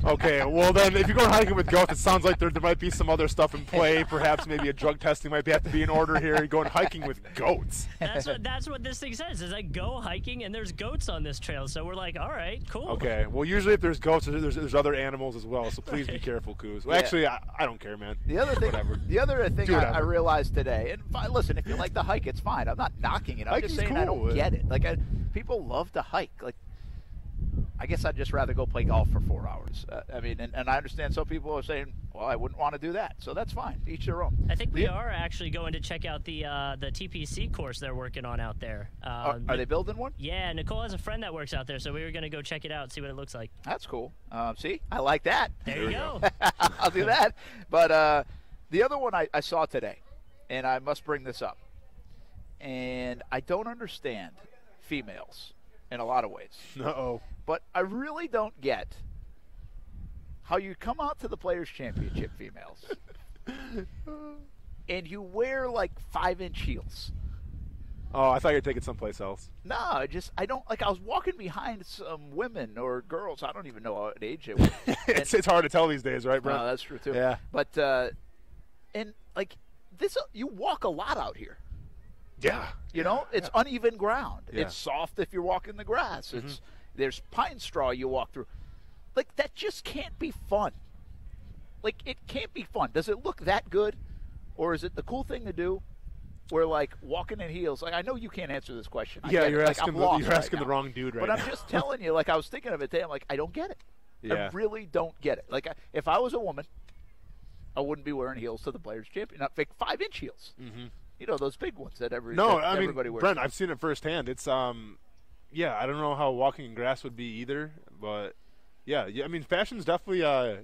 Okay, well then, if you're going hiking with goats, it sounds like there might be some other stuff in play. Perhaps maybe a drug testing might have to be in order here. You're going hiking with goats. That's what this thing says, is like go hiking, and there's goats on this trail, so we're like, all right, cool. Okay, well usually if there's goats, there's other animals as well, so please be careful, Coos. Well, actually, I don't care, man. The other thing, Whatever. the other thing Do I whatever. realized today, and listen, if you like the hike, it's fine. I'm not knocking it. I'm just saying I don't get it. Like, people love to hike. Like, I guess I'd just rather go play golf for 4 hours. I mean, and I understand some people are saying, well, I wouldn't want to do that. So that's fine. Each their own. I think we are actually going to check out the TPC course they're working on out there. Are they building one? Yeah, Nicole has a friend that works out there, so we were going to go check it out and see what it looks like. That's cool. See, I like that. There you go. I'll do that. But the other one I saw today, and I must bring this up, and I don't understand females in a lot of ways. Uh-oh. But I really don't get how you come out to the Players' Championship, females, and you wear like 5-inch heels. Oh, I thought you were taking someplace else. No, I don't, like, I was walking behind some women or girls, I don't even know what age they were. It's hard to tell these days, right, Brent? No, that's true, too. Yeah. But, and, like, you walk a lot out here. Yeah. You know, it's uneven ground. Yeah. It's soft if you're walking the grass. There's pine straw you walk through. Like, that just can't be fun. Like, it can't be fun. Does it look that good? Or is it the cool thing to do? Where, like, walking in heels, like, I know you can't answer this question. Yeah, you're like, asking the wrong dude right now. But I'm just telling you, like, I was thinking of it today. I'm like, I don't get it. Yeah. I really don't get it. Like, if I was a woman, I wouldn't be wearing heels to the Players' Championship. Not big 5-inch heels. Mm-hmm. You know, those big ones that I everybody mean, wears. Brent, I've seen it firsthand. It's yeah, I don't know how walking in grass would be either, but yeah, I mean, fashion's definitely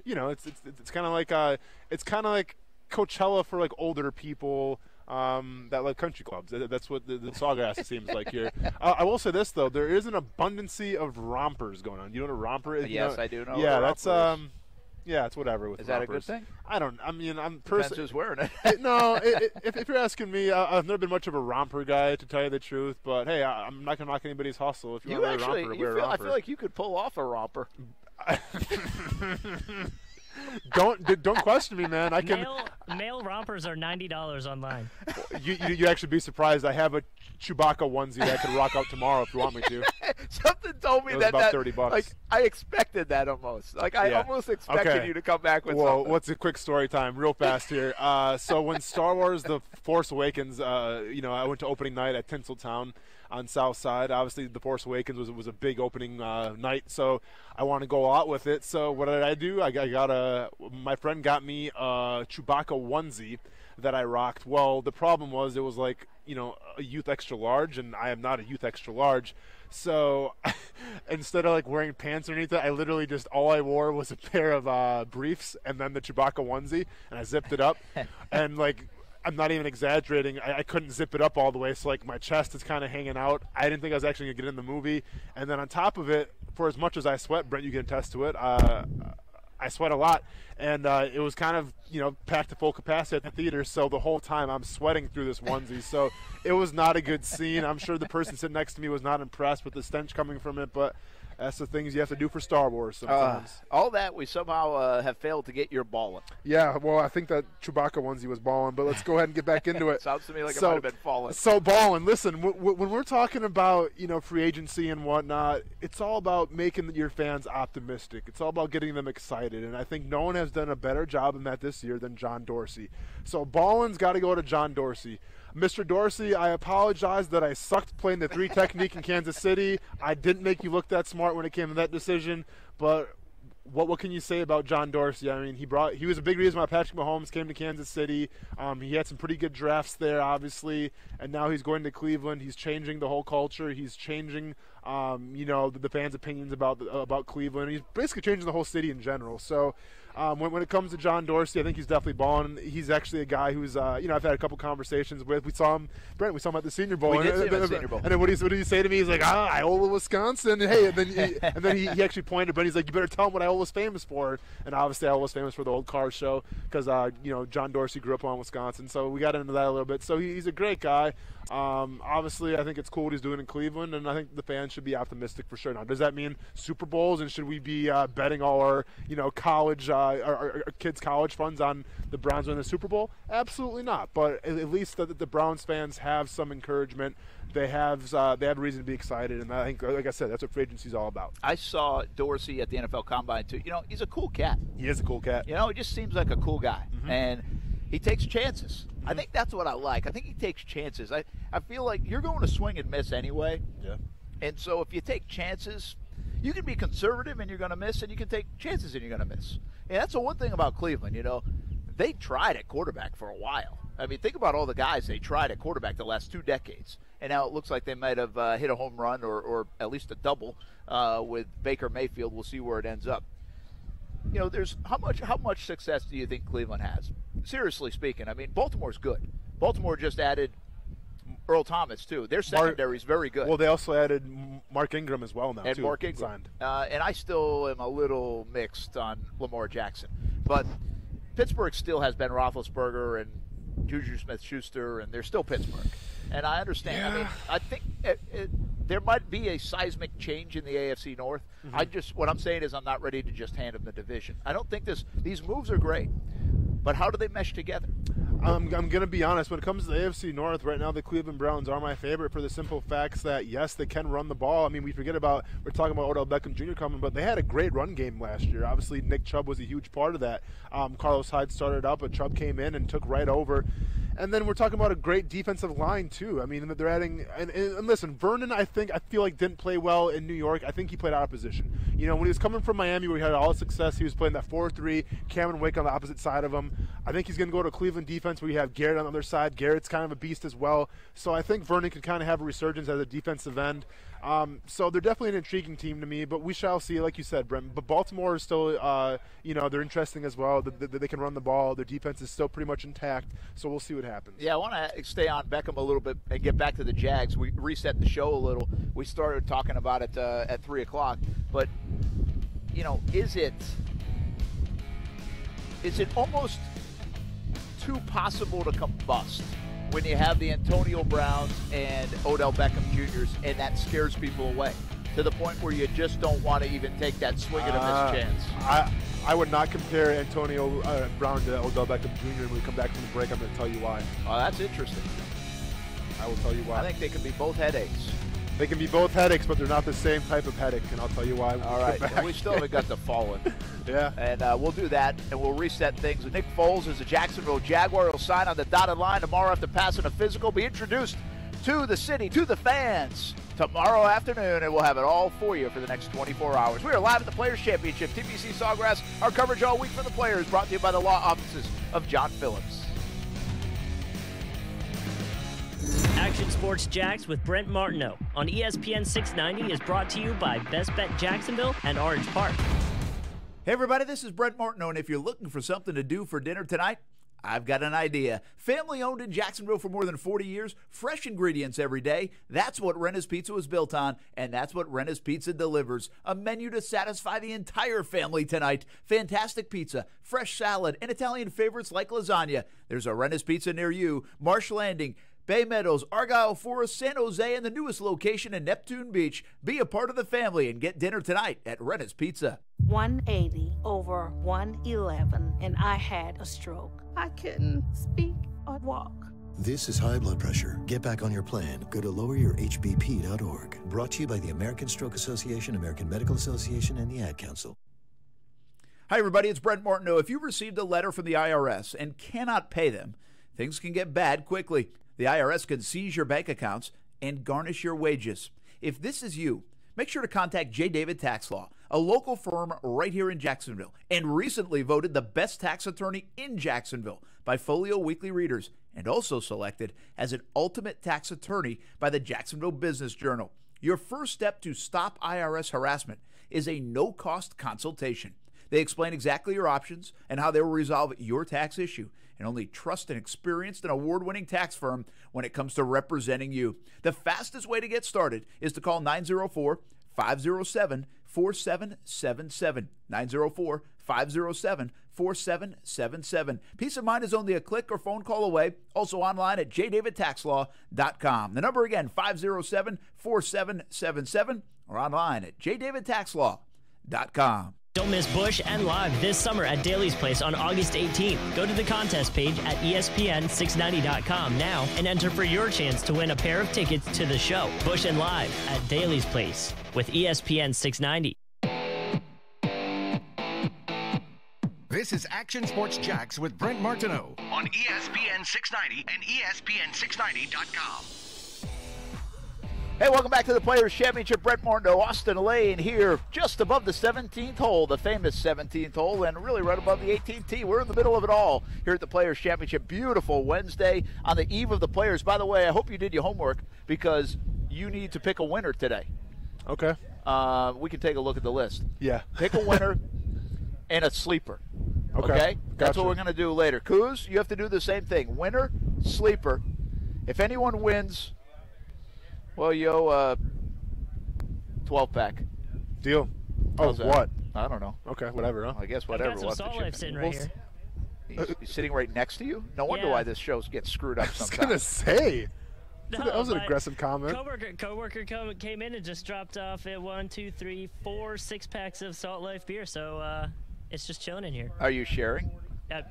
you know, it's kind of like Coachella for like older people that like country clubs. That's what the Sawgrass seems like here. I will say this though, there is an abundancy of rompers going on. You know what a romper is? Yes, I do know. Yeah, what a that's romper is. yeah, it's whatever with Is that rompers. a good thing? I mean, I'm Depends personally who's wearing it. no, if you're asking me, I've never been much of a romper guy, to tell you the truth. But hey, I'm not gonna knock anybody's hustle. If you want to wear a romper, wear a romper. I feel like you could pull off a romper. Don't question me, man. I can. Male rompers are $90 online. You actually be surprised. I have a Chewbacca onesie that I could rock out tomorrow if you want me to. Something told me it was about $30. Like, I expected that almost. Like, I almost expected you to come back with something. What's a quick story time, real fast here. So when Star Wars: The Force Awakens, you know, I went to opening night at Tinseltown on South Side. Obviously, The Force Awakens was a big opening night, so I want to go out with it. So what did I do? My friend got me a Chewbacca onesie that I rocked. Well, the problem was it was like, you know, a youth extra large, and I am not a youth extra large. So instead of like wearing pants or anything, I literally just, all I wore was a pair of briefs and then the Chewbacca onesie, and I zipped it up. And like, I'm not even exaggerating, I couldn't zip it up all the way, so like my chest is kind of hanging out. I didn't think I was actually going to get in the movie. And then on top of it, for as much as I sweat, Brent, you can attest to it, I sweat a lot, and it was kind of, you know, packed to full capacity at the theater, so the whole time I'm sweating through this onesie. So it was not a good scene. I'm sure the person sitting next to me was not impressed with the stench coming from it, but that's the things you have to do for Star Wars sometimes. All that, we somehow have failed to get your balling. Yeah, well, I think that Chewbacca onesie was balling, but let's go ahead and get back into it. Sounds to me like it might have been falling. So balling, listen, when we're talking about, you know, free agency and whatnot, it's all about making your fans optimistic. It's all about getting them excited, and I think no one has done a better job in that this year than John Dorsey. So balling's got to go to John Dorsey. Mr. Dorsey, I apologize that I sucked playing the 3 technique in Kansas City. I didn't make you look that smart when it came to that decision, but what can you say about John Dorsey? I mean, he was a big reason why Patrick Mahomes came to Kansas City. He had some pretty good drafts there, obviously, and now he's going to Cleveland. He's changing the whole culture. He's changing, you know, the fans' opinions about Cleveland. He's basically changing the whole city in general. So when it comes to John Dorsey, I think he's definitely balling. He's actually a guy who's, you know, I've had a couple conversations with. We saw him at the Senior Bowl. We did see him at the Senior Bowl. And then what did he say to me? He's like, Iola, Wisconsin. And hey, and then he actually pointed, but he's like, you better tell him what Iola, Al was famous for. And obviously Al was famous for the old car show because, John Dorsey grew up on Wisconsin. So we got into that a little bit. So he's a great guy. Obviously, I think it's cool what he's doing in Cleveland, and I think the fans should be optimistic for sure. Now, does that mean Super Bowls, and should we be betting all our, college, our kids' college funds on the Browns winning the Super Bowl? Absolutely not. But at least the Browns fans have some encouragement. They have reason to be excited, and I think, like I said, that's what free agency is all about. I saw Dorsey at the NFL Combine too. He's a cool cat. He is a cool cat. He just seems like a cool guy, and he takes chances. I think that's what I like. I think he takes chances. I feel like you're going to swing and miss anyway. Yeah. And so if you take chances, you can be conservative and you're going to miss, and you can take chances and you're going to miss. And that's the one thing about Cleveland. They tried at quarterback for a while. I mean, think about all the guys they tried at quarterback the last 2 decades. And now it looks like they might have hit a home run or at least a double with Baker Mayfield. We'll see where it ends up. There's how much success do you think Cleveland has? Seriously speaking, I mean, Baltimore's good. Baltimore just added Earl Thomas too. Their secondary is very good. Well, they also added Mark Ingram as well now. And too, Mark Ingram. And I still am a little mixed on Lamar Jackson, but Pittsburgh still has Ben Roethlisberger and Juju Smith-Schuster, and they're still Pittsburgh. And I understand. Yeah. I mean, I think there might be a seismic change in the AFC North. What I'm saying is I'm not ready to just hand them the division. I don't think these moves are great, but how do they mesh together? I'm going to be honest. When it comes to the AFC North, right now the Cleveland Browns are my favorite for the simple facts that, yes, they can run the ball. I mean, we're talking about Odell Beckham Jr. coming, but they had a great run game last year. Obviously, Nick Chubb was a huge part of that. Carlos Hyde started up, but Chubb came in and took right over. And then we're talking about a great defensive line, too. I mean, they're adding – and listen, Vernon, I feel like didn't play well in New York. I think he played out of position. When he was coming from Miami where he had all the success, he was playing that 4-3, Cameron Wake on the opposite side of him. I think he's going to go to Cleveland defense where you have Garrett on the other side. Garrett's kind of a beast as well. So I think Vernon could kind of have a resurgence as a defensive end. So they're definitely an intriguing team to me, but we shall see, like you said, Brent. But Baltimore is still, they're interesting as well. They can run the ball. Their defense is still pretty much intact, so we'll see what happens. Yeah, I want to stay on Beckham a little bit and get back to the Jags. We reset the show a little. We started talking about it at 3 o'clock, but, is it almost too possible to combust when you have the Antonio Browns and Odell Beckham Jr.'s, and that scares people away to the point where you just don't want to even take that swing and a miss chance? I would not compare Antonio Brown to Odell Beckham Jr. When we come back from the break, I'm going to tell you why. Oh, that's interesting. I will tell you why. I think they can be both headaches. They can be both headaches, but they're not the same type of headache, and I'll tell you why. All right. And we still haven't got to Fallen. Yeah. And we'll do that, and we'll reset things. Nick Foles is a Jacksonville Jaguar. He'll sign on the dotted line tomorrow after passing a physical, be introduced to the city, to the fans tomorrow afternoon, and we'll have it all for you for the next 24 hours. We are live at the Players' Championship. TPC Sawgrass, our coverage all week for the Players, brought to you by the law offices of John Phillips. Action Sports Jacks with Brent Martineau on ESPN 690 is brought to you by Best Bet Jacksonville and Orange Park. Hey everybody, this is Brent Martineau, and if you're looking for something to do for dinner tonight, I've got an idea. Family owned in Jacksonville for more than 40 years, fresh ingredients every day. That's what Renna's Pizza was built on, and that's what Renna's Pizza delivers. A menu to satisfy the entire family tonight. Fantastic pizza, fresh salad, and Italian favorites like lasagna. There's a Renna's Pizza near you. Marsh Landing, Bay Meadows, Argyle Forest, San Jose, and the newest location in Neptune Beach. Be a part of the family and get dinner tonight at Renna's Pizza. 180 over 111, and I had a stroke. I couldn't speak or walk. This is high blood pressure. Get back on your plan. Go to loweryourhbp.org. Brought to you by the American Stroke Association, American Medical Association, and the Ad Council. Hi, everybody. It's Brent Martineau. If you received a letter from the IRS and cannot pay them, things can get bad quickly. The IRS can seize your bank accounts and garnish your wages. If this is you, make sure to contact J. David Tax Law, a local firm right here in Jacksonville, and recently voted the best tax attorney in Jacksonville by Folio Weekly Readers, and also selected as an ultimate tax attorney by the Jacksonville Business Journal. Your first step to stop IRS harassment is a no-cost consultation. They explain exactly your options and how they will resolve your tax issue, and only trust an experienced and award-winning tax firm when it comes to representing you. The fastest way to get started is to call 904-507-4600 904-507-4777. 904-507-4777. Peace of mind is only a click or phone call away. Also online at jdavidtaxlaw.com. The number again, 507-4777, or online at jdavidtaxlaw.com. Don't miss Bush and Live this summer at Daly's Place on August 18th. Go to the contest page at ESPN690.com now and enter for your chance to win a pair of tickets to the show. Bush and Live at Daly's Place with ESPN 690. This is Action Sports Jacks with Brent Martineau on ESPN 690 and ESPN690.com. Hey, welcome back to the Players' Championship. Brett Martineau, Austin Lane here, just above the 17th hole, the famous 17th hole, and really right above the 18th tee. We're in the middle of it all here at the Players' Championship. Beautiful Wednesday on the eve of the Players. By the way, I hope you did your homework because you need to pick a winner today. Okay. We can take a look at the list. Yeah. Pick a winner and a sleeper. Okay? That's what we're going to do later. Kuz, you have to do the same thing. Winner, sleeper. If anyone wins, well, you owe a 12-pack. Deal. How's Oh, that? what? I don't know. Okay, whatever, huh? I guess whatever. I've got some Salt Life sitting right here. He's sitting right next to you? No wonder why this show gets screwed up sometimes. I was going to say. No, that was an aggressive comment. Coworker came in and just dropped off at 1, 2, 3, 4, 6 packs of Salt Life beer, so it's just chilling in here. Are you sharing?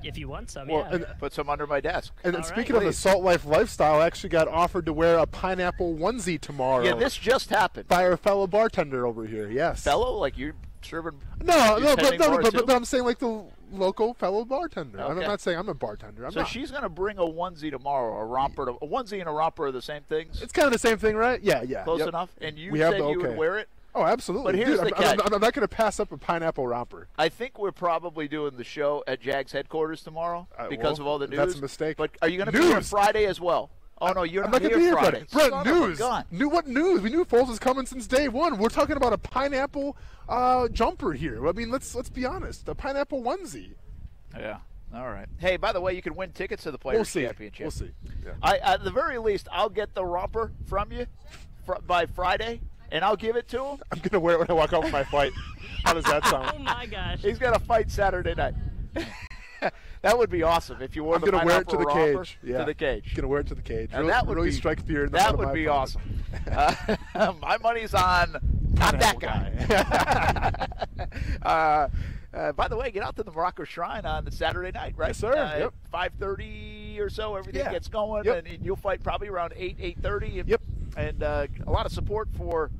If you want some, well, yeah. and put some under my desk. And speaking of the Salt Life lifestyle, I actually got offered to wear a pineapple onesie tomorrow. Yeah, this just happened. By our fellow bartender over here, yes. Fellow? Like you're serving? No, but I'm saying like the local fellow bartender. Okay. I'm not saying I'm a bartender. So she's going to bring a onesie tomorrow, a romper. A onesie and a romper are the same things? It's kind of the same thing, right? Yeah. Close enough? And you said you would wear it? Oh, absolutely. But here's the catch. I'm not going to pass up a pineapple romper. I think we're probably doing the show at Jags headquarters tomorrow because of all the news. That's a mistake. But are you going to be here Friday as well? Oh, no, you're I'm not going to be here Friday. Brett, news. What news? We knew Foles was coming since day one. We're talking about a pineapple jumper here. I mean, let's be honest. A pineapple onesie. Yeah. All right. Hey, by the way, you can win tickets to the Players' Championship. We'll see. Yeah. At the very least, I'll get the romper from you by Friday. And I'll give it to him. I'm going to wear it when I walk out with my fight. How does that sound? Oh, my gosh. He's got a fight Saturday night. That would be awesome if you wore the pineapple romper. I'm going to wear it to the cage. Yeah. To the cage. Going to wear it to the cage. And that would really be, strike fear in the That would be awesome. My money's on not that guy. By the way, get out to the Morocco Shrine on the Saturday night, right? Yes, sir. 5:30 or so, everything gets going, Yep. and you'll fight probably around 8:30. Yep. And a lot of support for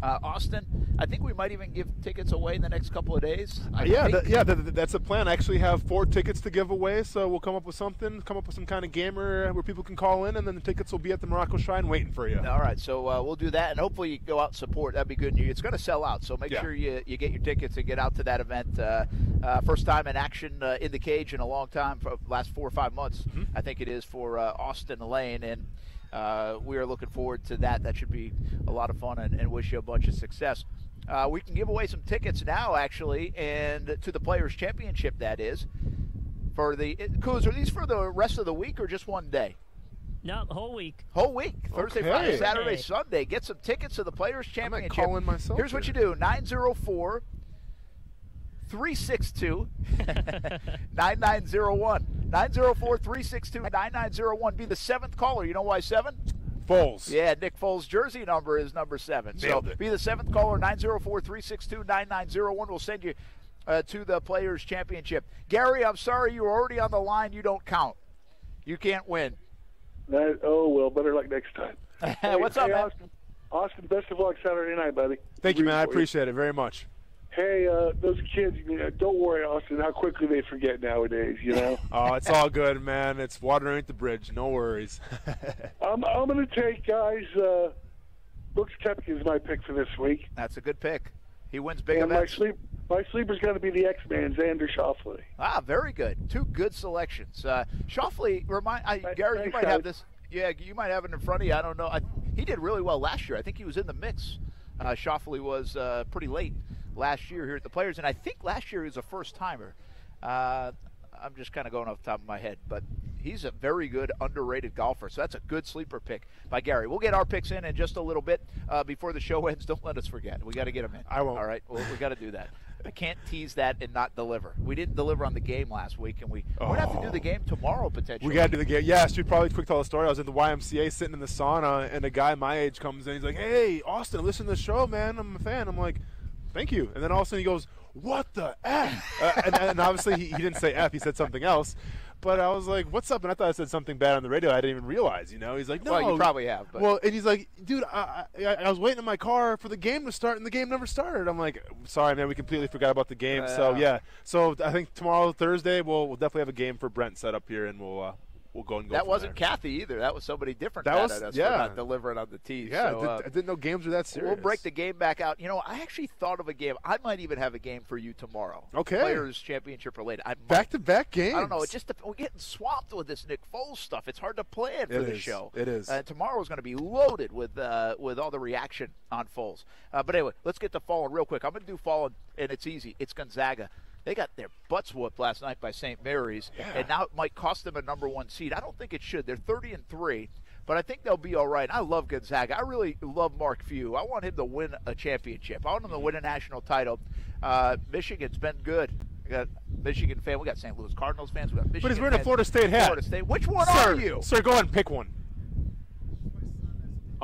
Austin. I think we might even give tickets away in the next couple of days. That's the plan. I actually have 4 tickets to give away, so we'll come up with some kind of gamer where people can call in, and then the tickets will be at the Morocco Shrine waiting for you. All right, so we'll do that, and hopefully you go out and support. That'd be good news. It's going to sell out, so make sure you get your tickets and get out to that event. First time in action in the cage in a long time, for the last 4 or 5 months, I think it is, for Austin Lane, and we are looking forward to that. That should be a lot of fun, and wish you a bunch of success. We can give away some tickets now, actually, and to the Players' Championship, that is. For the Kuz, are these for the rest of the week or just one day? No, the whole week. Whole week. Thursday, Friday, Saturday, Sunday. Get some tickets to the Players' Championship. I might call in myself. Here's what you do. 904-362 9901. 904-362-9901. Be the 7th caller. You know why 7? Foles. Yeah, Nick Foles' jersey number is number 7. Nailed so it. Be the 7th caller. 904-362-9901. We'll send you to the Players' Championship. Gary, I'm sorry you were already on the line. You don't count. You can't win. Well, better luck next time. What's up, man? Austin, best of luck Saturday night, buddy. Thank you, man. I appreciate it very much. Hey, those kids, don't worry, Austin, how quickly they forget nowadays, Oh, it's all good, man. It's water underneath the bridge. No worries. I'm going to take, guys, Brooks Koepka is my pick for this week. That's a good pick. He wins big and events. My sleeper's going to be the X-Man, Xander Schauffele. Ah, very good. 2 good selections. Schauffele, Gary, you might have this. Yeah, you might have it in front of you. I don't know. He did really well last year. I think he was in the mix. Schauffele was pretty late last year here at the Players, and I think last year he was a first-timer. I'm just kind of going off the top of my head, but He's a very good, underrated golfer. So that's a good sleeper pick by Gary. We'll get our picks in just a little bit before the show ends. Don't let us forget. We got to get them in. I won't. All right? Well, we got to do that. I can't tease that and not deliver. We didn't deliver on the game last week, and we're going to have to do the game tomorrow, potentially. We got to do the game. Yeah, should probably quick tell the story. I was at the YMCA sitting in the sauna, and a guy my age comes in. He's like, hey, Austin, listen to the show, man. I'm a fan. I'm like, thank you. And then all of a sudden he goes, what the F? And obviously he didn't say F. He said something else. But I was like, what's up? And I thought I said something bad on the radio. I didn't even realize, He's like, no. Well, you probably have. But. Well, and he's like, dude, I was waiting in my car for the game to start, and the game never started. I'm like, sorry, man, we completely forgot about the game. So, yeah. So I think tomorrow, Thursday, we'll definitely have a game for Brent set up here, and we'll go and go. That wasn't there. Kathy either. That was somebody different. That was us for not delivering on the tees. Yeah, so, I didn't know games were that serious. We'll break the game back out. I actually thought of a game. I might even have a game for you tomorrow. Okay. Players Championship related. Back-to-back games. I don't know. We're getting swamped with this Nick Foles stuff. It's hard to plan for the show. It is. Tomorrow is going to be loaded with all the reaction on Foles. But anyway, let's get to Fallen real quick. I'm going to do Fallen, and it's easy. It's Gonzaga. They got their butts whooped last night by St. Mary's, and now it might cost them a number 1 seed. I don't think it should. They're 30-3, but I think they'll be all right. I love Gonzaga. I really love Mark Few. I want him to win a championship. I want him to win a national title. Michigan's been good. We got Michigan fans. We got St. Louis Cardinals fans. We got Michigan But he's wearing a Florida State hat. Florida State. Which one are you? Sir, go ahead and pick one.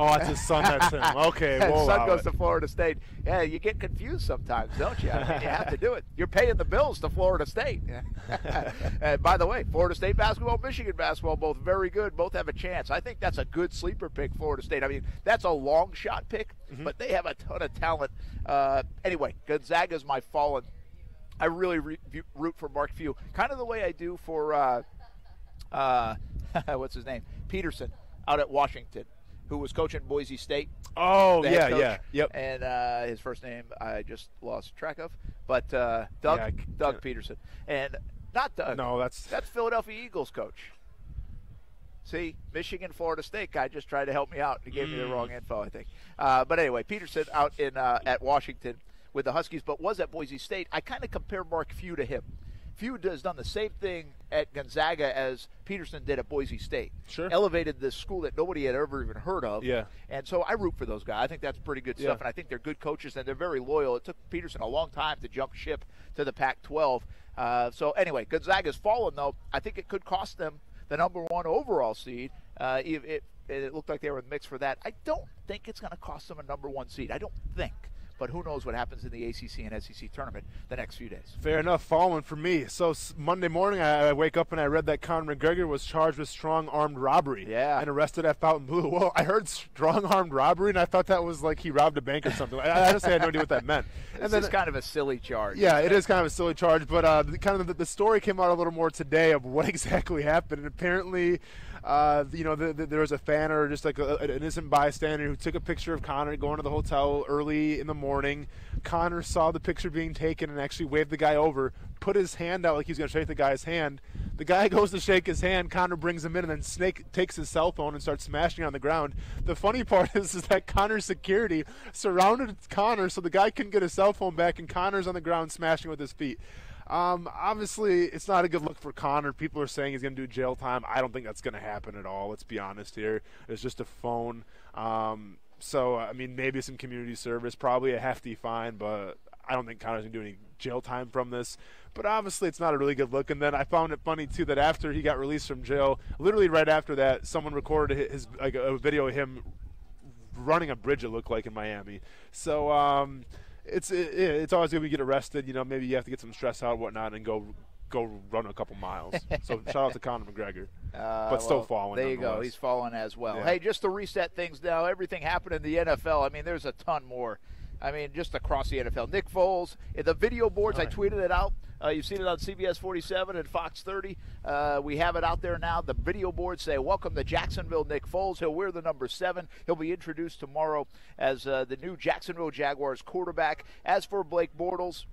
Oh, that's his son. That's him. Okay, his son goes to Florida State. Yeah, you get confused sometimes, don't you? I mean, you have to do it. You're paying the bills to Florida State. And by the way, Florida State basketball, Michigan basketball, both very good. Both have a chance. I think that's a good sleeper pick, Florida State. I mean, that's a long shot pick, but they have a ton of talent. Anyway, Gonzaga's my Fallen. I really root for Mark Few, kind of the way I do for what's his name, Peterson, out at Washington, who was coaching Boise State. Oh, yeah. Yep. And his first name I just lost track of, but Doug Peterson, and not Doug. No, that's Philadelphia Eagles coach. See, Michigan, Florida State guy just tried to help me out. He gave me the wrong info, I think. But anyway, Peterson out in at Washington with the Huskies, but was at Boise State. I kind of compare Mark Few to him. Few has done the same thing at Gonzaga as Peterson did at Boise State. Sure. Elevated this school that nobody had ever even heard of. Yeah. And so I root for those guys. I think that's pretty good stuff, and I think they're good coaches, and they're very loyal. It took Peterson a long time to jump ship to the Pac-12. So anyway, Gonzaga's fallen, though. I think it could cost them the number 1 overall seed. It looked like they were in the mix for that. I don't think it's going to cost them a number 1 seed. I don't think. But who knows what happens in the ACC and SEC tournament the next few days. Fair enough. Fallen for me. So Monday morning, I wake up and I read that Conor McGregor was charged with strong-armed robbery and arrested at Fontainebleau. Well, I heard strong-armed robbery, and I thought that was like he robbed a bank or something. I honestly had no idea what that meant. This is kind of a silly charge. Yeah, it is kind of a silly charge, but the story came out a little more today of what exactly happened. And apparently, there was a fan or just like an innocent bystander who took a picture of Conor going to the hotel early in the morning. Conor saw the picture being taken and actually waved the guy over, put his hand out like he was going to shake the guy's hand. The guy goes to shake his hand. Conor brings him in, and then Snake takes his cell phone and starts smashing it on the ground. The funny part is that Conor's security surrounded Conor so the guy couldn't get his cell phone back, and Conor's on the ground smashing with his feet. Obviously, it's not a good look for Conor. People are saying he's going to do jail time. I don't think that's going to happen at all. Let's be honest here. It's just a phone. So, I mean, maybe some community service, probably a hefty fine, but I don't think Conor's going to do any jail time from this. But obviously, it's not a really good look. And then I found it funny, too, that after he got released from jail, literally right after that, someone recorded a video of him running a bridge, it looked like, in Miami. So, it's always good when you get arrested. Maybe you have to get some stress out and whatnot and go run a couple miles. So shout out to Conor McGregor. But still falling. There you go. He's fallen as well. Yeah. Hey, just to reset things now, everything happened in the NFL. I mean, there's a ton more. I mean, just across the NFL. Nick Foles, the video boards, I tweeted it out. You've seen it on CBS 47 and Fox 30. We have it out there now. The video boards say, welcome to Jacksonville, Nick Foles. He'll wear the number 7. He'll be introduced tomorrow as the new Jacksonville Jaguars quarterback. As for Blake Bortles,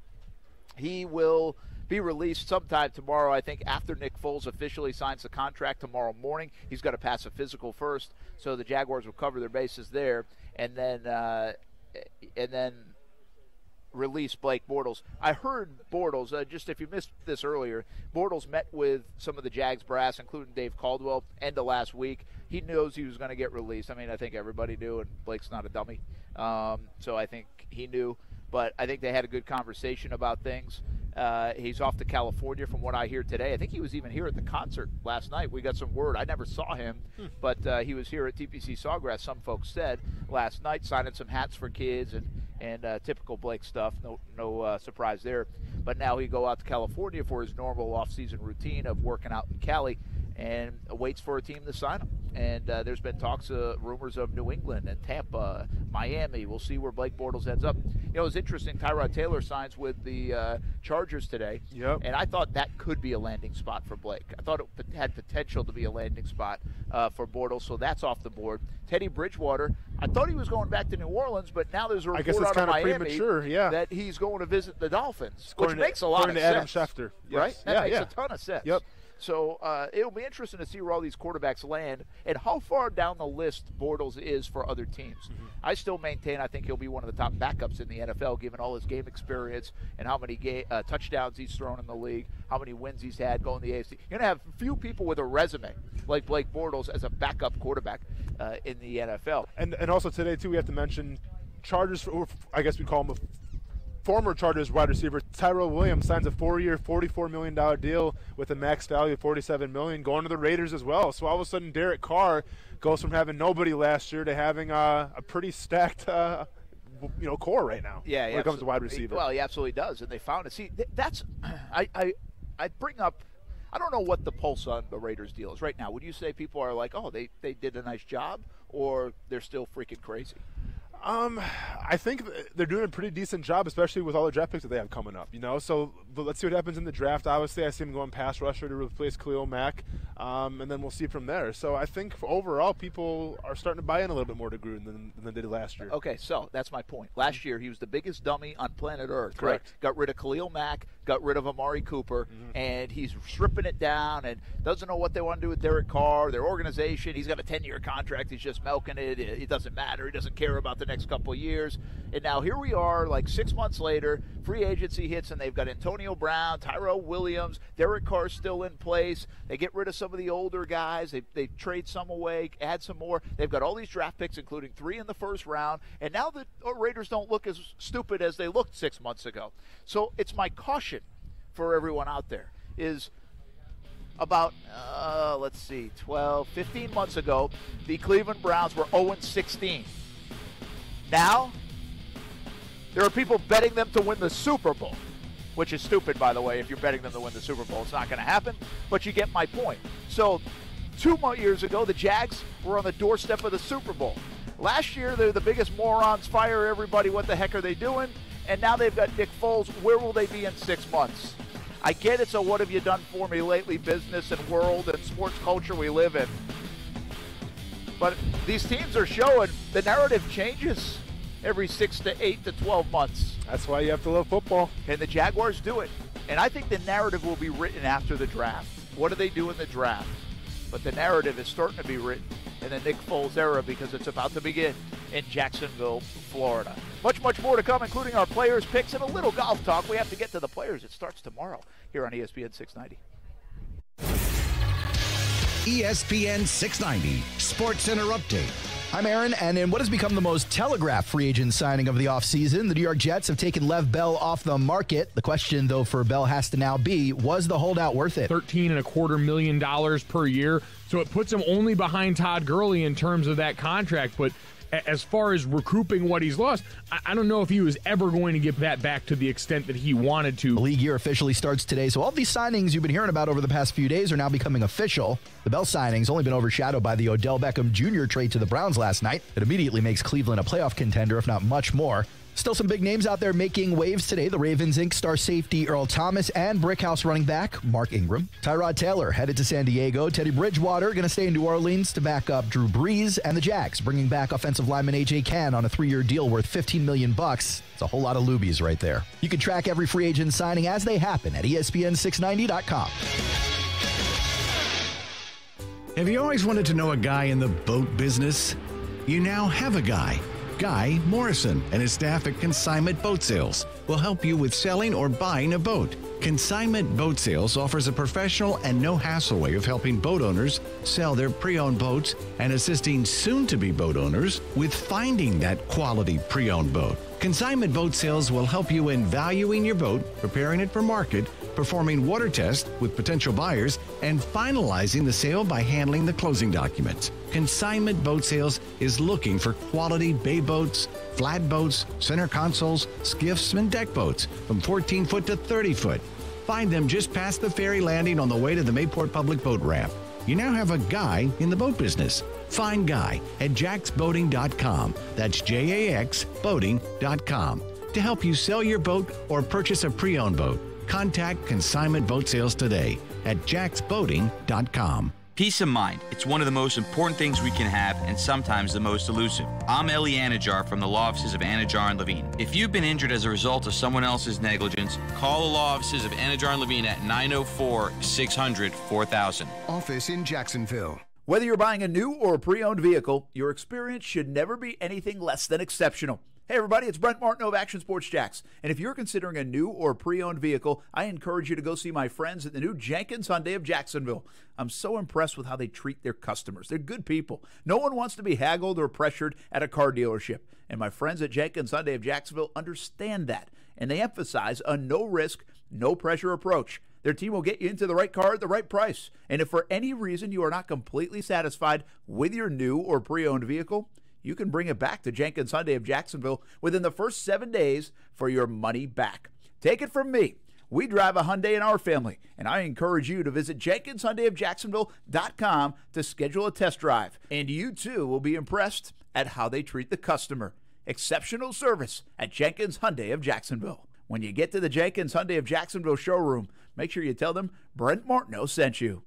he will be released sometime tomorrow, I think, after Nick Foles officially signs the contract tomorrow morning. He's got to pass a physical first, so the Jaguars will cover their bases there. And then release Blake Bortles. I heard Bortles, just if you missed this earlier, Bortles met with some of the Jags brass, including Dave Caldwell, end of last week. He knows he was going to get released. I mean, I think everybody knew, and Blake's not a dummy. So I think he knew. But I think they had a good conversation about things. He's off to California from what I hear today. I think he was even here at the concert last night. We got some word. I never saw him, but he was here at TPC Sawgrass, some folks said, last night, signing some hats for kids and typical Blake stuff. No surprise there. But now he go out to California for his normal off-season routine of working out in Cali and waits for a team to sign him. And there's been talks, rumors of New England and Tampa, Miami. We'll see where Blake Bortles ends up. You know, it's interesting. Tyrod Taylor signs with the Chargers today. Yep. And I thought that could be a landing spot for Blake. I thought it had potential to be a landing spot for Bortles, so that's off the board. Teddy Bridgewater, I thought he was going back to New Orleans, but now there's a report out of Miami premature, yeah, that he's going to visit the Dolphins, which makes a lot of sense. Adam Schefter. Yes. Right? That makes a ton of sense. Yep. So it'll be interesting to see where all these quarterbacks land and how far down the list Bortles is for other teams. Mm-hmm. I still maintain I think he'll be one of the top backups in the NFL given all his game experience and how many touchdowns he's thrown in the league, how many wins he's had going to the AFC. You're going to have few people with a resume like Blake Bortles as a backup quarterback in the NFL. And also today, too, we have to mention Chargers, or I guess we call him a former Chargers wide receiver Tyrell Williams signs a 4-year, $44 million deal with a max value of $47 million, going to the Raiders as well. So all of a sudden, Derek Carr goes from having nobody last year to having a pretty stacked, core right now. Yeah, when it comes to wide receiver. Well, he absolutely does, and they found it. See, that's I bring up. I don't know what the pulse on the Raiders deal is right now. Would you say people are like, oh, they did a nice job, or they're still freaking crazy? I think they're doing a pretty decent job, especially with all the draft picks that they have coming up, So let's see what happens in the draft. Obviously, I see them going pass rusher to replace Khalil Mack, and then we'll see from there. So I think overall people are starting to buy in a little bit more to Gruden than they did last year. Okay, so that's my point. Last year, he was the biggest dummy on planet Earth. Correct. Right? Got rid of Khalil Mack, got rid of Amari Cooper, and he's stripping it down and doesn't know what they want to do with Derek Carr, their organization. He's got a 10-year contract. He's just milking it. It doesn't matter. He doesn't care about the next couple of years. And now here we are, like 6 months later, free agency hits, and they've got Antonio Brown, Tyrell Williams, Derek Carr still in place. They get rid of some of the older guys. They trade some away, add some more. They've got all these draft picks, including 3 in the first round. And now the Raiders don't look as stupid as they looked 6 months ago. So it's my caution for everyone out there is about, 15 months ago, the Cleveland Browns were 0-16. Now, there are people betting them to win the Super Bowl, which is stupid, by the way. If you're betting them to win the Super Bowl, it's not going to happen, but you get my point. So 2 more years ago, the Jags were on the doorstep of the Super Bowl. Last year, they're the biggest morons, fire everybody, what the heck are they doing? And now they've got Nick Foles. Where will they be in 6 months? I get it's a what have you done for me lately business and world and sports culture we live in. But these teams are showing the narrative changes every 6 to 8 to 12 months. That's why you have to love football. And the Jaguars do it. And I think the narrative will be written after the draft. What do they do in the draft? But the narrative is starting to be written in the Nick Foles era because it's about to begin in Jacksonville, Florida. Much, much more to come, including our players' picks and a little golf talk. We have to get to the players. It starts tomorrow here on ESPN 690. ESPN 690 Sports Center Update. I'm Aaron, and in what has become the most telegraphed free agent signing of the offseason, the New York Jets have taken Lev Bell off the market. The question, though, for Bell has to now be, was the holdout worth it? $13.25 million per year, so it puts him only behind Todd Gurley in terms of that contract, but as far as recouping what he's lost, I don't know if he was ever going to get that back to the extent that he wanted to. The league year officially starts today, so all these signings you've been hearing about over the past few days are now becoming official. The Bell signing's only been overshadowed by the Odell Beckham Jr. trade to the Browns last night. It immediately makes Cleveland a playoff contender, if not much more. Still some big names out there making waves today. The Ravens Inc. star safety Earl Thomas and Brickhouse running back Mark Ingram. Tyrod Taylor headed to San Diego. Teddy Bridgewater going to stay in New Orleans to back up Drew Brees. And the Jags bringing back offensive lineman A.J. Cann on a 3-year deal worth $15 million. It's a whole lot of lubies right there. You can track every free agent signing as they happen at ESPN690.com. Have you always wanted to know a guy in the boat business? You now have a guy. Guy Morrison and his staff at Consignment Boat Sales will help you with selling or buying a boat. Consignment Boat Sales offers a professional and no-hassle way of helping boat owners sell their pre-owned boats and assisting soon-to-be boat owners with finding that quality pre-owned boat. Consignment Boat Sales will help you in valuing your boat, preparing it for market, performing water tests with potential buyers, and finalizing the sale by handling the closing documents. Consignment Boat Sales is looking for quality bay boats, flat boats, center consoles, skiffs, and deck boats from 14 foot to 30 foot. Find them just past the ferry landing on the way to the Mayport Public Boat Ramp. You now have a Guy in the boat business. Find Guy at jaxboating.com. That's JAX boating.com to help you sell your boat or purchase a pre-owned boat. Contact Consignment Boat Sales today at jaxboating.com. Peace of mind. It's one of the most important things we can have and sometimes the most elusive. I'm Eli Anajar from the law offices of Anajar and Levine. If you've been injured as a result of someone else's negligence, call the law offices of Anajar and Levine at 904-600-4000. Office in Jacksonville. Whether you're buying a new or a pre-owned vehicle, your experience should never be anything less than exceptional. Hey everybody, it's Brent Martineau of Action Sports Jacks. And if you're considering a new or pre-owned vehicle, I encourage you to go see my friends at the new Jenkins Hyundai of Jacksonville. I'm so impressed with how they treat their customers. They're good people. No one wants to be haggled or pressured at a car dealership. And my friends at Jenkins Hyundai of Jacksonville understand that. And they emphasize a no-risk, no-pressure approach. Their team will get you into the right car at the right price. And if for any reason you are not completely satisfied with your new or pre-owned vehicle, you can bring it back to Jenkins Hyundai of Jacksonville within the first 7 days for your money back. Take it from me. We drive a Hyundai in our family, and I encourage you to visit JenkinsHyundaiofJacksonville.com to schedule a test drive. And you, too, will be impressed at how they treat the customer. Exceptional service at Jenkins Hyundai of Jacksonville. When you get to the Jenkins Hyundai of Jacksonville showroom, make sure you tell them Brent Martineau sent you.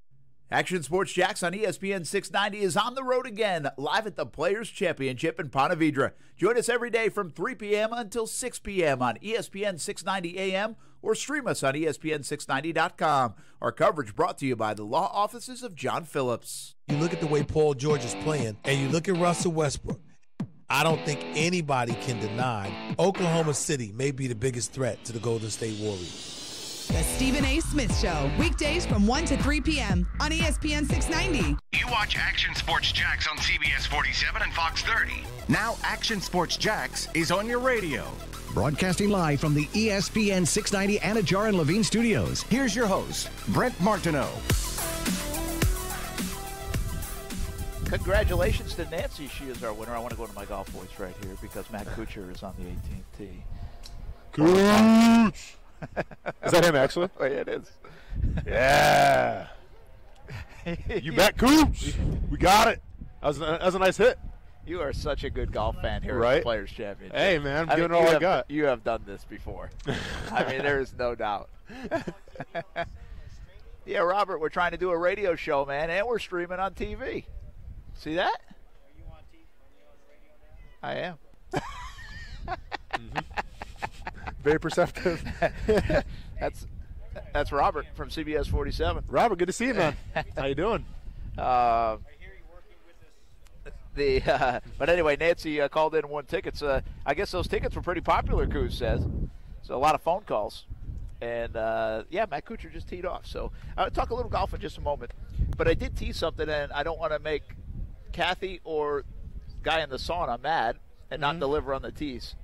Action Sports Jacks on ESPN 690 is on the road again, live at the Players' Championship in Ponte Vedra. Join us every day from 3 p.m. until 6 p.m. on ESPN 690 AM or stream us on ESPN690.com. Our coverage brought to you by the law offices of John Phillips. You look at the way Paul George is playing, and you look at Russell Westbrook. I don't think anybody can deny Oklahoma City may be the biggest threat to the Golden State Warriors. The Stephen A. Smith Show, weekdays from 1 to 3 p.m. on ESPN 690. You watch Action Sports Jacks on CBS 47 and Fox 30. Now Action Sports Jacks is on your radio. Broadcasting live from the ESPN 690 Anajar and Levine studios. Here's your host, Brent Martineau. Congratulations to Nancy. She is our winner. I want to go to my golf voice right here because Matt Kuchar is on the 18th tee. Cooch! Is that him, actually? Oh, yeah, it is. Yeah. You bet, Cooch. We got it. That was a nice hit. You are such a good golf fan here right? at the Players' Championship. Hey, man, I'm giving it all I got. You have done this before. I mean, there is no doubt. Yeah, Robert, we're trying to do a radio show, man, and we're streaming on TV. See that? Are you on TV? Are you on radio now? I am. Very perceptive. That's Robert from CBS 47. Robert, good to see you, man. How you doing? I hear you working with us. But anyway, Nancy called in and won tickets. I guess those tickets were pretty popular, Coos says. So a lot of phone calls. And, yeah, Matt Kuchar just teed off. So I'll talk a little golf in just a moment. But I did tease something, and I don't want to make Kathy or guy in the sauna mad and not deliver on the tease.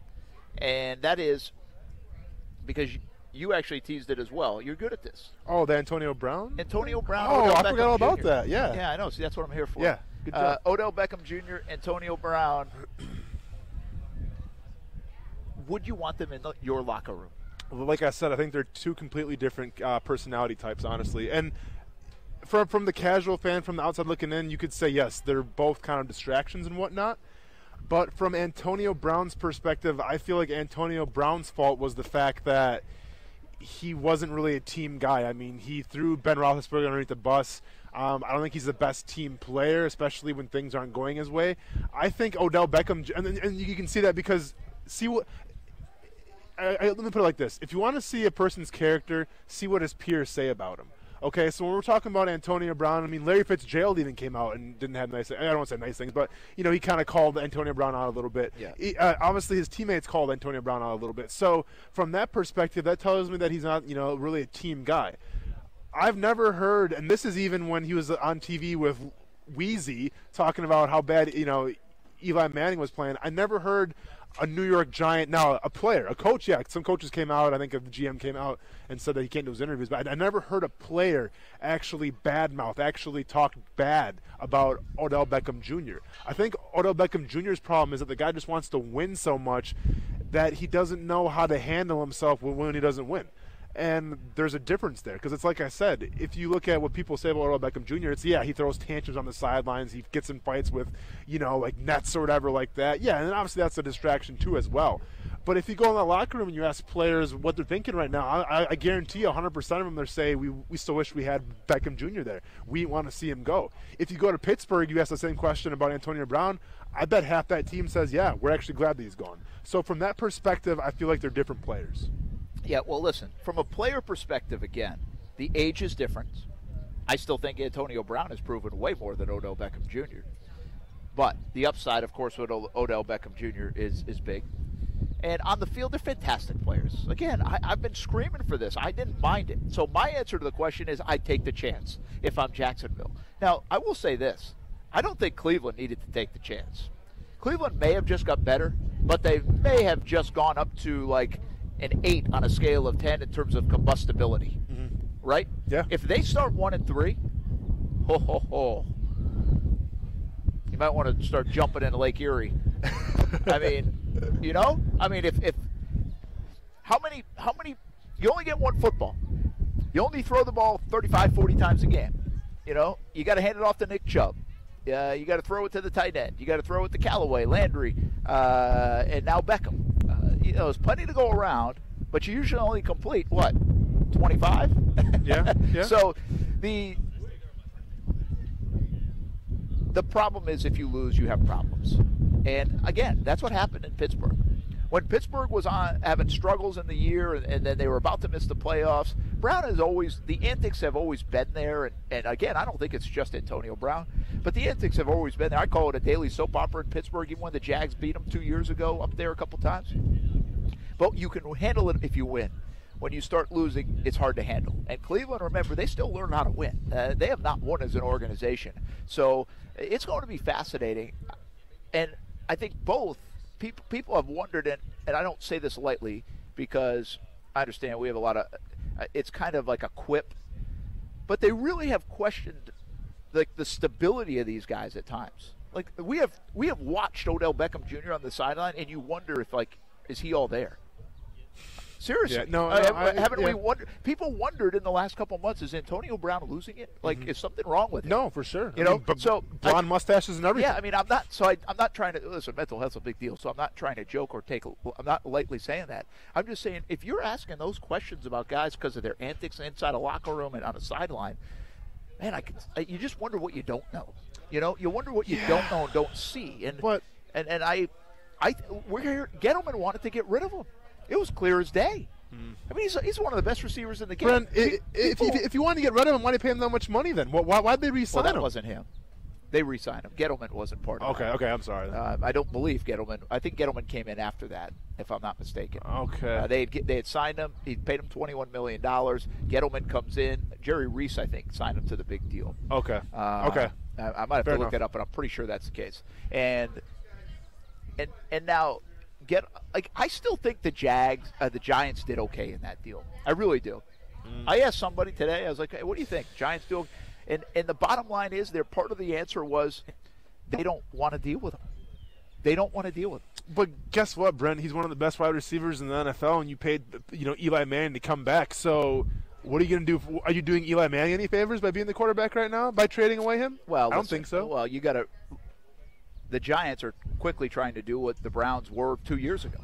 And that is because you actually teased it as well. You're good at this. Oh, the Antonio Brown? Antonio Brown. Oh, Odell I Beckham forgot all about Jr. that. Yeah. Yeah, I know. See, that's what I'm here for. Yeah, good job. Odell Beckham Jr., Antonio Brown. Would you want them in your locker room? Well, like I said, I think they're two completely different personality types, honestly. And from the casual fan, from the outside looking in, you could say, yes, they're both kind of distractions and whatnot. But from Antonio Brown's perspective, I feel like Antonio Brown's fault was the fact that he wasn't really a team guy. I mean, he threw Ben Roethlisberger underneath the bus. I don't think he's the best team player, especially when things aren't going his way. I think Odell Beckham, and you can see that because let me put it like this. If you want to see a person's character, see what his peers say about him. Okay, so when we're talking about Antonio Brown, I mean, Larry Fitzgerald even came out and didn't have nice – I don't want to say nice things, but, he kind of called Antonio Brown out a little bit. Yeah. Obviously, his teammates called Antonio Brown out a little bit. So from that perspective, that tells me that he's not, really a team guy. I've never heard – and this is even when he was on TV with Wheezy talking about how bad, Eli Manning was playing. I never heard a New York Giant, now a player, a coach, yeah, some coaches came out, I think the GM came out and said that he can't do his interviews, but I never heard a player actually badmouth, actually talk bad about Odell Beckham Jr. I think Odell Beckham Jr.'s problem is that the guy just wants to win so much that he doesn't know how to handle himself when he doesn't win. And there's a difference there because it's like I said, if you look at what people say about Odell Beckham Jr., it's, he throws tantrums on the sidelines. He gets in fights with, like Nets or whatever like that. Yeah, and obviously that's a distraction too as well. But if you go in the locker room and you ask players what they're thinking right now, I guarantee you 100% of them they're saying, we still wish we had Beckham Jr. there. We want to see him go. If you go to Pittsburgh, you ask the same question about Antonio Brown, I bet half that team says, yeah, we're actually glad that he's gone. So from that perspective, I feel like they're different players. Yeah, well, listen, from a player perspective, again, the age is different. I still think Antonio Brown has proven way more than Odell Beckham Jr. But the upside, of course, with Odell Beckham Jr. is big. And on the field, they're fantastic players. Again, I've been screaming for this. I didn't mind it. So my answer to the question is I take the chance if I'm Jacksonville. Now, I will say this. I don't think Cleveland needed to take the chance. Cleveland may have just got better, but they may have just gone up to, like, an 8 on a scale of 10 in terms of combustibility, right? Yeah. If they start 1-3, you might want to start jumping into Lake Erie. I mean, if how many? You only get one football. You only throw the ball 35, 40 times a game. You got to hand it off to Nick Chubb. You got to throw it to the tight end. You got to throw it to Callaway, Landry, and now Beckham. There's plenty to go around, but you usually only complete, 25? Yeah. So the problem is if you lose, you have problems. And, again, that's what happened in Pittsburgh. When Pittsburgh was having struggles in the year and then they were about to miss the playoffs, the antics have always been there. And again, I don't think it's just Antonio Brown, but the antics have always been there. I call it a daily soap opera in Pittsburgh, even when the Jags beat them 2 years ago up there a couple times. But you can handle it if you win. When you start losing, it's hard to handle. And Cleveland, remember, they still learn how to win. They have not won as an organization. So it's going to be fascinating. And I think both people have wondered, and I don't say this lightly because I understand we have a lot of it's kind of like a quip, but they really have questioned the stability of these guys at times. Like we have watched Odell Beckham Jr. on the sideline, and you wonder if is he all there? Seriously, haven't we wondered? People wondered in the last couple of months: is Antonio Brown losing it? Is something wrong with him? No, for sure. So blonde mustaches and everything. Yeah, I mean, I'm not. So I'm not trying to listen. Mental health's a big deal. So I'm not trying to joke or I'm not lightly saying that. I'm just saying if you're asking those questions about guys because of their antics inside a locker room and on a sideline, man, you just wonder what you don't know. You wonder what you don't know and don't see. And we're here. Gettleman wanted to get rid of him. It was clear as day. I mean, he's one of the best receivers in the game. Brent, if you wanted to get rid of him, why did you pay him that much money then? Why'd they re-sign him? That wasn't him. They re-signed him. Gettleman wasn't part of it. Okay, I'm sorry. I don't believe Gettleman. I think Gettleman came in after that, if I'm not mistaken. Okay. They had signed him. He paid him $21 million. Gettleman comes in. Jerry Reese, I think, signed him to the big deal. Okay. I might have to look it up, but I'm pretty sure that's the case. And now – I still think the Giants did okay in that deal. I really do. I asked somebody today. I was like, "Hey, what do you think? Giants do?" And the bottom line is, part of the answer was they don't want to deal with him. They don't want to deal with him. But guess what, Brent? He's one of the best wide receivers in the NFL, and you paid Eli Manning to come back. So what are you going to do? Are you doing Eli Manning any favors by being the quarterback right now by trading away him? Well, I don't think so. Well, you got to. The Giants are quickly trying to do what the Browns were 2 years ago,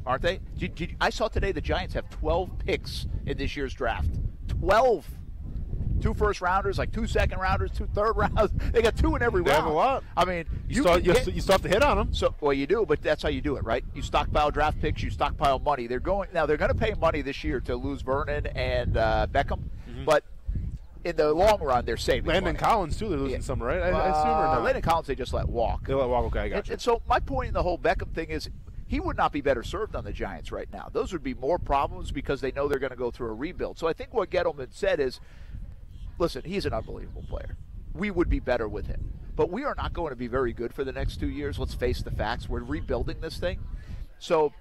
aren't they? I saw today the Giants have 12 picks in this year's draft. 12. 2 first-rounders, 2 second-rounders, 2 third-rounders. They got 2 in every round. They have a lot. I mean, you still have to hit on them. Well, you do, but that's how you do it, right? You stockpile draft picks, you stockpile money. They're going to pay money this year to lose Vernon and Beckham, but in the long run, they're saving Landon money. Collins, too, they're losing some, right? I assume or not? Landon Collins, they just let walk. They let walk, okay, I got you. And so my point in the whole Beckham thing is he would not be better served on the Giants right now. Those would be more problems because they know they're going to go through a rebuild. So I think what Gettleman said is, listen, he's an unbelievable player. We would be better with him. But we are not going to be very good for the next 2 years. Let's face the facts. We're rebuilding this thing. So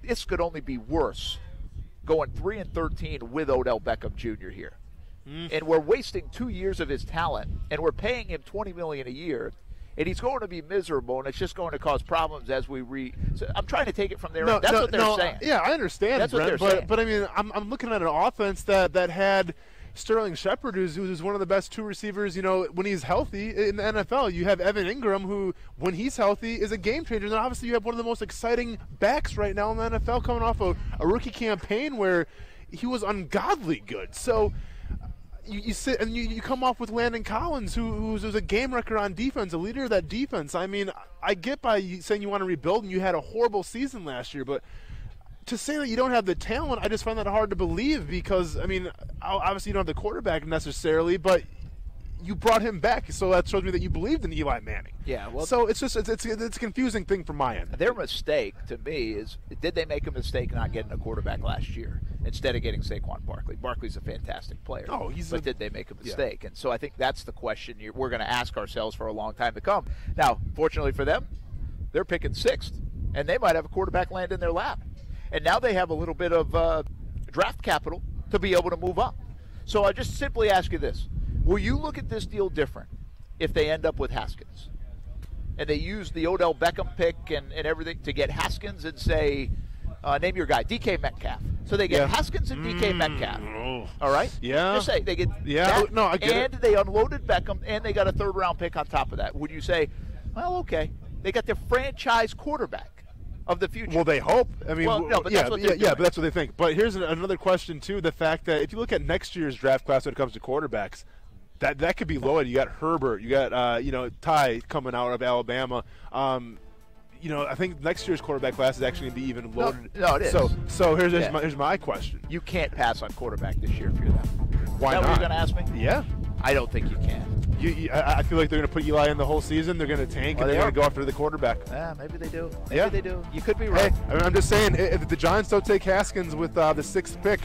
this could only be worse going 3-13 with Odell Beckham Jr. here. And we're wasting 2 years of his talent, and we're paying him $20 million a year, and he's going to be miserable, and it's just going to cause problems as we So I'm trying to take it from there. That's what they're saying. Yeah, I understand, That's Brent, what they're saying. But I mean, I'm looking at an offense that had Sterling Shepard, who's one of the best two receivers, when he's healthy in the NFL. You have Evan Ingram, who, when he's healthy, is a game changer. And obviously you have one of the most exciting backs right now in the NFL coming off a rookie campaign where he was ungodly good. So you sit and you come off with Landon Collins, who's a game wrecker on defense, a leader of that defense. I mean, I get by saying you want to rebuild and you had a horrible season last year, but to say that you don't have the talent, I just find that hard to believe because, I mean, obviously you don't have the quarterback necessarily, but you brought him back, so that shows me that you believed in Eli Manning. Yeah, well, so it's a confusing thing from my end. Their mistake, to me, is did they make a mistake not getting a quarterback last year instead of getting Saquon Barkley? Barkley's a fantastic player. Oh, did they make a mistake? Yeah. And so I think that's the question we're going to ask ourselves for a long time to come. Now, fortunately for them, they're picking 6th, and they might have a quarterback land in their lap. And now they have a little bit of draft capital to be able to move up. So I just simply ask you this. Will you look at this deal different if they end up with Haskins? And they use the Odell Beckham pick and everything to get Haskins and say, name your guy, DK Metcalf. So they get Haskins and DK Metcalf. All right? Yeah. Just say they get that, no, I get and it. they unloaded Beckham, and they got a 3rd-round pick on top of that. Would you say, well, okay, they got their franchise quarterback of the future? Well, they hope. I mean, but that's what they're doing. but that's what they think. But here's another question too: the fact that if you look at next year's draft class when it comes to quarterbacks, that could be loaded. You got Herbert, you got Ty coming out of Alabama. I think next year's quarterback class is actually going to be even loaded. No, it is. So here's my question: you can't pass on quarterback this year if you're them. Why not? What you're going to ask me? Yeah. I don't think you can. I feel like they're going to put Eli in the whole season. They're going to tank, and they're going to go after the quarterback. Yeah, maybe they do. Maybe they do. You could be right. Hey, I mean, I'm just saying, if the Giants don't take Haskins with the 6th pick,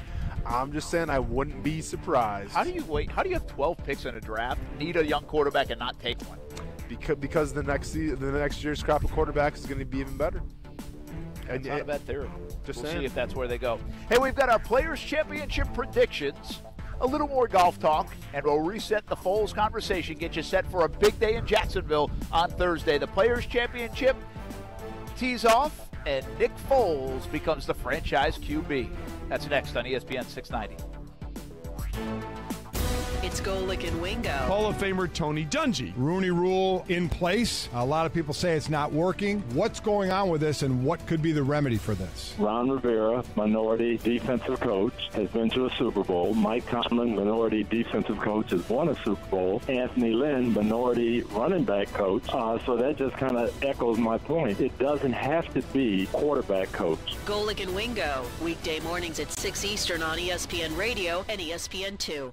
I'm just saying I wouldn't be surprised. How do you have 12 picks in a draft, need a young quarterback, and not take one? Because the next year's crop of quarterbacks is going to be even better. That's not a bad theory. We'll see if that's where they go. Hey, we've got our Players' Championship predictions. A little more golf talk, and we'll reset the Foles conversation, get you set for a big day in Jacksonville on Thursday. The Players' Championship tees off, and Nick Foles becomes the franchise QB. That's next on ESPN 690. It's Golick and Wingo. Hall of Famer Tony Dungy. Rooney Rule in place. A lot of people say it's not working. What's going on with this, and what could be the remedy for this? Ron Rivera, minority defensive coach, has been to a Super Bowl. Mike Tomlin, minority defensive coach, has won a Super Bowl. Anthony Lynn, minority running back coach. So that just kind of echoes my point. It doesn't have to be quarterback coach. Golick and Wingo, weekday mornings at 6 Eastern on ESPN Radio and ESPN2.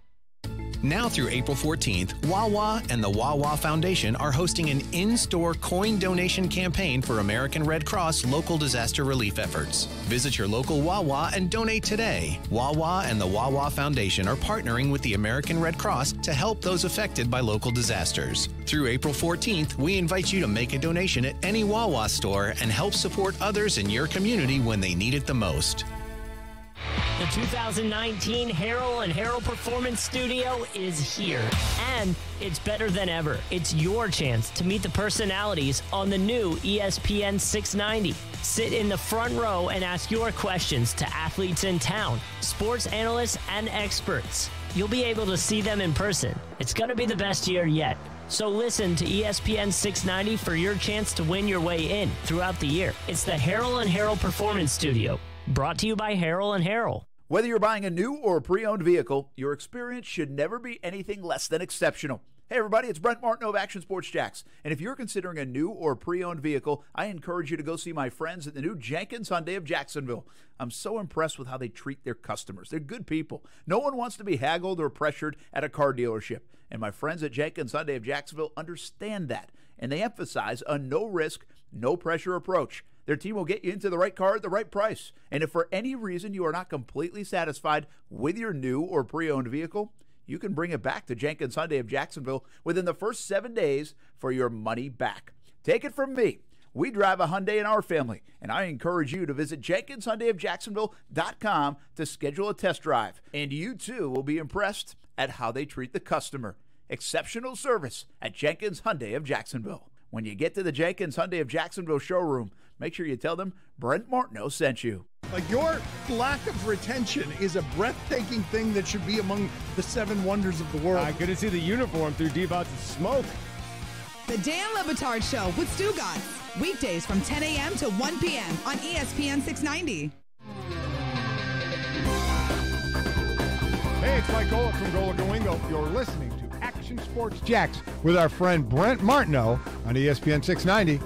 Now through April 14th, Wawa and the Wawa Foundation are hosting an in-store coin donation campaign for American Red Cross local disaster relief efforts. Visit your local Wawa and donate today. Wawa and the Wawa Foundation are partnering with the American Red Cross to help those affected by local disasters. Through April 14th, we invite you to make a donation at any Wawa store and help support others in your community when they need it the most. The 2019 Harrell and Harrell Performance Studio is here, and it's better than ever. It's your chance to meet the personalities on the new ESPN 690. Sit in the front row and ask your questions to athletes in town, sports analysts, and experts. You'll be able to see them in person. It's going to be the best year yet. So listen to ESPN 690 for your chance to win your way in throughout the year. It's the Harrell and Harrell Performance Studio. Brought to you by Harrell and Harrell. Whether you're buying a new or a pre-owned vehicle, your experience should never be anything less than exceptional. Hey everybody, it's Brent Martineau of Action Sports Jacks. And if you're considering a new or pre-owned vehicle, I encourage you to go see my friends at the new Jenkins Hyundai of Jacksonville. I'm so impressed with how they treat their customers. They're good people. No one wants to be haggled or pressured at a car dealership. And my friends at Jenkins Hyundai of Jacksonville understand that. And they emphasize a no-risk, no-pressure approach. Their team will get you into the right car at the right price. And if for any reason you are not completely satisfied with your new or pre-owned vehicle, you can bring it back to Jenkins Hyundai of Jacksonville within the first 7 days for your money back. Take it from me. We drive a Hyundai in our family, and I encourage you to visit JenkinsHyundaiofJacksonville.com to schedule a test drive. And you, too, will be impressed at how they treat the customer. Exceptional service at Jenkins Hyundai of Jacksonville. When you get to the Jenkins Hyundai of Jacksonville showroom, make sure you tell them Brent Martineau sent you. Your lack of retention is a breathtaking thing that should be among the 7 wonders of the world. I couldn't see the uniform through deep bouts of smoke. The Dan Le Batard Show with Stu Gatz. Weekdays from 10 a.m. to 1 p.m. on ESPN 690. Hey, it's Mike Golick from Golick and Wingo. You're listening to Action Sports Jacks with our friend Brent Martineau on ESPN 690.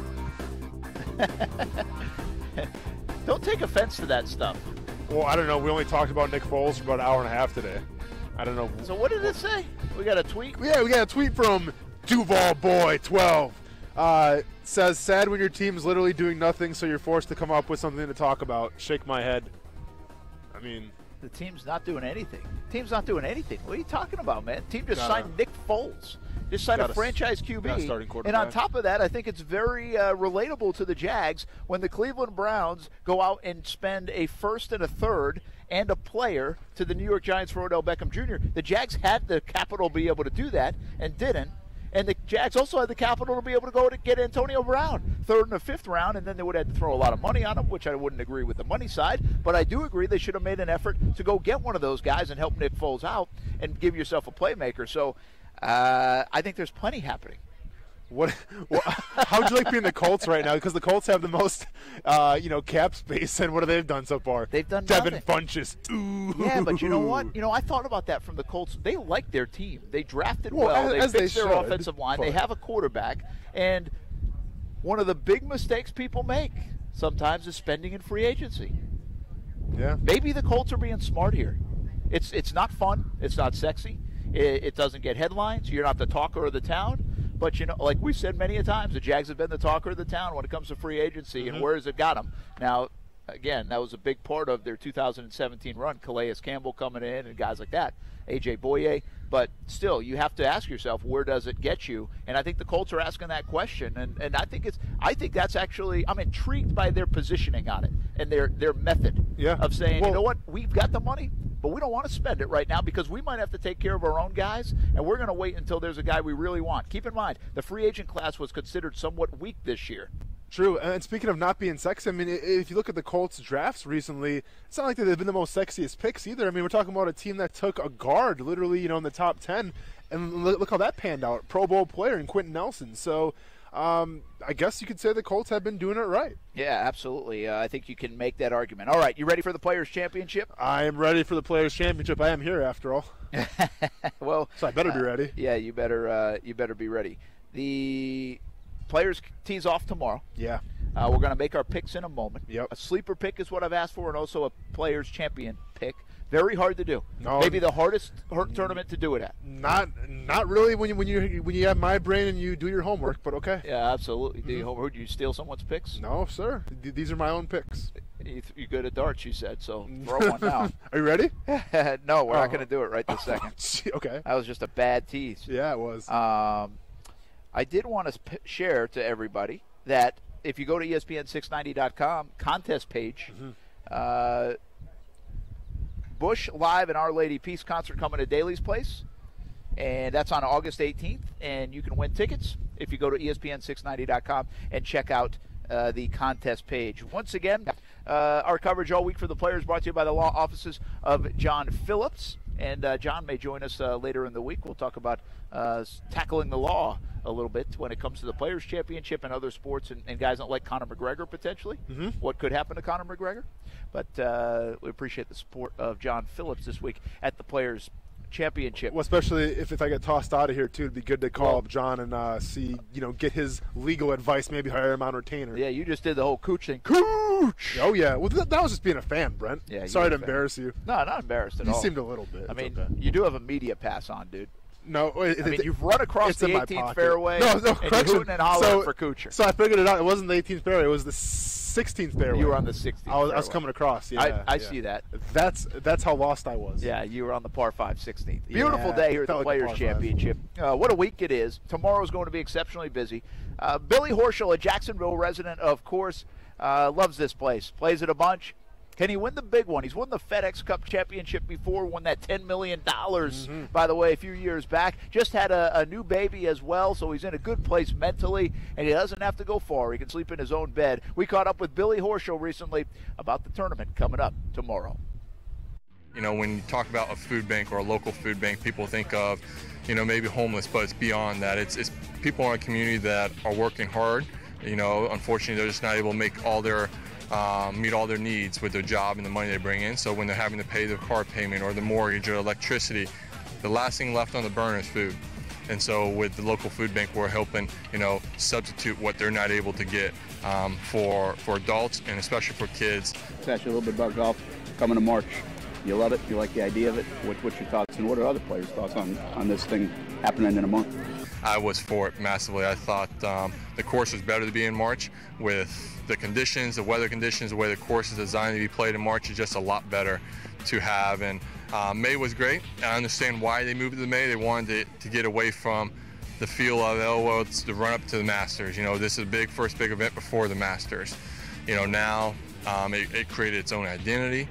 Don't take offense to that stuff. Well, I don't know. We only talked about Nick Foles for about an hour and a half today. I don't know. So what did it say? We got a tweet? Yeah, we got a tweet from Duval Boy 12. Says, sad when your team's literally doing nothing, so you're forced to come up with something to talk about. Shake my head. I mean, the team's not doing anything. Team's not doing anything. What are you talking about, man? Team just signed Nick Foles. Just signed a franchise QB. And on top of that, I think it's very relatable to the Jags when the Cleveland Browns go out and spend a first and a third and a player to the New York Giants for Odell Beckham Jr. The Jags had the capital to be able to do that and didn't. And the Jags also had the capital to be able to go to get Antonio Brown, 3rd and a 5th round, and then they would have to throw a lot of money on him, which I wouldn't agree with the money side. But I do agree they should have made an effort to go get one of those guys and help Nick Foles out and give yourself a playmaker. So I think there's plenty happening. How would you like being the Colts right now? Because the Colts have the most, cap space, and what have they done so far? They've done Devin nothing. Funchess. Ooh. Yeah, but you know what? I thought about that from the Colts. They like their team. They drafted well. They fixed their offensive line. They have a quarterback. And one of the big mistakes people make sometimes is spending in free agency. Yeah. Maybe the Colts are being smart here. It's not fun. It's not sexy. It doesn't get headlines. You're not the talker of the town. But, like we've said many a times, the Jags have been the talker of the town when it comes to free agency, and where has it got them? Now, again, that was a big part of their 2017 run, Calais Campbell coming in and guys like that, A.J. Boye. But still, you have to ask yourself, where does it get you? And I think the Colts are asking that question, and I think that's actually, I'm intrigued by their positioning on it and their method of saying, you know what, we've got the money, but we don't want to spend it right now because we might have to take care of our own guys, and we're going to wait until there's a guy we really want. Keep in mind, the free agent class was considered somewhat weak this year. True, and speaking of not being sexy, I mean, if you look at the Colts drafts recently, it's not like they've been the most sexiest picks either. I mean, we're talking about a team that took a guard, literally, in the top 10, and look how that panned out. Pro Bowl player in Quentin Nelson. So I guess you could say the Colts have been doing it right. Yeah, absolutely. I think you can make that argument. All right, you ready for the Players' Championship? I am ready for the Players' Championship. I am here, after all. Well, so I better be ready. Yeah, you better be ready. The Players tees off tomorrow. Yeah. We're going to make our picks in a moment. Yep. A sleeper pick is what I've asked for, and also a Players Champion pick. Very hard to do. No, maybe the hardest tournament to do it at. Not really when you have my brain and you do your homework, but okay. Yeah, absolutely. Do your homework? Do you steal someone's picks? No, sir. These are my own picks. You're good at darts, you said, so throw one now. Are you ready? No, we're not going to do it right this second. Okay. That was just a bad tease. Yeah, it was. I did want to share to everybody that if you go to ESPN690.com contest page, Bush Live and Our Lady Peace concert coming to Daly's Place, and that's on August 18th, and you can win tickets if you go to ESPN690.com and check out the contest page. Once again, our coverage all week for the Players brought to you by the law offices of John Phillips, and John may join us later in the week. We'll talk about tackling the law a little bit when it comes to the Players' Championship and other sports, and guys don't like Conor McGregor potentially. What could happen to Conor McGregor? But we appreciate the support of John Phillips this week at the Players' championship. Well, especially if I get tossed out of here, too, it'd be good to call up John and see, get his legal advice, maybe hire him on retainer. Yeah, you just did the whole Cooch thing. Cooch! Oh, yeah. Well, that was just being a fan, Brent. Yeah, sorry to embarrass you. No, not embarrassed at all. You seemed a little bit. I mean, you do have a media pass on, dude. No, you've run across the 18th fairway. No, and you're hooting and hollering for Kuchar. So I figured it out. It wasn't the 18th fairway. It was the 16th fairway. You were on the 16th. I was coming across. Yeah, I see that. That's how lost I was. Yeah, you were on the par 5 16th. Beautiful day here at the Players' Championship. What a week it is. Tomorrow's going to be exceptionally busy. Billy Horschel, a Jacksonville resident, of course, loves this place. Plays it a bunch. Can he win the big one? He's won the FedEx Cup Championship before, won that $10 million, by the way, a few years back. Just had a new baby as well, so he's in a good place mentally, and he doesn't have to go far. He can sleep in his own bed. We caught up with Billy Horschel recently about the tournament coming up tomorrow. When you talk about a food bank or a local food bank, people think of, maybe homeless, but it's beyond that. It's people in our community that are working hard. Unfortunately, they're just not able to make meet all their needs with their job and the money they bring in. So when they're having to pay their car payment or the mortgage or electricity, the last thing left on the burner is food. And so with the local food bank, we're helping, substitute what they're not able to get for adults and especially for kids. Ask you a little bit about golf coming to March. You love it? You like the idea of it? What's your thoughts, and what are other players' thoughts on this thing happening in a month? I was for it massively. I thought the course was better to be in March with the conditions, the weather conditions, the way the course is designed to be played in March is just a lot better to have. And May was great. I understand why they moved it to May. They wanted to get away from the feel of, it's the run up to the Masters. This is a first big event before the Masters. Now it created its own identity.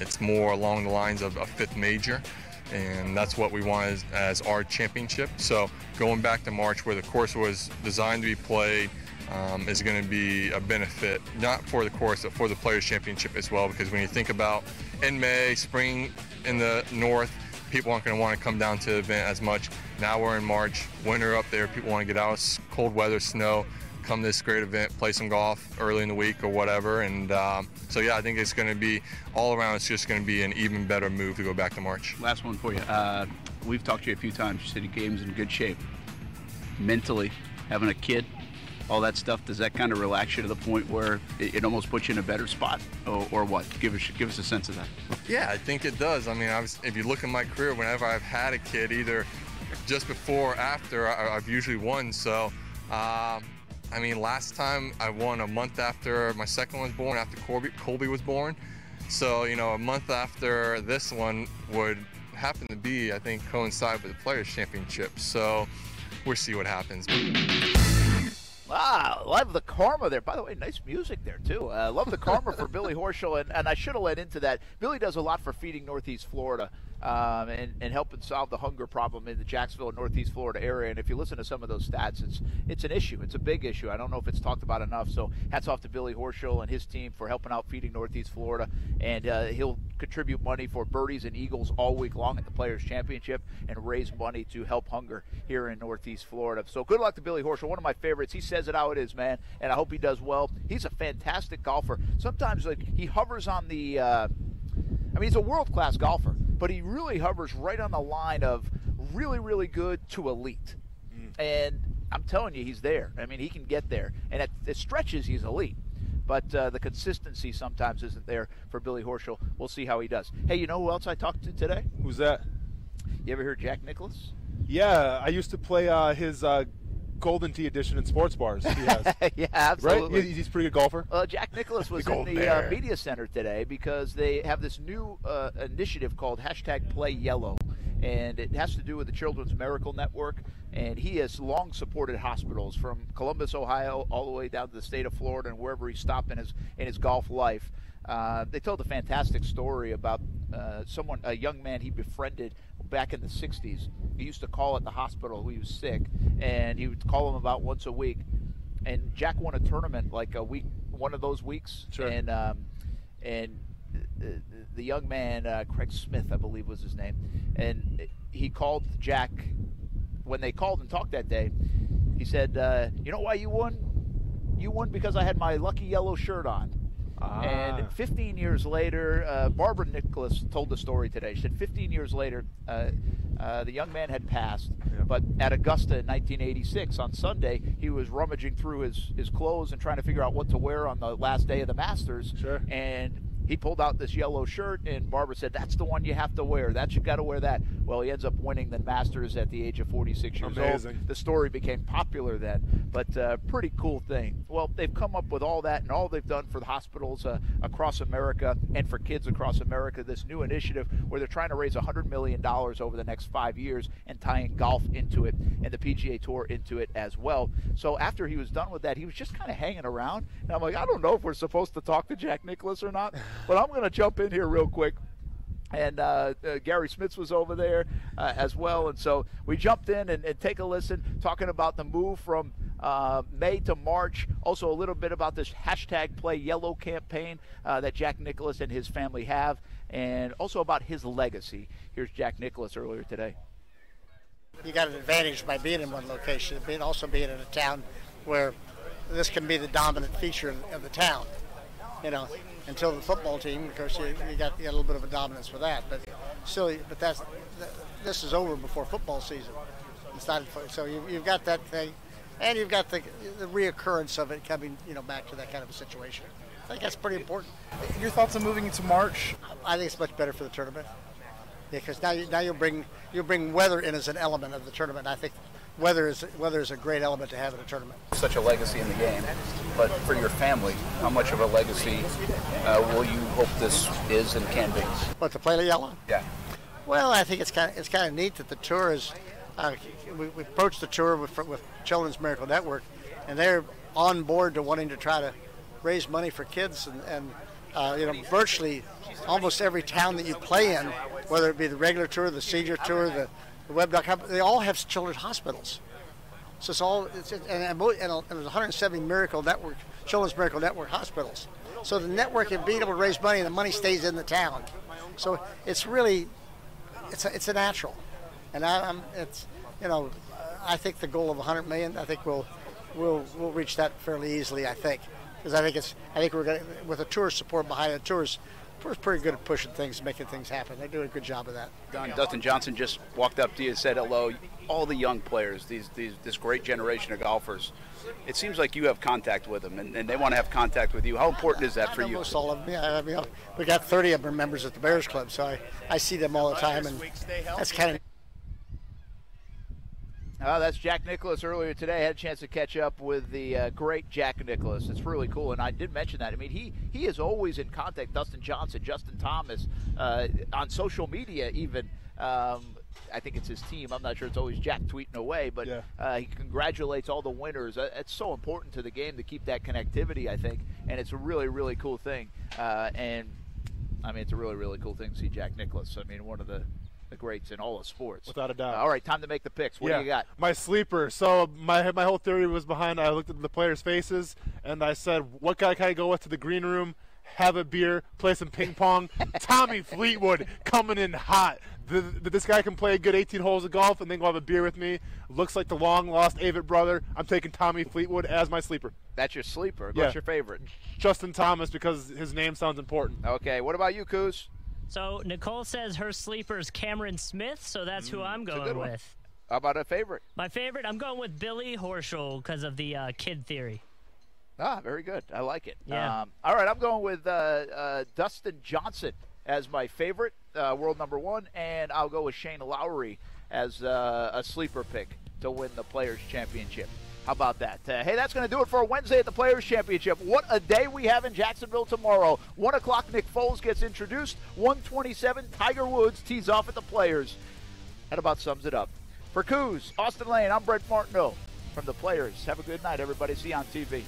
It's more along the lines of a fifth major. And that's what we want as our championship. So going back to March, where the course was designed to be played, is going to be a benefit, not for the course, but for the Players' Championship as well, because when you think about in May, spring in the north, people aren't going to want to come down to the event as much. Now we're in March, winter up there, people want to get out of cold weather, snow, come to this great event, play some golf early in the week or whatever. And so, yeah, I think it's going to be all around. It's just going to be an even better move to go back to March. Last one for you. We've talked to you a few times. You said your game's in good shape. Mentally, having a kid, all that stuff, does that kind of relax you to the point where it almost puts you in a better spot, or what? Give us a sense of that. Yeah, I think it does. I mean, if you look at my career, whenever I've had a kid, either just before or after, I've usually won. So, last time I won a month after my second one was born, after Colby was born. So, a month after this one would happen to be, I think, coincide with the Players' Championship. So, we'll see what happens. Wow, love the karma there. By the way, nice music there, too. Love the karma for Billy Horschel, and I should have led into that. Billy does a lot for Feeding Northeast Florida and helping solve the hunger problem in the Jacksonville and Northeast Florida area. And if you listen to some of those stats, it's an issue. It's a big issue. I don't know if it's talked about enough. So hats off to Billy Horschel and his team for helping out Feeding Northeast Florida. And he'll contribute money for Birdies and Eagles all week long at the Players' Championship and raise money to help hunger here in Northeast Florida. So good luck to Billy Horschel, one of my favorites. He says it how it is, man, and I hope he does well. He's a fantastic golfer. Sometimes he hovers on the he's a world-class golfer, but he really hovers right on the line of really, really good to elite. And I'm telling you, he's there. I mean, he can get there. And at stretches, he's elite. But the consistency sometimes isn't there for Billy Horschel. We'll see how he does. Hey, you know who else I talked to today? Who's that? You ever hear Jack Nicklaus? Yeah, I used to play his Golden Tee edition in sports bars. He has. Yeah, absolutely. Right? He's a pretty good golfer. Jack Nicklaus was in the media center today because they have this new initiative called #PlayYellow, and it has to do with the Children's Miracle Network. And he has long supported hospitals from Columbus, Ohio, all the way down to the state of Florida and wherever he stopped in his golf life. They told a fantastic story about a young man he befriended back in the 60s. He used to call at the hospital when he was sick, and he would call him about once a week. And Jack won a tournament like a week, one of those weeks. Sure. And the young man, Craig Smith, I believe was his name, and he called Jack. When they called and talked that day, he said, you know why you won? You won because I had my lucky yellow shirt on. And 15 years later, Barbara Nicholas told the story today. She said 15 years later, the young man had passed, but at Augusta in 1986 on Sunday, he was rummaging through his clothes and trying to figure out what to wear on the last day of the Masters. Sure. And he pulled out this yellow shirt, and Barbara said, "That's the one you have to wear. You got to wear that." Well, he ends up winning the Masters at the age of 46 years Amazing. old. The story became popular then, but pretty cool thing. Well, they've come up with all that, and all they've done for the hospitals across America and for kids across America, this new initiative where they're trying to raise $100 million over the next 5 years and tying golf into it and the PGA Tour into it as well. So after he was done with that, he was just kind of hanging around, and I'm like, I don't know if we're supposed to talk to Jack Nicklaus or not, but I'm going to jump in here real quick. And Gary Smits was over there as well. And so we jumped in and take a listen, talking about the move from May to March. Also a little bit about this #PlayYellow campaign that Jack Nicklaus and his family have. And also about his legacy. Here's Jack Nicklaus earlier today. You got an advantage by being in one location, also being in a town where this can be the dominant feature of the town. You know, until the football team, of course, you got a little bit of a dominance for that. But still, this is over before football season. It's not, so you've got that thing, and you've got the reoccurrence of it coming, back to that kind of a situation. I think that's pretty important. Your thoughts on moving into March? I think it's much better for the tournament. Yeah, because now you'll bring weather in as an element of the tournament. I think weather is a great element to have in a tournament. Such a legacy in the game, but for your family, how much of a legacy will you hope this is and can be? What, to play yellow? Yeah. Well, I think it's kind of neat that the tour is. We approached the tour with Children's Miracle Network, and they're on board to wanting to try to raise money for kids, and virtually almost every town that you play in, whether it be the regular tour, the senior tour, the web.com, they all have children's hospitals. So there's 170 Children's Miracle Network hospitals. So the network of being able to raise money, and the money stays in the town. So it's really, it's a natural. And I think the goal of 100 million, I think we'll reach that fairly easily. I think, because I think we're going to, with the tour support behind it. Tour's pretty good at pushing things, making things happen. They do a good job of that. Dustin Johnson just walked up to you and said hello. All the young players, this great generation of golfers, it seems like you have contact with them, and they want to have contact with you. How important is that for you? Most all of them. Yeah, we got 30 of them members at the Bears Club, so I see them all the time, and that's kind of. That's Jack Nicklaus earlier today. I had a chance to catch up with the great Jack Nicklaus. It's really cool, and I did mention that. I mean, he is always in contact. Dustin Johnson, Justin Thomas, on social media even. I think it's his team. I'm not sure it's always Jack tweeting away, but he congratulates all the winners. It's so important to the game to keep that connectivity, I think, and it's a really, really cool thing. And, I mean, it's a really, really cool thing to see Jack Nicklaus. I mean, one of the greats in all of sports. Without a doubt. All right, time to make the picks. What do you got? My sleeper. So my whole theory was behind, I looked at the players' faces, and I said, what guy can I go with to the green room, have a beer, play some ping pong? Tommy Fleetwood coming in hot. This guy can play a good 18 holes of golf and then go have a beer with me. Looks like the long-lost Avett brother. I'm taking Tommy Fleetwood as my sleeper. That's your sleeper. What's your favorite? Justin Thomas, because his name sounds important. Okay, what about you, Coos? So Nicole says her sleeper is Cameron Smith, so that's who I'm going with. How about a favorite? My favorite, I'm going with Billy Horschel because of the kid theory. Ah, very good. I like it. Yeah. All right, I'm going with Dustin Johnson as my favorite, world number one, and I'll go with Shane Lowry as a sleeper pick to win the Players' Championship. How about that? Hey, that's going to do it for a Wednesday at the Players' Championship. What a day we have in Jacksonville tomorrow. 1 o'clock, Nick Foles gets introduced. 1:27, Tiger Woods tees off at the Players. That about sums it up. For Coos, Austin Lane, I'm Brent Martineau from the Players. Have a good night, everybody. See you on TV.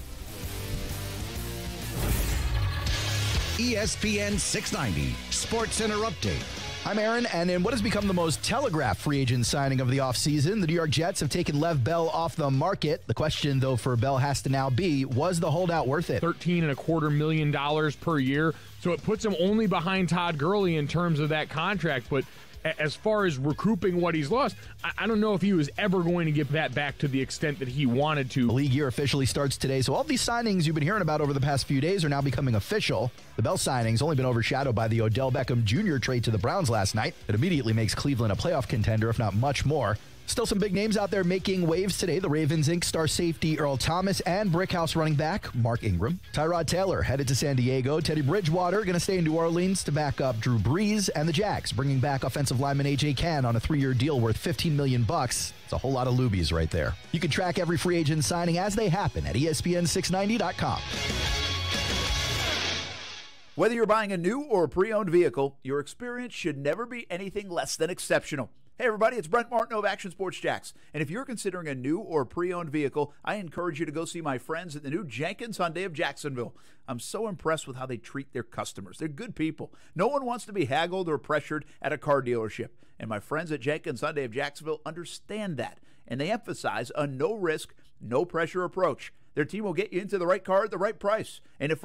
ESPN 690, Sports Center Update. I'm Aaron, and in what has become the most telegraphed free agent signing of the offseason, the New York Jets have taken Lev Bell off the market. The question, though, for Bell has to now be, was the holdout worth it? $13.25 million per year, so it puts him only behind Todd Gurley in terms of that contract, but as far as recouping what he's lost, I don't know if he was ever going to get that back to the extent that he wanted to. The league year officially starts today, so all these signings you've been hearing about over the past few days are now becoming official. The Bell signing's only been overshadowed by the Odell Beckham Jr. trade to the Browns last night. It immediately makes Cleveland a playoff contender, if not much more. Still some big names out there making waves today. The Ravens Inc. star safety Earl Thomas and Brickhouse running back Mark Ingram. Tyrod Taylor headed to San Diego. Teddy Bridgewater going to stay in New Orleans to back up Drew Brees. And the Jags bringing back offensive lineman A.J. Cann on a 3-year deal worth $15 million. It's a whole lot of lubies right there. You can track every free agent signing as they happen at ESPN690.com. Whether you're buying a new or a pre-owned vehicle, your experience should never be anything less than exceptional. Hey everybody, it's Brent Martin of Action Sports Jacks. And if you're considering a new or pre-owned vehicle, I encourage you to go see my friends at the new Jenkins Hyundai of Jacksonville. I'm so impressed with how they treat their customers. They're good people. No one wants to be haggled or pressured at a car dealership. And my friends at Jenkins Hyundai of Jacksonville understand that. And they emphasize a no-risk, no-pressure approach. Their team will get you into the right car at the right price. And if for